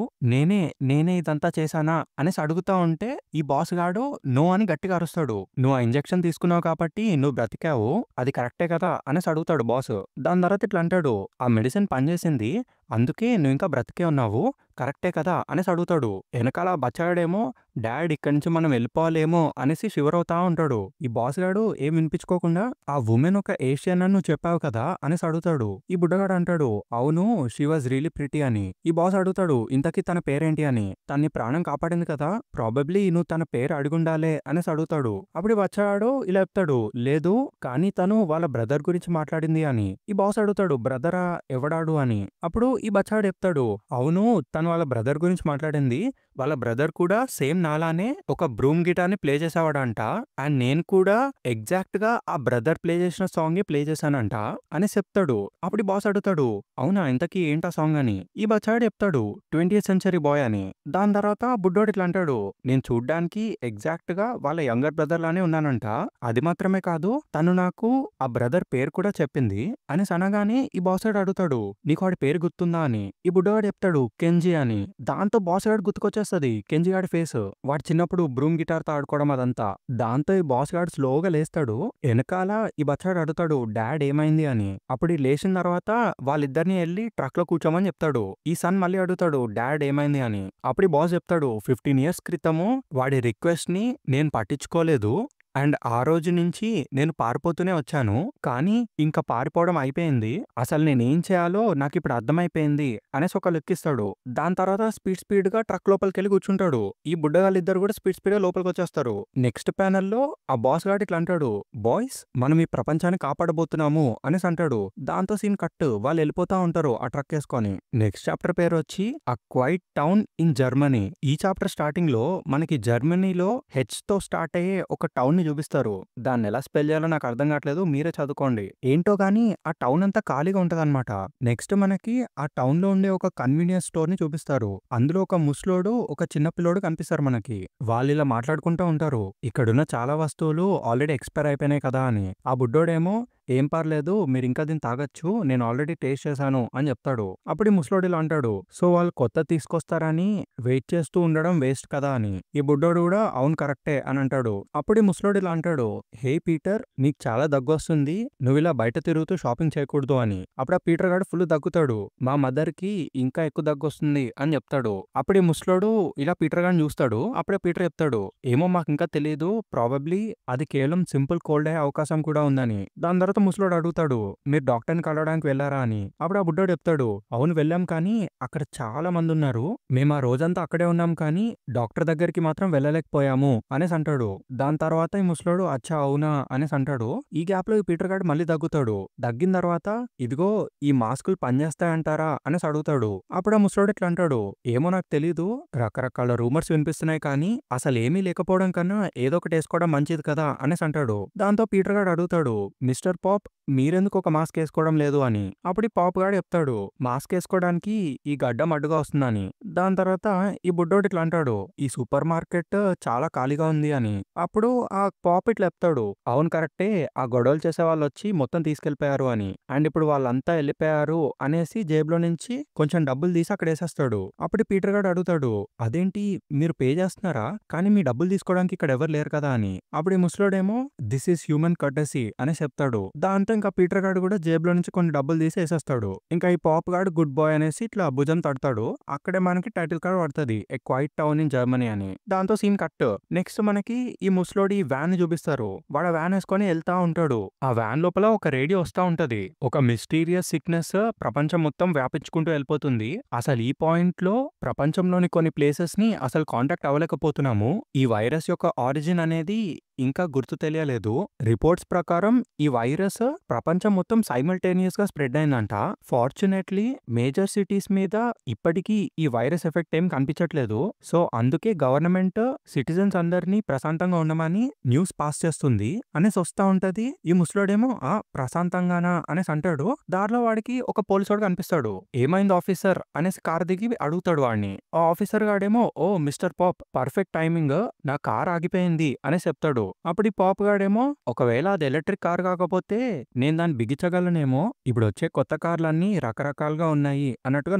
నేనే ఇదంతా చేశానా అనేసి అడుగుతా ఉంటే ఈ బాస్ గాడు నో అని గట్టిగా అరుస్తాడు. నువ్వు ఆ ఇంజెక్షన్ తీసుకున్నావు కాబట్టి నువ్వు బ్రతికావు, అది కరెక్టే కదా అనేసి అడుగుతాడు బాస్. దాని తర్వాత ఇట్లా అంటాడు, ఆ మెడిసిన్ పనిచేసింది, అందుకే నువ్వు ఇంకా బ్రతికే ఉన్నావు, కరెక్టే కదా అనేసి అడుగుతాడు. వెనకాల బచ్చాడేమో డాడ్ ఇక్కడి నుంచి మనం వెళ్ళిపోవాలేమో అనేసి షివర్ అవుతా ఉంటాడు. ఈ బాస్ గాడు ఏం వినిపించుకోకుండా ఆ వుమెన్ ఒక ఏషియన్ అని నువ్వు చెప్పావు కదా అనేసి అడుగుతాడు. ఈ బుడ్డగాడు అంటాడు, అవును షీ వాజ్ రియలీ ప్రిటీ అని. ఈ బాస్ అడుగుతాడు, ఇంతకీ తన పేరేంటి అని. తన్ని ప్రాణం కాపాడింది కదా, ప్రాబబ్లీ నువ్వు తన పేరు అడుగుండాలే అనేసి అడుగుతాడు. అప్పుడు ఈ బచ్చాడు ఇలా చెప్తాడు, లేదు కానీ తను వాళ్ళ బ్రదర్ గురించి మాట్లాడింది అని. ఈ బాస్ అడుగుతాడు, బ్రదరా ఎవడాడు అని. అప్పుడు ఈ బచ్చాడు చెప్తాడు, అవును తను వాళ్ళ బ్రదర్ గురించి మాట్లాడింది, వాళ్ళ బ్రదర్ కూడా సేమ్ నాలానే ఒక బ్రూమ్ గిటార్‌ని ప్లే చేసేవాడంట. అండ్ నేను కూడా ఎగ్జాక్ట్ గా ఆ బ్రదర్ ప్లే చేసిన సాంగే ప్లే చేశానంట అని చెప్తాడు. అప్పుడు ఈ బాస్ అడుగుతాడు, అవునా ఇంతకీ ఏంటా సాంగ్ అని. ఈ బచ్చాడు చెప్తాడు 20th సెంచరీ బాయ్ అని. దాని తర్వాత బుడ్డోడు ఇట్లా అంటాడు, నేను చూడ్డానికి ఎగ్జాక్ట్ గా వాళ్ళ యంగర్ బ్రదర్ లానే ఉన్నానంట, అది మాత్రమే కాదు తను నాకు ఆ బ్రదర్ పేరు కూడా చెప్పింది అనేసి అనగానే ఈ బాస్ గాడు అడుగుతాడు, నీకు వాడి పేరు గుర్తుందా అని. ఈ బుడ్డోడు చెప్తాడు కెంజీ అని. దాంతో బాస్ గాడు గుర్తుకొచ్చేస్తది కెంజీ గాడి ఫేస్, వాడు చిన్నప్పుడు బ్రూమ్ గిటార్ తో ఆడుకోవడం అదంతా. దాంతో ఈ బాస్ గాడు స్లోగా లేస్తాడు. వెనకాల ఈ బచ్చాడు అడుగుతాడు డాడ్ ఏమైంది అని. అప్పుడు ఈ లేచిన తర్వాత వాళ్ళిద్దరిని వెళ్ళి ట్రక్ లో కూర్చోమని చెప్తాడు. ఈ సన్ మళ్ళీ అడుగుతాడు డాడ్ ఏమైంది అని. అప్పుడు ఈ బాస్ చెప్తాడు, 15 years క్రితము వాడి రిక్వెస్ట్ ని నేను పట్టించుకోలేదు అండ్ ఆ రోజు నుంచి నేను పారిపోతూనే వచ్చాను, కానీ ఇంకా పారిపోవడం అయిపోయింది, అసలు నేనేం చేయాలో నాకు ఇప్పుడు అర్థమైపోయింది అనేసి ఒక లెక్కిస్తాడు. దాని తర్వాత స్పీడ్ గా ట్రక్ లోపలికి వెళ్ళి కూర్చుంటాడు. ఈ బుడ్డగాళ్ళిద్దరు కూడా స్పీడ్ గా లోపలికి వచ్చేస్తారు. నెక్స్ట్ ప్యానెల్లో ఆ బాస్ గాడు ఇట్లా అంటాడు, బాయ్స్ మనం ఈ ప్రపంచాన్ని కాపాడబోతున్నాము అనేసి అంటాడు. దాంతో సీన్ కట్, వాళ్ళు వెళ్ళిపోతా ఉంటారు ఆ ట్రక్ వేసుకొని. నెక్స్ట్ చాప్టర్ పేరు వచ్చి అ క్వైట్ టౌన్ ఇన్ జర్మనీ. ఈ చాప్టర్ స్టార్టింగ్ లో మనకి జర్మనీలో హెచ్ తో స్టార్ట్ అయ్యే ఒక టౌన్ ని చూపిస్తారు. దాన్ని ఎలా స్పెల్ చేయాలో నాకు అర్థం కావట్లేదు, మీరే చదువుకోండి. ఏంటో గానీ ఆ టౌన్ అంతా ఖాళీగా ఉంటదన్నమాట. నెక్స్ట్ మనకి ఆ టౌన్ లో ఉండే ఒక కన్వీనియన్స్ స్టోర్ ని చూపిస్తారు. అందులో ఒక ముసలోడు ఒక చిన్న పిల్లోడు కనిపిస్తారు మనకి. వాళ్ళు ఇలా మాట్లాడుకుంటూ ఉంటారు, ఇక్కడున్న చాలా వస్తువులు ఆల్రెడీ ఎక్స్పైర్ అయిపోయినాయి కదా అని. ఆ బుడ్డోడేమో ఏం పర్లేదు మీరు ఇంకా దీన్ని తాగొచ్చు, నేను ఆల్రెడీ టేస్ట్ చేశాను అని చెప్తాడు. అప్పుడు ఈ ముసలోడు ఇలా అంటాడు, సో వాళ్ళు కొత్త తీసుకొస్తారని వెయిట్ చేస్తూ ఉండడం వేస్ట్ కదా అని. ఈ బుడ్డోడు కూడా అవును కరెక్టే అని అంటాడు. అప్పుడు ఈ ముసలోడు ఇలా అంటాడు, హే పీటర్ నీకు చాలా దగ్గు వస్తుంది, నువ్వు ఇలా బయట తిరుగుతూ షాపింగ్ చేయకూడదు అని. అప్పుడు ఆ పీటర్ గాడు ఫుల్ దగ్గుతాడు, మా మదర్ కి ఇంకా ఎక్కువ దగ్గు వస్తుంది అని చెప్తాడు. అప్పుడు ఈ ముసలోడు ఇలా పీటర్ గాడిని చూస్తాడు. అప్పుడే పీటర్ చెప్తాడు, ఏమో మాకు ఇంకా తెలియదు, ప్రాబబ్లీ అది కేవలం సింపుల్ కోల్డ్ అయ్యే అవకాశం కూడా ఉందని. దాని తర్వాత ముసలోడు అడుగుతాడు, మీరు డాక్టర్ని కలవడానికి వెళ్ళారా అని. అప్పుడు ఆ బుడ్డోడు చెప్తాడు, అవును వెళ్ళాం కానీ అక్కడ చాలా మంది ఉన్నారు, మేము ఆ రోజంతా అక్కడే ఉన్నాం కానీ డాక్టర్ దగ్గరికి మాత్రం వెళ్ళలేకపోయాము అనేసి అంటాడు. దాని తర్వాత ఈ ముసలోడు అచ్చా అవునా అనేసి అంటాడు. ఈ గ్యాప్ లో ఈ పీటర్ గాడు మళ్ళీ దగ్గుతాడు. దగ్గిన తర్వాత ఇదిగో ఈ మాస్కులు పనిచేస్తాయంటారా అనేసి అడుగుతాడు. అప్పుడు ఆ ముసలోడు ఇట్లా అంటాడు, ఏమో నాకు తెలీదు, రకరకాల రూమర్స్ వినిపిస్తున్నాయి కానీ అసలు ఏమీ లేకపోవడం కన్నా ఏదో ఒకటి వేసుకోవడం మంచిది కదా అనేసి అంటాడు. దాంతో పీటర్ గాడు అడుగుతాడు, మిస్టర్ పాప్ మీరెందుకు ఒక మాస్క్ వేసుకోవడం లేదు అని. అప్పుడు ఈ పాప్ గాడు చెప్తాడు మాస్క్ వేసుకోవడానికి ఈ గడ్డం అడ్డుగా వస్తుందని. దాని తర్వాత ఈ బుడ్డోడు ఇట్లా అంటాడు ఈ సూపర్ మార్కెట్ చాలా ఖాళీగా ఉంది అని. అప్పుడు ఆ పాప్ ఇట్లా చెప్తాడు అవును కరెక్టే, ఆ గొడవలు చేసే వాళ్ళు వచ్చి మొత్తం తీసుకెళ్లిపోయారు అని. అండ్ ఇప్పుడు వాళ్ళంతా వెళ్ళిపోయారు అనేసి జేబులో నుంచి కొంచెం డబ్బులు తీసి అక్కడ వేసేస్తాడు. అప్పుడు పీటర్ గాడు అడుగుతాడు అదేంటి మీరు పే చేస్తున్నారా, కానీ మీ డబ్బులు తీసుకోవడానికి ఇక్కడ ఎవరు లేరు కదా అని. అప్పుడు ఈ ముసలోడేమో దిస్ ఈస్ హ్యూమన్ కర్టసీ అని చెప్తాడు. దాంతో ఇంకా పీటర్ గాడు కూడా జేబులో నుంచి కొన్ని డబ్బులు తీసి వేసేస్తాడు. ఇంకా ఈ పాప్ గాడు గుడ్ బాయ్ అనేసి ఇట్లా భుజం తడతాడు. అక్కడే మనకి టైటిల్ కార్డ్ పడుతుంది ఏ క్వైట్ టౌన్ ఇన్ జర్మనీ అని. దాంతో సీన్ కట్. నెక్స్ట్ మనకి ఈ ముసలోడి వ్యాన్ చూపిస్తారు. వాడు వ్యాన్ వేసుకొని వెళ్తా ఉంటాడు. ఆ వ్యాన్ లోపల ఒక రేడియో వస్తా ఉంటది. ఒక మిస్టీరియస్ సిక్నెస్ ప్రపంచం మొత్తం వ్యాపించుకుంటూ వెళ్ళిపోతుంది. అసలు ఈ పాయింట్ లో ప్రపంచంలోని కొన్ని ప్లేసెస్ ని అసలు కాంటాక్ట్ అవ్వలేకపోతున్నాము. ఈ వైరస్ యొక్క ఆరిజిన్ అనేది ఇంకా గుర్తు తెలియలేదు. రిపోర్ట్స్ ప్రకారం ఈ వైరస్ ప్రపంచం మొత్తం సైమల్టేనియస్ గా స్ప్రెడ్ అయిందంట. ఫార్చునేట్లీ మేజర్ సిటీస్ మీద ఇప్పటికీ ఈ వైరస్ ఎఫెక్ట్ ఏం కనిపించట్లేదు. సో అందుకే గవర్నమెంట్ సిటిజన్స్ అందరినీ ప్రశాంతంగా ఉండమని న్యూస్ పాస్ చేస్తుంది అనేసి వస్తా ఉంటది. ఈ ముసలోడేమో ప్రశాంతంగానా అనేసి అంటాడు. దారిలో వాడికి ఒక పోలీసోడు కనిపిస్తాడు. ఏమైంది ఆఫీసర్ అనేసి కార్ దిగి అడుగుతాడు వాడిని. ఆ ఆఫీసర్ గాడేమో ఓ మిస్టర్ పాప్ పర్ఫెక్ట్ టైమింగ్, నా కార్ ఆగిపోయింది అనేసి చెప్తాడు. అప్పుడు ఈ పాప్ గాడేమో ఒకవేళ అది ఎలక్ట్రిక్ కార్ కాకపోతే నేను దాన్ని బిగించగలనేమో, ఇప్పుడు వచ్చే కొత్త కార్లన్నీ రకరకాలుగా ఉన్నాయి అన్నట్టుగా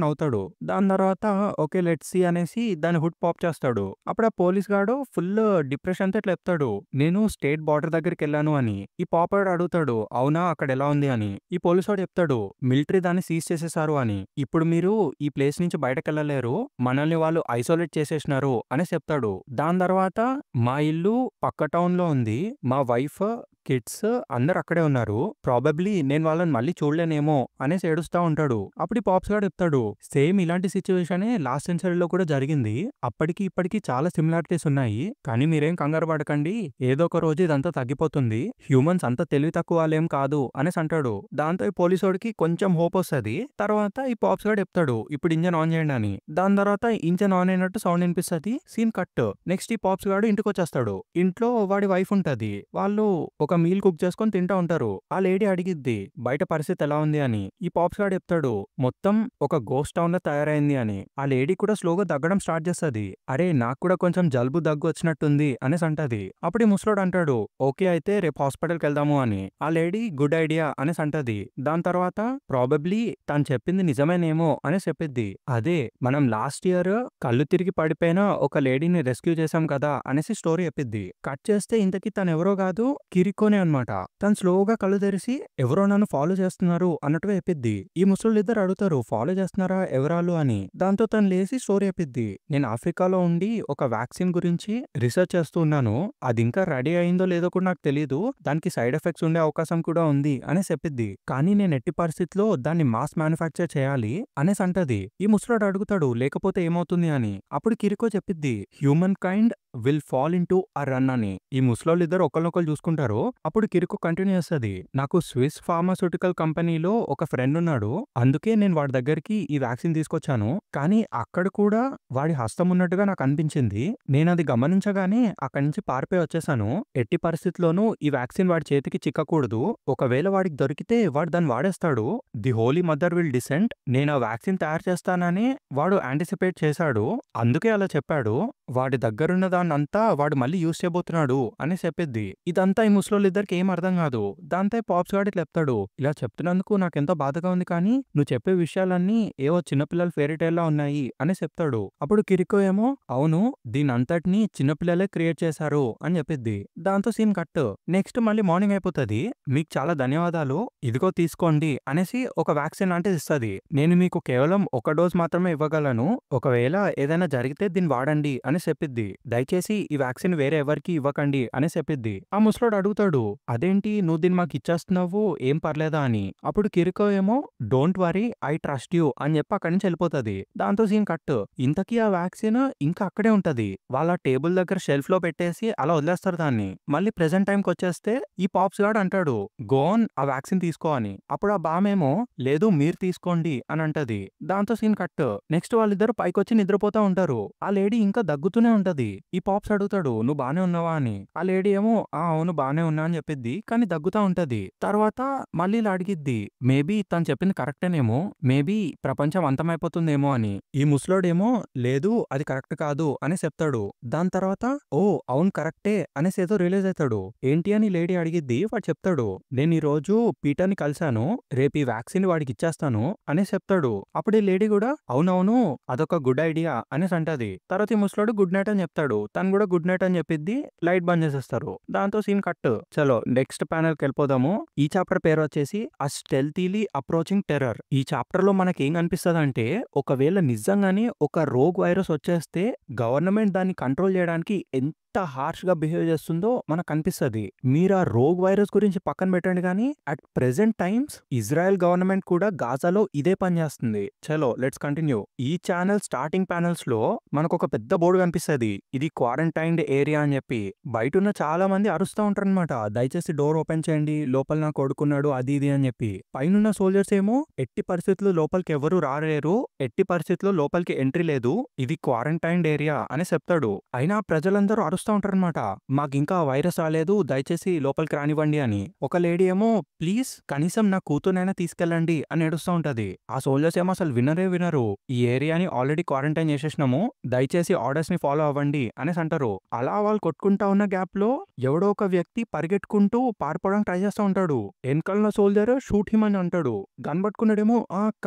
నవ్వుతాడు. దాని తర్వాత ఓకే లెట్స్ సీ అనేసి దాని హుడ్ పాప్ చేస్తాడు. అప్పుడు ఆ పోలీస్ గాడు ఫుల్ డిప్రెషన్ తో ఇట్లా చెప్తాడు నేను స్టేట్ బార్డర్ దగ్గరికి వెళ్ళాను అని. ఈ పాప్ గాడు అడుగుతాడు అవునా అక్కడ ఎలా ఉంది అని. ఈ పోలీస్ వాడు చెప్తాడు మిలిటరీ దాన్ని సీజ్ చేసేసారు అని. ఇప్పుడు మీరు ఈ ప్లేస్ నుంచి బయటకు వెళ్ళలేరు, మనల్ని వాళ్ళు ఐసోలేట్ చేసేసినారు అని చెప్తాడు. దాని తర్వాత మా ఇల్లు పక్క టౌన్ లో ఉంది, మా వైఫ్ కిడ్స్ అందరు అక్కడే ఉన్నారు, ప్రాబబ్లీ నేను వాళ్ళని మళ్ళీ చూడలేనేమో అనేసి ఏడుస్తా ఉంటాడు. అప్పుడు పాప్స్ గాడు చెప్తాడు సేమ్ ఇలాంటి సిచ్యువేషనే లాస్ట్ సెంచరీలో కూడా జరిగింది, అప్పటికి ఇప్పటికి చాలా సిమిలారిటీస్ ఉన్నాయి, కానీ మీరేం కంగారు పడకండి, ఏదో ఒక రోజు ఇదంతా తగ్గిపోతుంది, హ్యూమన్స్ అంత తెలివి తక్కువ వాళ్ళేం కాదు అనేసి అంటాడు. దాంతో ఈ పోలీసోడికి కొంచెం హోప్ వస్తుంది. తర్వాత ఈ పాప్స్ గాడు చెప్తాడు ఇప్పుడు ఇంజన్ ఆన్ చేయండి అని. దాని తర్వాత ఇంజన్ ఆన్ అయినట్టు సౌండ్ వినిపిస్తుంది. Scene cut. నెక్స్ట్ ఈ పాప్స్ గాడు ఇంటికి వచ్చేస్తాడు. ఇంట్లో వాడి వైఫ్ ఉంటది. వాళ్ళు ఒక మీల్ కుక్ చేసుకొని తింటా ఉంటారు. ఆ లేడీ అడిగిద్ది బయట పరిస్థితి ఎలా ఉంది అని. ఈ పాప్స్ గాడు చెప్తాడు మొత్తం ఒక గోస్ట్ టౌన్ లో తయారైంది అని. ఆ లేడీ కూడా స్లోగా దగ్గడం స్టార్ట్ చేస్తుంది. అరే నాకు కూడా కొంచెం జలుబు దగ్గు వచ్చినట్టుంది అనేసి అంటది. అప్పుడు ఈ ముసలోడు అంటాడు ఓకే అయితే రేపు హాస్పిటల్కి వెళ్దాము అని. ఆ లేడీ గుడ్ ఐడియా అనేసి అంటది. దాని తర్వాత ప్రాబబ్లీ తను చెప్పింది నిజమేనేమో అనేసి చెప్పిద్ది. అదే మనం లాస్ట్ ఇయర్ కళ్ళు తిరిగి పడిపోయిన ఒక లేడీని రెస్క్యూ చేశాం కదా అనేసి స్టోరీ చెప్పిద్ది. కట్ చేస్తే ఇంతకీ తను ఎవరో కాదు కిరికోనే అన్నమాట. తను స్లోగా కళ్ళు తెరిసి ఎవరో నన్ను ఫాలో చేస్తున్నారు అన్నట్టుగా చెప్పిద్ది. ఈ ముసలు ఇద్దరు అడుగుతారు ఫాలో చేస్తున్నారా ఎవరాలు అని. దాంతో తను లేసి స్టోరీ చెప్పిద్ది నేను ఆఫ్రికాలో ఉండి ఒక వ్యాక్సిన్ గురించి రీసెర్చ్ చేస్తూ ఉన్నాను, అది ఇంకా రెడీ అయిందో లేదో కూడా నాకు తెలియదు, దానికి సైడ్ ఎఫెక్ట్స్ ఉండే అవకాశం కూడా ఉంది అనేసి చెప్పిద్ది. కానీ నేను ఎట్టి పరిస్థితిలో దాన్ని మాస్ మ్యానుఫ్యాక్చర్ చేయాలి అనేసి అంటది. ఈ ముసలాడు అడుగుతాడు లేకపోతే ఏమవుతుంది అని. అప్పుడు కిరికో చెప్పిద్ది humankind will fall into a run అని. ఈ ముసలోళ్ళు ఇద్దరు ఒకరినొకరు చూసుకుంటారు. అప్పుడు కిరుకు కంటిన్యూ చేస్తుంది నాకు స్విస్ ఫార్మాస్యూటికల్ కంపెనీలో ఒక ఫ్రెండ్ ఉన్నాడు, అందుకే నేను వాడి దగ్గరికి ఈ వ్యాక్సిన్ తీసుకొచ్చాను, కానీ అక్కడ కూడా వాడి హస్తం ఉన్నట్టుగా నాకు అనిపించింది, నేను అది గమనించగానే అక్కడి నుంచి పారిపోయి వచ్చేసాను, ఎట్టి పరిస్థితుల్లోనూ ఈ వ్యాక్సిన్ వాడి చేతికి చిక్కకూడదు, ఒకవేళ వాడికి దొరికితే వాడు దాన్ని వాడేస్తాడు, the holy mother will descend, నేను ఆ వ్యాక్సిన్ తయారు చేస్తానని వాడు యాంటిసిపేట్ చేశాడు, అందుకే అలా చెప్పాడు, వాడి దగ్గరున్న దాన్నంతా వాడు మళ్ళీ యూజ్ చేయబోతున్నాడు అని చెప్పిద్ది. ఇదంతా ఈ ముసలోళ్ళు ఇద్దరికి ఏం అర్థం కాదు. దాంతో పాప్స్ గాడు ఇట్లా చెప్తాడు ఇలా చెప్తున్నందుకు నాకెంతో బాధగా ఉంది, కానీ నువ్వు చెప్పే విషయాలన్నీ ఏవో చిన్నపిల్లల ఫెయిరీటేల్లా ఉన్నాయి అని చెప్తాడు. అప్పుడు కిరికో ఏమో అవును దీని అంతటినీ చిన్నపిల్లలే క్రియేట్ చేశారు అని చెప్పిద్ది. దాంతో సీన్ కట్. నెక్స్ట్ మళ్ళీ మార్నింగ్ అయిపోతుంది. మీకు చాలా ధన్యవాదాలు, ఇదిగో తీసుకోండి అనేసి ఒక వ్యాక్సిన్ లాంటిది ఇస్తుంది. నేను మీకు కేవలం ఒక డోస్ మాత్రమే ఇవ్వగలను, ఒకవేళ ఏదైనా జరిగితే దీన్ని వాడండి అని చెప్పిద్ది. దయచేసి ఈ వ్యాక్సిన్ వేరే ఎవరికి ఇవ్వకండి అని చెప్పిద్ది. ఆ ముసలోడు అడుగుతాడు అదేంటి నువ్వు దీన్ని మాకు ఇచ్చేస్తున్నావు ఏం పర్లేదా అని. అప్పుడు కిరికో ఏమో don't worry I trust you అని చెప్పి అక్కడి నుంచి వెళ్ళిపోతుంది. దాంతో సీన్ కట్. ఇంతకీ ఆ వ్యాక్సిన్ ఇంకా అక్కడే ఉంటది. వాళ్ళ టేబుల్ దగ్గర షెల్ఫ్ లో పెట్టేసి అలా వదిలేస్తారు దాన్ని. మళ్ళీ ప్రెసెంట్ టైంకి వచ్చేస్తే ఈ పాప్స్ గాడు అంటాడు గోన్ ఆ వ్యాక్సిన్ తీసుకో అని. అప్పుడు ఆ బామేమో లేదు మీరు తీసుకోండి అని అంటది. దాంతో సీన్ కట్. నెక్స్ట్ వాళ్ళిద్దరు పైకొచ్చి నిద్రపోతా ఉంటారు. ఆ లేడీ ఇంకా దగ్గు దగ్గుతూనే ఉంటది. ఈ పాప్స్ అడుగుతాడు నువ్వు బానే ఉన్నావా అని. ఆ లేడీ ఏమో అవును బానే ఉన్నా అని చెప్పిద్ది. కానీ దగ్గుతా ఉంటది. తర్వాత మళ్ళీ ఇలా అడిగిద్ది. మేబీ తను చెప్పింది కరెక్టేనేమో. మేబీ ప్రపంచం అంతమైపోతుందేమో అని. ఈ ముసలోడేమో లేదు అది కరెక్ట్ కాదు అని చెప్తాడు. దాని తర్వాత ఓ అవును కరెక్టే అనేసి ఏదో రియలైజ్ అవుతాడు. ఏంటి అని లేడీ అడిగిద్ది. వాడు చెప్తాడు నేను ఈ రోజు పీటర్ని కలిశాను. రేపు ఈ వ్యాక్సిన్ వాడికి ఇచ్చేస్తాను అనేసి చెప్తాడు. అప్పుడు ఈ లేడీ కూడా అవునవును అదొక గుడ్ ఐడియా అనేసి అంటది. తర్వాత ఈ ముసలోడు గుడ్ నైట్ అని చెప్తాడు. తను కూడా గుడ్ నైట్ అని చెప్పిద్ది. లైట్ బంద్ చేసేస్తారు. దాంతో సీన్ కట్. చలో నెక్స్ట్ ప్యానెల్ కి వెళ్ళిపోదాము. ఈ చాప్టర్ పేరు వచ్చేసి ఆ స్టెల్తీలీ అప్రోచింగ్ టెర్రర్. ఈ చాప్టర్ లో మనకి ఏం కనిపిస్తుంది అంటే ఒకవేళ నిజంగానే ఒక రోగ్ వైరస్ వచ్చేస్తే గవర్నమెంట్ దాన్ని కంట్రోల్ చేయడానికి ఎంత హార్ష్ గా బిహేవ్ చేస్తుందో మనకు కనిపిస్తుంది. మీరు ఆ రోగ్ వైరస్ గురించి పక్కన పెట్టండి కానీ at present times Israel government కూడా గాజాలో ఇదే పని చేస్తుంది. చలో లెట్స్ కంటిన్యూ. ఈ ఛానల్ స్టార్టింగ్ ప్యానల్స్ లో మనకు ఒక పెద్ద బోర్డు కనిపిస్తుంది. ఇది క్వారంటైన్డ్ ఏరియా అని చెప్పి. బయట ఉన్న చాలా మంది అరుస్తూ ఉంటారు అనమాట. దయచేసి డోర్ ఓపెన్ చేయండి, లోపల నా కొడుకున్నాడు అది ఇది అని చెప్పి. పైనున్న సోల్జర్స్ ఏమో ఎట్టి పరిస్థితుల్లో లోపలికి ఎవరు రాలేరు, ఎట్టి పరిస్థితుల్లో లోపలికి ఎంట్రీ లేదు, ఇది క్వారంటైన్డ్ ఏరియా అని చెప్తాడు. అయినా ప్రజలందరూ అరుస్తూ ఉంటారనమాట. మాకు ఇంకా వైరస్ రాలేదు, దయచేసి లోపలికి రానివ్వండి అని. ఒక లేడీ ఏమో ప్లీజ్ కనీసం నా కూతురునైనా తీసుకెళ్ళండి అని ఏడుస్తూ ఉంటది. ఆ సోల్జర్స్ ఏమో అసలు వినరు. ఈ ఏరియాని ఆల్రెడీ క్వారంటైన్ చేసేసినాము, దయచేసి ఆర్డర్స్ ని ఫాలో అవ్వండి అనేసి అంటారు. అలా వాళ్ళు కొట్టుకుంటా ఉన్న గ్యాప్ లో ఎవడో ఒక వ్యక్తి పరిగెట్టుకుంటూ పారిపోవడానికి ట్రై చేస్తూ ఉంటాడు. వెనకాల సోల్జర్ షూట్ హిమ్ అని అంటాడు. గన్ పట్టుకున్నాడేమో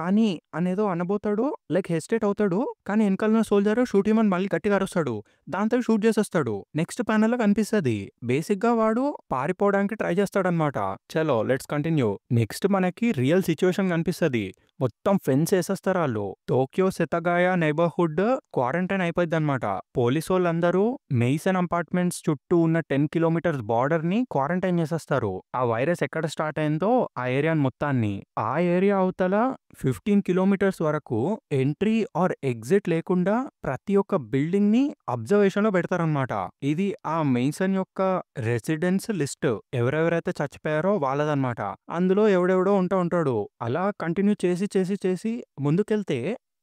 కానీ అనేదో అనబోతాడు, లైక్ హెసిటేట్ అవుతాడు. కానీ వెనకాల సోల్జర్ షూట్ హిమ్ అని మళ్ళీ గట్టిగా అరుస్తాడు. దాంతో షూట్ చేసేస్తాడు. నెక్స్ట్ ప్యానల్ లో కనిపిస్తుంది బేసిక్ గా వాడు పారిపోవడానికి ట్రై చేస్తాడనమాట. చలో లెట్స్ కంటిన్యూ. నెక్స్ట్ మనకి రియల్ సిచ్యువేషన్ కనిపిస్తుంది. మొత్తం ఫెన్స్ వేసేస్తారు వాళ్ళు. టోక్యో సెతగాయ నైబర్హుడ్ క్వారంటైన్ అయిపోయింది అనమాట. పోలీసు వాళ్ళందరూ మెయిసన్ అపార్ట్మెంట్స్ చుట్టూ ఉన్న 10 కిలోమీటర్స్ బార్డర్ ని క్వారంటైన్ చేసేస్తారు. ఆ వైరస్ ఎక్కడ స్టార్ట్ అయిందో ఆ ఏరియాని మొత్తాన్ని. ఆ ఏరియా అవతల 15 కిలోమీటర్స్ వరకు ఎంట్రీ ఆర్ ఎగ్జిట్ లేకుండా ప్రతి ఒక్క బిల్డింగ్ ని అబ్జర్వేషన్ లో పెడతారనమాట. ఇది ఆ మెయిసన్ యొక్క రెసిడెన్స్ లిస్ట్. ఎవరెవరైతే చచ్చిపోయారో వాళ్ళదన్నమాట. అందులో ఎవడెవడో ఉంటాడు. అలా కంటిన్యూ చేసి ముందుకెళ్తే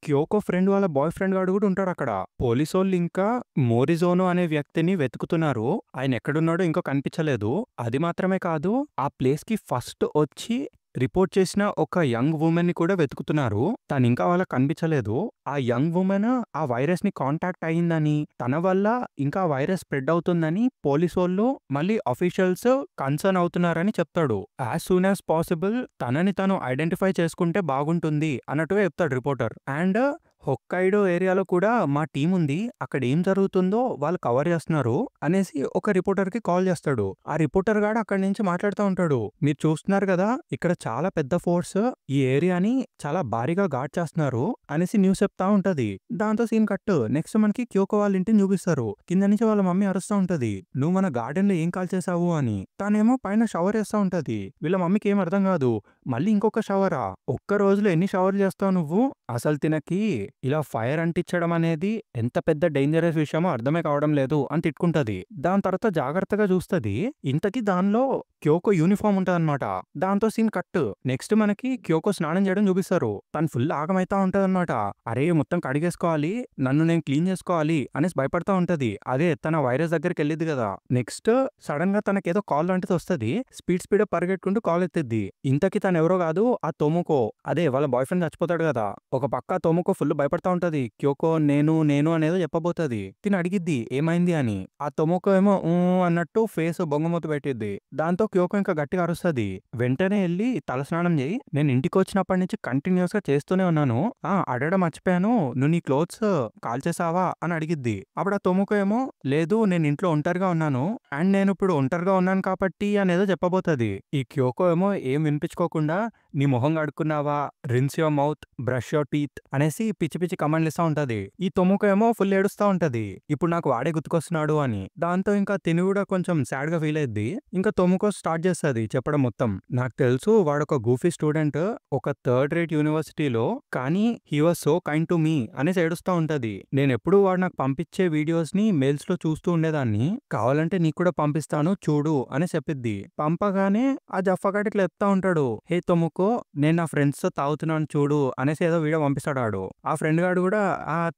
క్యోకో ఫ్రెండ్ వాళ్ళ బాయ్ ఫ్రెండ్ గాడు కూడా ఉంటాడు అక్కడ. పోలీసోళ్ళు ఇంకా మోరిజోనో అనే వ్యక్తిని వెతుకుతున్నారు. ఆయన ఎక్కడున్నాడో ఇంకా కనిపించలేదు. అది మాత్రమే కాదు, ఆ ప్లేస్ కి ఫస్ట్ వచ్చి రిపోర్ట్ చేసిన ఒక యంగ్ ఉమెన్ ని కూడా వెతుకుతున్నారు. తను ఇంకా వాళ్ళకి కనిపించలేదు. ఆ యంగ్ ఉమెన్ ఆ వైరస్ ని కాంటాక్ట్ అయ్యిందని, తన వల్ల ఇంకా వైరస్ స్ప్రెడ్ అవుతుందని పోలీసు వాళ్ళు మళ్ళీ అఫీషియల్స్ కన్సర్న్ అవుతున్నారని చెప్తాడు. యాజ్ సూన్ యాజ్ పాసిబుల్ తనని తను ఐడెంటిఫై చేసుకుంటే బాగుంటుంది అన్నట్టుగా చెప్తాడు రిపోర్టర్. అండ్ హొక్కైడో ఏరియాలో కూడా మా టీం ఉంది, అక్కడ ఏం జరుగుతుందో వాళ్ళు కవర్ చేస్తున్నారు అనేసి ఒక రిపోర్టర్ కి కాల్ చేస్తాడు. ఆ రిపోర్టర్ గాడు అక్కడి నుంచి మాట్లాడుతూ ఉంటాడు. మీరు చూస్తున్నారు కదా ఇక్కడ చాలా పెద్ద ఫోర్స్ ఈ ఏరియాని చాలా భారీగా గార్డ్ చేస్తున్నారు అనేసి న్యూస్ చెప్తా ఉంటది. దాంతో సీన్ కట్. నెక్స్ట్ మనకి క్యోకో వాళ్ళ ఇంటిని చూపిస్తారు. కింద నుంచి వాళ్ళ మమ్మీ అరుస్తూ ఉంటది, నువ్వు మన గార్డెన్ లో ఏం కాల్ చేసావు అని. తనేమో పైన షవర్ చేస్తా ఉంటది. వీళ్ళ మమ్మీకి ఏం అర్థం కాదు. మళ్ళీ ఇంకొక షవరా? ఒక్క రోజులో ఎన్ని షవర్లు చేస్తావు నువ్వు? అసలు తినకి ఇలా ఫైర్ అంటించడం అనేది ఎంత పెద్ద డేంజరస్ విషయమో అర్థమే కావడం లేదు అని తిట్టుకుంటది. దాని తర్వాత జాగ్రత్తగా చూస్తుంది. ఇంతకీ దానిలో క్యోకో యూనిఫామ్ ఉంటది అనమాట. దాంతో సీన్ కట్. నెక్స్ట్ మనకి క్యోకో స్నానం చేయడం చూపిస్తారు. తను ఫుల్ ఆగమైతా ఉంటది అనమాట. అరే మొత్తం కడిగేసుకోవాలి, నన్ను నేను క్లీన్ చేసుకోవాలి అనేసి భయపడతా ఉంటది. అదే తన వైరస్ దగ్గరికి వెళ్ళింది కదా. నెక్స్ట్ సడన్ గా తనకేదో కాల్ లాంటిది వస్తుంది. స్పీడ్ పరిగెట్టుకుంటూ కాల్ ఎత్తిద్ది. ఇంతకీ తను ఎవరో కాదు, ఆ తోముకో. అదే వాళ్ళ బాయ్ ఫ్రెండ్ చచ్చిపోతాడు కదా. ఒక పక్క తోముకో ఫుల్ భయపడతా ఉంటది. క్యోకో నేను అనేదో చెప్పబోతుంది. తిని అడిగిద్ది ఏమైంది అని. ఆ తోముకో ఏమో అన్నట్టు ఫేస్ బొంగమూత పెట్టిద్ది. దాంతో క్యోకో ఇంకా గట్టిగా అరుస్తుంది. వెంటనే వెళ్ళి తలస్నానం చేయి, నేను ఇంటికి వచ్చినప్పటి నుంచి కంటిన్యూస్ గా చేస్తూనే ఉన్నాను, అడగడం మర్చిపోయాను, నువ్వు నీ క్లోత్స్ కాల్ చేసావా అని అడిగిద్ది. అప్పుడు ఆ తోముకో ఏమో లేదు నేను ఇంట్లో ఒంటరిగా ఉన్నాను అండ్ నేను ఇప్పుడు ఒంటరిగా ఉన్నాను కాబట్టి అనేదో చెప్పబోతుంది. ఈ క్యోకో ఏమో ఏం వినిపించుకోకుండా నీ మొహం కడుక్కున్నావా, rinse your mouth, brush your teeth అనేసి పిచ్చి కమెంట్లు ఇస్తా ఉంటది. ఈ తొమ్ముక ఏమో ఫుల్ ఏడుస్తా ఉంటది, ఇప్పుడు నాకు వాడే గుర్తుకొస్తున్నాడు అని. దాంతో ఇంకా తిని కూడా కొంచెం సాడ్ గా ఫీల్ అయ్యిద్ది. ఇంకా తొమ్ముకో స్టార్ట్ చేస్తుంది చెప్పడం మొత్తం. నాకు తెలుసు వాడొక గూఫీ స్టూడెంట్ ఒక 3rd రేట్ యూనివర్సిటీలో, కానీ he was so kind to me అనేసి ఏడుస్తా ఉంటది. నేను ఎప్పుడు వాడు నాకు పంపించే వీడియోస్ ని మెయిల్స్ లో చూస్తూ ఉండేదాన్ని, కావాలంటే నీకు కూడా పంపిస్తాను చూడు అని చెప్పిద్ది. పంపగానే ఆ జఫ్ఫాగాడు ఇట్లా చెప్తా ఉంటాడు, హే తొమ్ముకో నేను నా ఫ్రెండ్స్ తో తాగుతున్నాను చూడు అనేసి ఏదో వీడియో పంపిస్తాడు. ఆ ఫ్రెండ్ ఫ్రెండ్ గాడు కూడా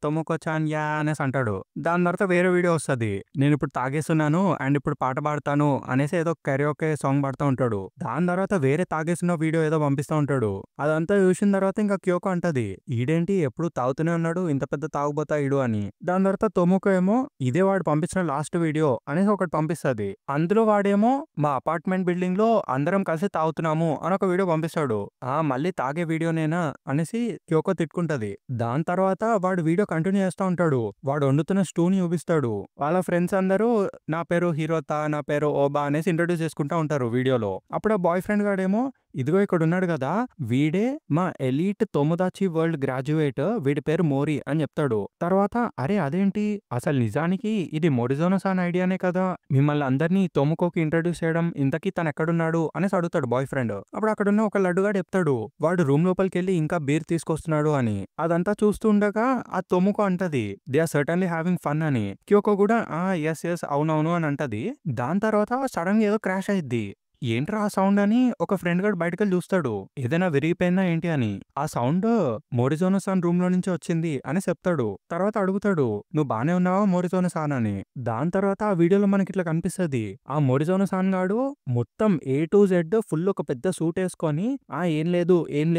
తొమ్ముకో చాన్ యా అనేసి అంటాడు. దాని తర్వాత వేరే వీడియో వస్తది. నేను ఇప్పుడు తాగేస్తున్నాను అండ్ ఇప్పుడు పాట పాడతాను అనేసి ఏదో కరాోకే సాంగ్ పాడుతూ ఉంటాడు. దాని తర్వాత వేరే తాగేసిన వీడియో ఏదో పంపిస్తూ ఉంటాడు. అదంతా చూసిన తర్వాత ఇంకా క్యోకో అంటది, ఈడేంటి ఎప్పుడు తాగుతూనే ఉన్నాడు, ఇంత పెద్ద తాగుబోతా ఈడు అని. దాని తర్వాత తొమ్ముకో ఏమో ఇదే వాడు పంపించిన లాస్ట్ వీడియో అనేసి ఒకటి పంపిస్తది. అందులో వాడేమో మా అపార్ట్మెంట్ బిల్డింగ్ లో అందరం కలిసి తాగుతున్నాము అని ఒక వీడియో పంపిస్తాడు. మళ్ళీ తాగే వీడియోనేనా అనేసి క్యోకో తిట్టుకుంటది. దాని తర్వాత వాడు వీడియో కంటిన్యూ చేస్తూ ఉంటాడు. వాడు వండుతున్న స్టూని చూపిస్తాడు. వాళ్ళ ఫ్రెండ్స్ అందరూ నా పేరు హీరోతా, నా పేరు ఓబా అనేసి ఇంట్రొడ్యూస్ చేసుకుంటా ఉంటారు వీడియోలో. అప్పుడు ఆ బాయ్ ఫ్రెండ్ గాడేమో ఇదిగో ఇక్కడ ఉన్నాడు కదా, వీడే మా ఎలీట్ తొముదాచి వరల్డ్ గ్రాడ్యుయేట్, వీడి పేరు మోరీ అని చెప్తాడు. తర్వాత అరే అదేంటి, అసలు నిజానికి ఇది మోరిజోనో-సాన్ ఐడియానే కదా, మిమ్మల్ని అందరినీ తొముకోకి ఇంట్రడ్యూస్ చేయడం, ఇంతకీ తను ఎక్కడున్నాడు అనేసి అడుగుతాడు బాయ్ ఫ్రెండ్. అప్పుడు అక్కడున్న ఒక లడ్డుగాడు చెప్తాడు వాడు రూమ్ లోపలికి వెళ్ళి ఇంకా బీర్ తీసుకొస్తున్నాడు అని. అదంతా చూస్తూ ఉండగా ఆ తొముకో అంటది they are certainly having fun అని. క్యోకో కూడా ఎస్ ఎస్ అవునవును అని అంటది. దాని తర్వాత సడన్ గా ఏదో క్రాష్ అయ్యిద్ది. ఏంట్రా ఆ సౌండ్ అని ఒక ఫ్రెండ్ గాడు బయటకెళ్ళి చూస్తాడు. ఏదైనా విరిగిపోయిందా ఏంటి అని. ఆ సౌండ్ మోరిజోనో-సాన్ రూమ్ లో నుంచి వచ్చింది అని చెప్తాడు. తర్వాత అడుగుతాడు నువ్వు బానే ఉన్నావా మోరిజోనో-సాన్ అని. దాని తర్వాత ఆ వీడియోలో మనకి ఇట్లా కనిపిస్తుంది. ఆ మోరిజోనో-సాన్ గాడు మొత్తం A to Z ఫుల్ ఒక పెద్ద సూట్ వేసుకొని ఏం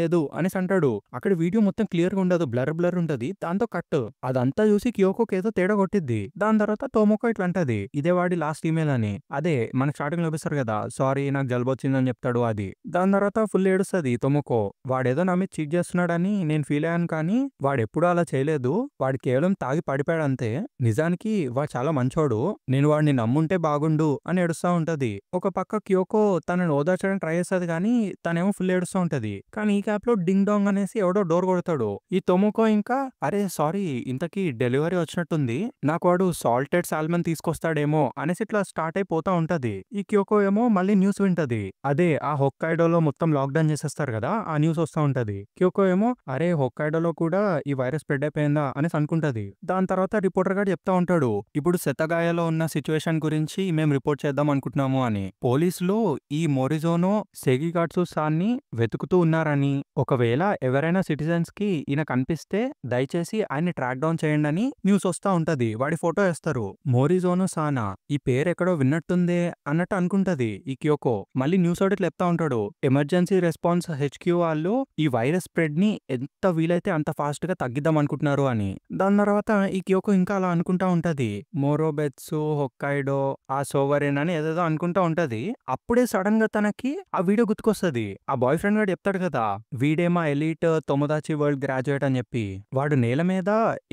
లేదు అనేసి అంటాడు. అక్కడ వీడియో మొత్తం క్లియర్ గా ఉండదు, బ్లర్ బ్లర్ ఉంటది. దాంతో కట్. అదంతా చూసి క్యోకోకి ఏదో తేడా కొట్టిద్ది. దాని తర్వాత తోమోకో ఇట్లా అంటది ఇదే వాడి లాస్ట్ ఈమెయిల్ అని. అదే మనకి స్టార్టింగ్ చూపిస్తారు కదా, సారీ నాకు జలుబు వచ్చిందని చెప్తాడు అది. దాని తర్వాత ఫుల్ ఏడుస్తుంది తొముకో. వాడేదో నా మీద చీట్ చేస్తున్నాడని నేను ఫీల్ అయ్యాను, కానీ వాడెప్పుడూ అలా చేయలేదు, వాడు కేవలం తాగి పడిపోయాడు అంతే, నిజానికి వాడు చాలా మంచోడు, నేను వాడిని నమ్ముంటే బాగుండు అని ఏడుస్తా ఉంటది. ఒక పక్క క్యోకో తనని ఓదార్చడానికి ట్రై చేస్తుంది కానీ తనేమో ఫుల్ ఏడుస్తూ ఉంటది. కానీ ఈ క్యాప్ లో డింగ్ డాంగ్ అనేసి ఎవడో డోర్ కొడతాడు. ఈ తొముకో ఇంకా అరే సారీ ఇంతకీ డెలివరీ వచ్చినట్టుంది, నాకు వాడు సాల్టెడ్ సాల్మన్ తీసుకొస్తాడేమో అనేసి ఇట్లా స్టార్ట్ అయిపోతా ఉంటది. ఈ క్యోకో ఏమో మళ్ళీ న్యూస్ వింటది. అదే ఆ హొక్కైడోలో మొత్తం లాక్డౌన్ చేసేస్తారు కదా, ఆ న్యూస్ వస్తూ ఉంటది. క్యోకో ఏమో అరే హొక్కైడోలో కూడా ఈ వైరస్ స్ప్రెడ్ అయిపోయిందా అనేసి అనుకుంటది. దాని తర్వాత రిపోర్టర్ గారు చెప్తా ఉంటాడు ఇప్పుడు సెతగాయలో ఉన్న సిచ్యువేషన్ గురించి మేము రిపోర్ట్ చేద్దాం అనుకుంటున్నాము అని. పోలీసులు ఈ మోరిజోనో సెగిగాట్సు సాన్ ని వెతుకుతూ ఉన్నారని, ఒకవేళ ఎవరైనా సిటిజన్స్ కి ఈయన కనిపిస్తే దయచేసి ఆయన్ని ట్రాక్ డౌన్ చేయండి అని న్యూస్ వస్తా ఉంటది. వాడి ఫోటో వేస్తారు. మోరిజోనో సానా ఈ పేరు ఎక్కడో విన్నట్టుందే అన్నట్టు అనుకుంటది ఈ క్యోకో. మళ్ళీ న్యూస్ ఆడిట్లు చెప్తా ఉంటాడు ఎమర్జెన్సీ రెస్పాన్స్ HQ వాళ్ళు ఈ వైరస్ స్ప్రెడ్ ని ఎంత వీలైతే అంత ఫాస్ట్ గా తగ్గిద్దాం అనుకుంటున్నారు అని. దాని తర్వాత ఈ క్యోకో ఇంకా అలా అనుకుంటా ఉంటది. మోరోబెత్సు హొక్కైడో ఆ సోవరెన్ అని ఏదేదో అనుకుంటా ఉంటది. అప్పుడే సడన్ గా తనకి ఆ వీడియో గుర్తుకొస్తది. ఆ బాయ్ ఫ్రెండ్ గారు చెప్తాడు కదా వీడే మా ఎలీట్ తొముదాచి వరల్డ్ గ్రాడ్యుయేట్ అని చెప్పి. వాడు నేల మీద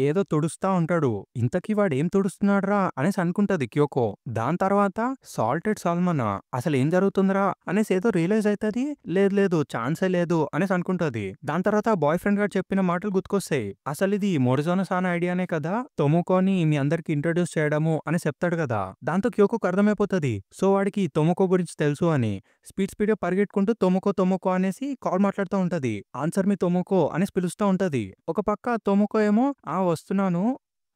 ఏదో తుడుస్తా ఉంటాడు. ఇంతకీ వాడు ఏం తుడుస్తున్నాడు రా అనేసి అనుకుంటది క్యోకో. దాని తర్వాత సాల్టెడ్ సాల్మన్, అసలు ఏం జరుగుతుందిరా అనేసి ఏదో రియలైజ్ అవుతుంది. లేదు ఛాన్సే లేదు అనేసి అనుకుంటది. దాని తర్వాత బాయ్ ఫ్రెండ్ గారు చెప్పిన మాటలు గుర్తుకొస్తాయి. అసలు ఇది మోరిజోనో-సాన్ ఐడియానే కదా, తొముకోని మీ అందరికి ఇంట్రడ్యూస్ చేయడము అని చెప్తాడు కదా. దాంతో క్యోకోకు అర్థమైపోతుంది సో వాడికి తొముకో గురించి తెలుసు అని. స్పీడ్ గా పరిగెట్టుకుంటూ తొముకో అనేసి కాల్ మాట్లాడుతూ ఉంటది. ఆన్సర్ మీ తొముకో అనేసి పిలుస్తూ ఉంటది. ఒక పక్క తొముకో ఏమో వస్తున్నాను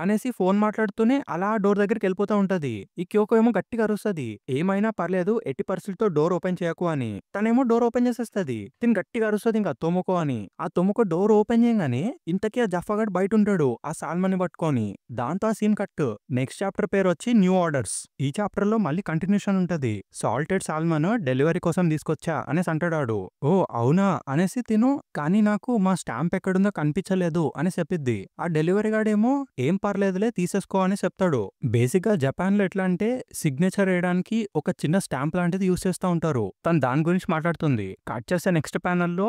అనేసి ఫోన్ మాట్లాడుతూనే అలా డోర్ దగ్గరికి వెళ్ళిపోతా ఉంటది. ఈ క్యోకో ఏమో గట్టిగా అరుస్తుంది ఏమైనా పర్లేదు ఎట్టి పరిస్థితులతో డోర్ ఓపెన్ చేయకు అని. తనేమో డోర్ ఓపెన్ చేసేస్తుంది. తిని గట్టిగా అరుస్తుంది ఇంకా తొముకో అని. ఆ తొముకో డోర్ ఓపెన్ చేయగానే ఇంతకీ ఆ జఫాగాడు బయట ఉంటాడు ఆ సాల్మన్ ని పట్టుకొని. దాంతో ఆ సీన్ కట్. నెక్స్ట్ చాప్టర్ పేరు వచ్చి న్యూ ఆర్డర్స్. ఈ చాప్టర్ లో మళ్ళీ కంటిన్యూషన్ ఉంటది. సాల్టెడ్ సాల్మన్ డెలివరీ కోసం తీసుకొచ్చా అనేసి అంటాడు. ఓ అవునా అనేసి తిను, కానీ నాకు మా స్టాంప్ ఎక్కడుందో కనిపించలేదు అని చెప్పిద్ది. ఆ డెలివరీ గాడేమో ఏం పర్లేదులే తీసేసుకో అని చెప్తాడు. బేసిక్ గా జపాన్ లో ఎట్లా అంటే సిగ్నేచర్ వేయడానికి ఒక చిన్న స్టాంప్ లాంటిది యూస్ చేస్తూ ఉంటారు. తను దాని గురించి మాట్లాడుతుంది. కట్ చేస్తే నెక్స్ట్ ప్యానల్ లో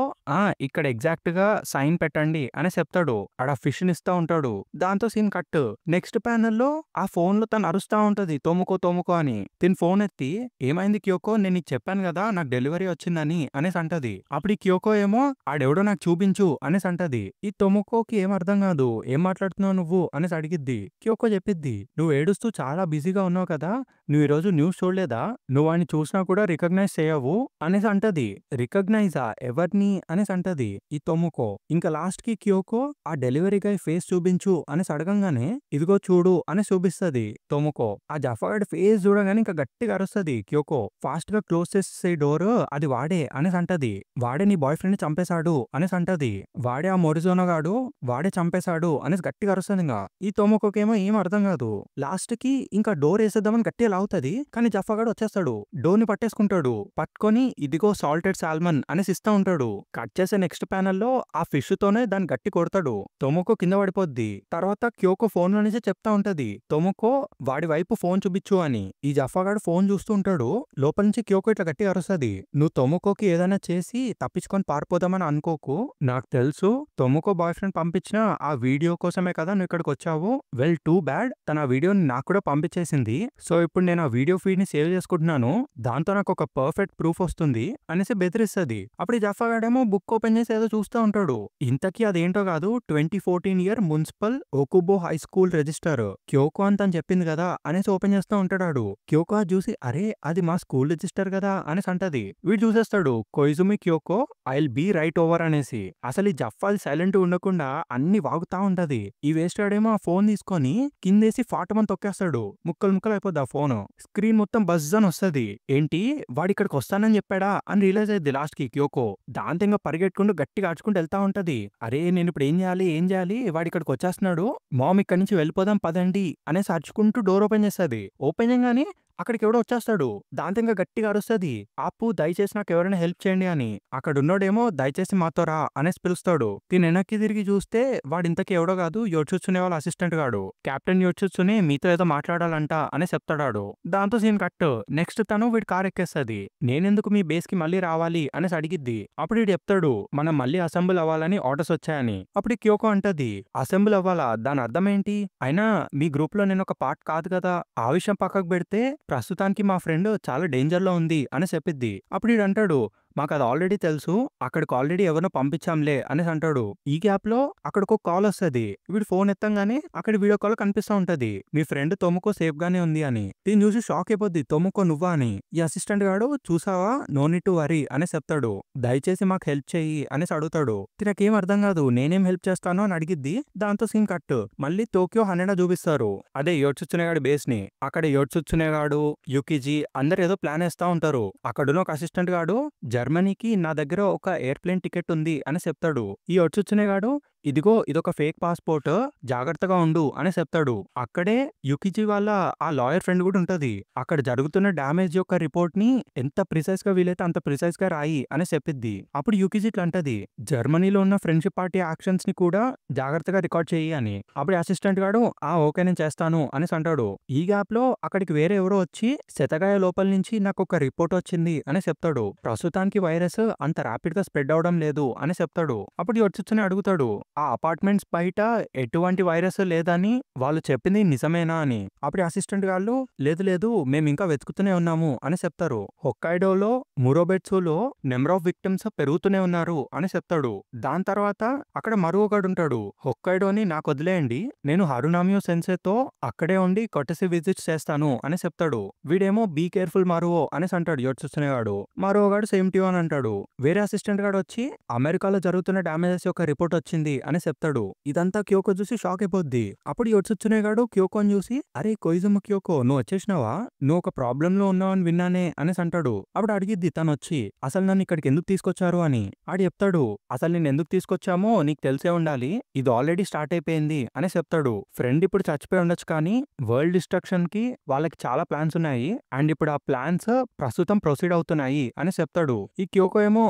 ఇక్కడ ఎగ్జాక్ట్ గా సైన్ పెట్టండి అని చెప్తాడు. ఆడ ఫిష్ ఇస్తా ఉంటాడు. దాంతో సీన్ కట్. నెక్స్ట్ ప్యానల్ లో ఆ ఫోన్ లో తను అరుస్తా ఉంటది తోముకో అని. తిని ఫోన్ ఎత్తి ఏమైంది క్యోకో, నేను నీకు చెప్పాను కదా నాకు డెలివరీ వచ్చిందని అనేసి అంటది. అప్పుడు ఈ క్యోకో ఏమో ఆడెవడో నాకు చూపించు అనేసి అంటది. ఈ తోముకోకి ఏం అర్థం కాదు. ఏం మాట్లాడుతున్నావు నువ్వు అనేసి అడిగి అడిగిద్ది. క్యోకో చెప్పిద్ది, "నువ్వు ఏడుస్తూ చాలా బిజీగా ఉన్నావు కదా! నువ్వు ఈరోజు న్యూస్ చూడలేదా? నువ్వు వాడిని చూసినా కూడా రికగ్నైజ్ చేయవు" అనేసి అంటది. రికగ్నైజా? ఎవరిని? అనేసి అంటది ఈ తొముకో. ఇంకా లాస్ట్‌కి క్యోకో ఆ డెలివరీ బాయ్ ఫేస్ చూపించు అనేసి అడగంగానే, ఇదిగో చూడు అనేసి చూపిస్తది తొముకో. ఆ జఫాగాడి ఫేస్ చూడగానే ఇంకా గట్టిగా అరుస్తది క్యోకో. ఫాస్ట్‌గా క్లోజ్ చేసేసేయ్ డోర్, అది వాడే అనేసి అంటది. వాడే నీ బాయ్ ఫ్రెండ్‌ని చంపేశాడు అనేసి అంటది. వాడే ఆ మొరిజోనో గాడు, వాడే చంపేశాడు అనేసి గట్టిగా అరుస్తదింగ. ఈ తొముకోకేమో ఏం అర్థం కాదు. లాస్ట్‌కి ఇంకా డోర్ ఏసేద్దామని గట్టిగా లాగుతది. కానీ జఫాగాడు వచ్చేస్తాడు. డోర్‌ని పట్టేసుకుంటాడు. పట్టుకొని ఇదిగో సాల్టెడ్ సాల్మన్ అనేసి ఇస్తా ఉంటాడు. కట్ చేసే నెక్స్ట్ ప్యానెల్‌లో ఆ ఫిష్ తోనే దాన్ని గట్టి కొడతాడు. తొముకో కింద పడిపోద్ది. తర్వాత క్యోకో ఫోన్‌లో నుంచే చెప్తా ఉంటది. తొముకో వాడి వైపు ఫోన్ చూపించు అని. ఈ జఫాగాడు ఫోన్ చూస్తూ ఉంటాడు. లోపల నుంచి క్యోకో ఇట్లా గట్టిగా అరుస్తది. నువ్వు తొముకోకి ఏదైనా చేసి తప్పించుకొని పారిపోదామని అనుకోకు. నాకు తెలుసు తొముకో బాయ్ ఫ్రెండ్ పంపించిన ఆ వీడియో కోసమే కదా నువ్వు ఇక్కడికి వచ్చావు. వెల్ టూ బ్యాడ్, తన ఆ వీడియోని నాకు కూడా పంపించేసింది. సో ఇప్పుడు నేను ఆ వీడియో ఫీడ్‌ని సేవ్ చేసుకుంటున్నాను. దాంతో నాకు ఒక పర్ఫెక్ట్ ప్రూఫ్ వస్తుంది అనేసి బెదిరిస్తది. అప్పుడు ఈ జఫాగాడేమో బుక్ ఓపెన్ చేసి ఏదో చూస్తా ఉంటాడు. ఇంతకీ అదేంటో కాదు 2014 year municipal Okubo high school register. Kyoko అని తను చెప్పింది కదా అనేసి ఓపెన్ చేస్తూ ఉంటాడు. క్యోకో అది చూసి, అరే అది మా స్కూల్ రిజిస్టర్ కదా అనేసి అంటది. వీడు చూసేస్తాడు కొయిజుమి క్యోకో ఐల్ బీ రైట్ ఓవర్ అనేసి. అసలు ఈ జఫ్ఫాది సైలెంట్ ఉండకుండా అన్ని వాగుతా ఉంటది. ఈ వేస్ట్ గాడేమో ఆ ఫోన్ తీసుకొని కిందేసి ఫాటమని తొక్కేస్తాడు. ముక్కలు ముక్కలు అయిపోద్ది ఆ ఫోన్. స్క్రీన్ మొత్తం బజ్ అని వస్తది. ఏంటి వాడిక్కడికి వస్తానని చెప్పాడా అని రియలైజ్ అయ్యింది లాస్ట్ కి క్యోకో. దాంతో ఇంకా పరిగెట్టుకుంటూ గట్టిగా ఆడుచుకుంటూ వెళ్తా ఉంటది. అరే నేను ఇప్పుడు ఏం చేయాలి వాడి ఇక్కడికి వచ్చేస్తున్నాడు, మామ్ ఇక్కడి నుంచి వెళ్ళిపోదాం పదండి అనేసి అరుచుకుంటూ డోర్ ఓపెన్ చేస్తది. ఓపెన్ చేయగానే అక్కడికి ఎవడో వచ్చేస్తాడు. దాంతో ఇంకా గట్టిగా అరుస్తది, ఆపు దయచేసి నాకు ఎవరైనా హెల్ప్ చేయండి అని. అక్కడున్నోడేమో దయచేసి మాతో రా అనేసి పిలుస్తాడు. తిని వెనక్కి తిరిగి చూస్తే వాడింతకి ఎవడో కాదు, యోచుత్సునే వాళ్ళ అసిస్టెంట్ గాడు. కెప్టెన్ యోచుత్సునే మీతో ఏదో మాట్లాడాలంట అని చెప్తాడాడు. దాంతో సీన్ కట్. నెక్స్ట్ తను వీడి కార్ ఎక్కేస్తది. నేనెందుకు మీ బేస్ కి మళ్ళీ రావాలి అనేసి అడిగిద్ది. అప్పుడు వీడు చెప్తాడు, మనం మళ్ళీ అసెంబుల్ అవ్వాలని ఆర్డర్స్ వచ్చాయని. అప్పుడు క్యోకో అంటది, అసెంబుల్ అవ్వాలా? దాని అర్థం ఏంటి? అయినా మీ గ్రూప్ లో నేను ఒక పార్ట్ కాదు కదా. ఆ విషయం పక్కకు పెడితే ప్రస్తుతానికి మా ఫ్రెండ్ చాలా డేంజర్ లో ఉంది అని చెప్పిద్ది. అప్పుడు వీడు అంటాడు, మాకు అది ఆల్రెడీ తెలుసు, అక్కడికి ఆల్రెడీ ఎవరినో పంపించాంలే అనేసి అంటాడు. ఈ గ్యాప్ లో అక్కడికి ఒక కాల్ వస్తది. వీడు ఫోన్ ఎత్తంగానే అక్కడ వీడియో కాల్ కనిపిస్తా ఉంటది. మీ ఫ్రెండ్ తొముకో సేఫ్ గానే ఉంది అని. దీన్ని చూసి షాక్ అయిపోద్ది, తొముకో నువ్వా అని. ఈ అసిస్టెంట్ గాడు చూసావా నో నీడ్ టు వరీ అని చెప్తాడు. దయచేసి మాకు హెల్ప్ చెయ్యి అనేసి అడుగుతాడు. తినకేం అర్థం కాదు, నేనేం హెల్ప్ చేస్తాను అని అడిగిద్ది. దాంతో సీన్ కట్. మళ్ళీ టోక్యో హనెడా చూపిస్తారు. అదే యోచుత్సునే గాడి బేస్ ని. అక్కడ యోచుత్సునే గాడు, యుకిజి అందరు ఏదో ప్లాన్ వేస్తా ఉంటారు. అక్కడున్న ఒక అసిస్టెంట్ గాడు జర్మనీకి నా దగ్గర ఒక ఎయిర్‌ప్లేన్ టికెట్ ఉంది అని చెప్తాడు. ఈ యోచుత్సునే గాడు, ఇదిగో ఇదొక ఫేక్ పాస్‌పోర్ట్, జాగ్రత్తగా ఉండు అని చెప్తాడు. అక్కడే యుకిజి వాళ్ళ ఆ లాయర్ ఫ్రెండ్ కూడా ఉంటది. అక్కడ జరుగుతున్న డ్యామేజ్ యొక్క రిపోర్ట్ ని ఎంత ప్రిసైజ్ గా వీలైతే అంత ప్రిసైజ్ గా రాయి అని చెప్పిద్ది. అప్పుడు యుకిజి ఇట్లా అంటది, జర్మనీలో ఉన్న ఫ్రెండ్షిప్ పార్టీ యాక్షన్స్ ని కూడా జాగ్రత్తగా రికార్డ్ చెయ్యి అని. అప్పుడు అసిస్టెంట్ గాడు ఓకే నేను చేస్తాను అనేసి అంటాడు. ఈ గ్యాప్ లో అక్కడికి వేరే ఎవరో వచ్చి శతగాయ లోపల నుంచి నాకు ఒక రిపోర్ట్ వచ్చింది అని చెప్తాడు. ప్రస్తుతానికి వైరస్ అంత ర్యాపిడ్ గా స్ప్రెడ్ అవడం లేదు అని చెప్తాడు. అప్పుడు యోచుత్సునే అడుగుతాడు, ఆ అపార్ట్మెంట్స్ బయట ఎటువంటి వైరస్ లేదని వాళ్ళు చెప్పింది నిజమేనా అని. అప్పుడు అసిస్టెంట్ గాళ్ళు లేదు మేము ఇంకా వెతుకుతూనే ఉన్నాము అని చెప్తారు. హొక్కైడోలో మురోబెట్సులో నెంబర్ ఆఫ్ విక్టిమ్స్ పెరుగుతూనే ఉన్నారు అని చెప్తాడు. దాని తర్వాత అక్కడ మరో ఒకడు ఉంటాడు. హొక్కైడోని నాకు వదిలేయండి, నేను హరునామియో సెన్సేతో అక్కడే ఉండి కొట్టసి విజిట్ చేస్తాను అని చెప్తాడు. వీడేమో బీ కేర్ఫుల్ మరువో అనేసి అంటాడు యోచుత్సునేగాడు. మరోగాడు సేమ్ టీ అని అంటాడు. వేరే అసిస్టెంట్ గాడు వచ్చి అమెరికాలో జరుగుతున్న డ్యామేజెస్ యొక్క రిపోర్ట్ వచ్చింది అని చెప్తాడు. ఇదంతా క్యోకో చూసి షాక్ అయిపోద్ది. అప్పుడు యోచుత్సునే గాడు క్యోకోని చూసి, అరే కొయిజుమ క్యోకో నువ్వు వచ్చేసినావా, నువ్వు ఒక ప్రాబ్లం లో ఉన్నావని విన్నానే అనేసి అంటాడు. అప్పుడు అడిగిద్ది తను వచ్చి, అసలు నన్ను ఇక్కడికి ఎందుకు తీసుకొచ్చారు అని. ఆడు చెప్తాడు, అసలు నేను ఎందుకు తీసుకొచ్చామో నీకు తెలిసే ఉండాలి, ఇది ఆల్రెడీ స్టార్ట్ అయిపోయింది అని చెప్తాడు. ఫ్రెండ్ ఇప్పుడు చచ్చిపోయి ఉండొచ్చు కానీ వరల్డ్ డిస్ట్రక్షన్ కి వాళ్ళకి చాలా ప్లాన్స్ ఉన్నాయి అండ్ ఇప్పుడు ఆ ప్లాన్స్ ప్రస్తుతం ప్రొసీడ్ అవుతున్నాయి అని చెప్తాడు. ఈ క్యోకో ఏమో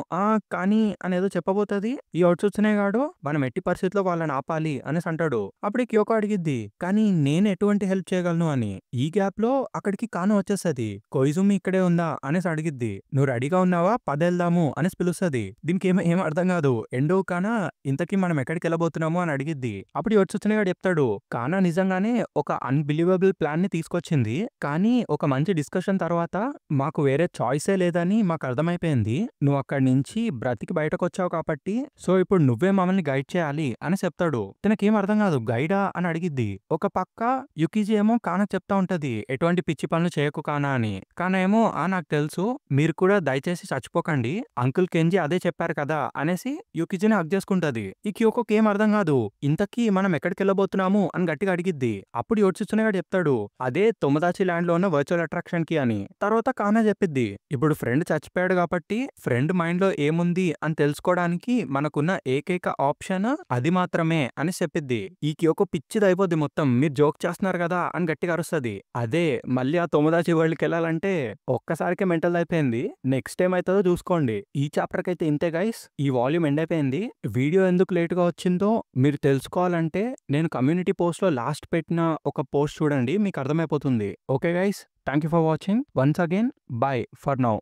కానీ అనేదో చెప్పబోతుంది. ఈ యోచుత్సునే గాడు మనం ఎట్టి పరిస్థితిలో వాళ్ళని ఆపాలి అనేసి అంటాడు. అప్పుడు క్యోకో అడిగిద్ది, కానీ నేను ఎటువంటి హెల్ప్ చేయగలను అని. ఈ గ్యాప్ లో అక్కడికి కాను వచ్చేస్తది. కొయిజుమి ఇక్కడే ఉందా అనేసి అడిగిద్ది. నువ్వు రెడీగా ఉన్నావా పదేళ్దాము అనేసి పిలుస్తుంది. దీనికి ఏం అర్థం కాదు. ఎండో కానా ఇంతకీ మనం ఎక్కడికి వెళ్ళబోతున్నాము అని అడిగిద్ది. అప్పుడు యోచుత్సునే గాడు చెప్తాడు, కానా నిజంగానే ఒక అన్బిలీవబుల్ ప్లాన్ ని తీసుకొచ్చింది, కానీ ఒక మంచి డిస్కషన్ తర్వాత మాకు వేరే చాయిసే లేదని మాకు అర్థమైపోయింది. నువ్వు అక్కడి నుంచి బ్రతికి బయటకు వచ్చావు కాబట్టి సో ఇప్పుడు నువ్వే మమ్మల్ని గైడ్ చేయాలి చేయాలి అని చెప్తాడు. తనకేం అర్థం కాదు. గైడా అని అడిగిద్ది. ఒక పక్క యుకిజీ ఏమో కానాకి చెప్తా ఉంటది. ఎటువంటి పిచ్చి పనులు చేయకు కానా అని. కానా ఏమో నాకు తెలుసు. మీరు కూడా దయచేసి చచ్చిపోకండి. అంకుల్ కెంజీ అదే చెప్పారు కదా అనేసి యుకిజీని హగ్ చేసుకుంటది. ఈ క్యూకోకి ఏం అర్థం కాదు. ఇంతకీ మనం ఎక్కడికెళ్ళబోతున్నాము అని గట్టిగా అడిగిద్ది. అప్పుడు యోచిచునే గాడు చెప్తాడు. అదే తొమదాచి ల్యాండ్ లో ఉన్న వర్చువల్ అట్రాక్షన్ కి అని. తర్వాత కానా చెప్పిద్ది. ఇప్పుడు ఫ్రెండ్ చచ్చిపోయాడు కాబట్టి ఫ్రెండ్ మైండ్ లో ఏముంది అని తెలుసుకోవడానికి మనకున్న ఏకైక ఆప్షన్ అది మాత్రమే అని చెప్పిద్ది. ఈ క్యూకో పిచ్చిదైపోద్ది మొత్తం. మీరు జోక్ చేస్తున్నారు కదా అని గట్టిగా అరుస్తది. అదే మళ్ళీ ఆ తొమదాచి వరల్డ్ కి వెళ్ళాలంటే ఒక్కసారికే మెంటల్ అయిపోయింది. నెక్స్ట్ టైం అవుతుందో చూసుకోండి. ఈ చాప్టర్ కైతే ఇంతే గైస్. ఈ వాల్యూమ్ ఎండ్ అయిపోయింది. వీడియో ఎందుకు లేట్ గా వచ్చిందో మీరు తెలుసుకోవాలంటే నేను కమ్యూనిటీ పోస్ట్ లో లాస్ట్ పెట్టిన ఒక పోస్ట్ చూడండి. మీకు అర్థమైపోతుంది. Okay guys, thank you for watching. Once again by for now.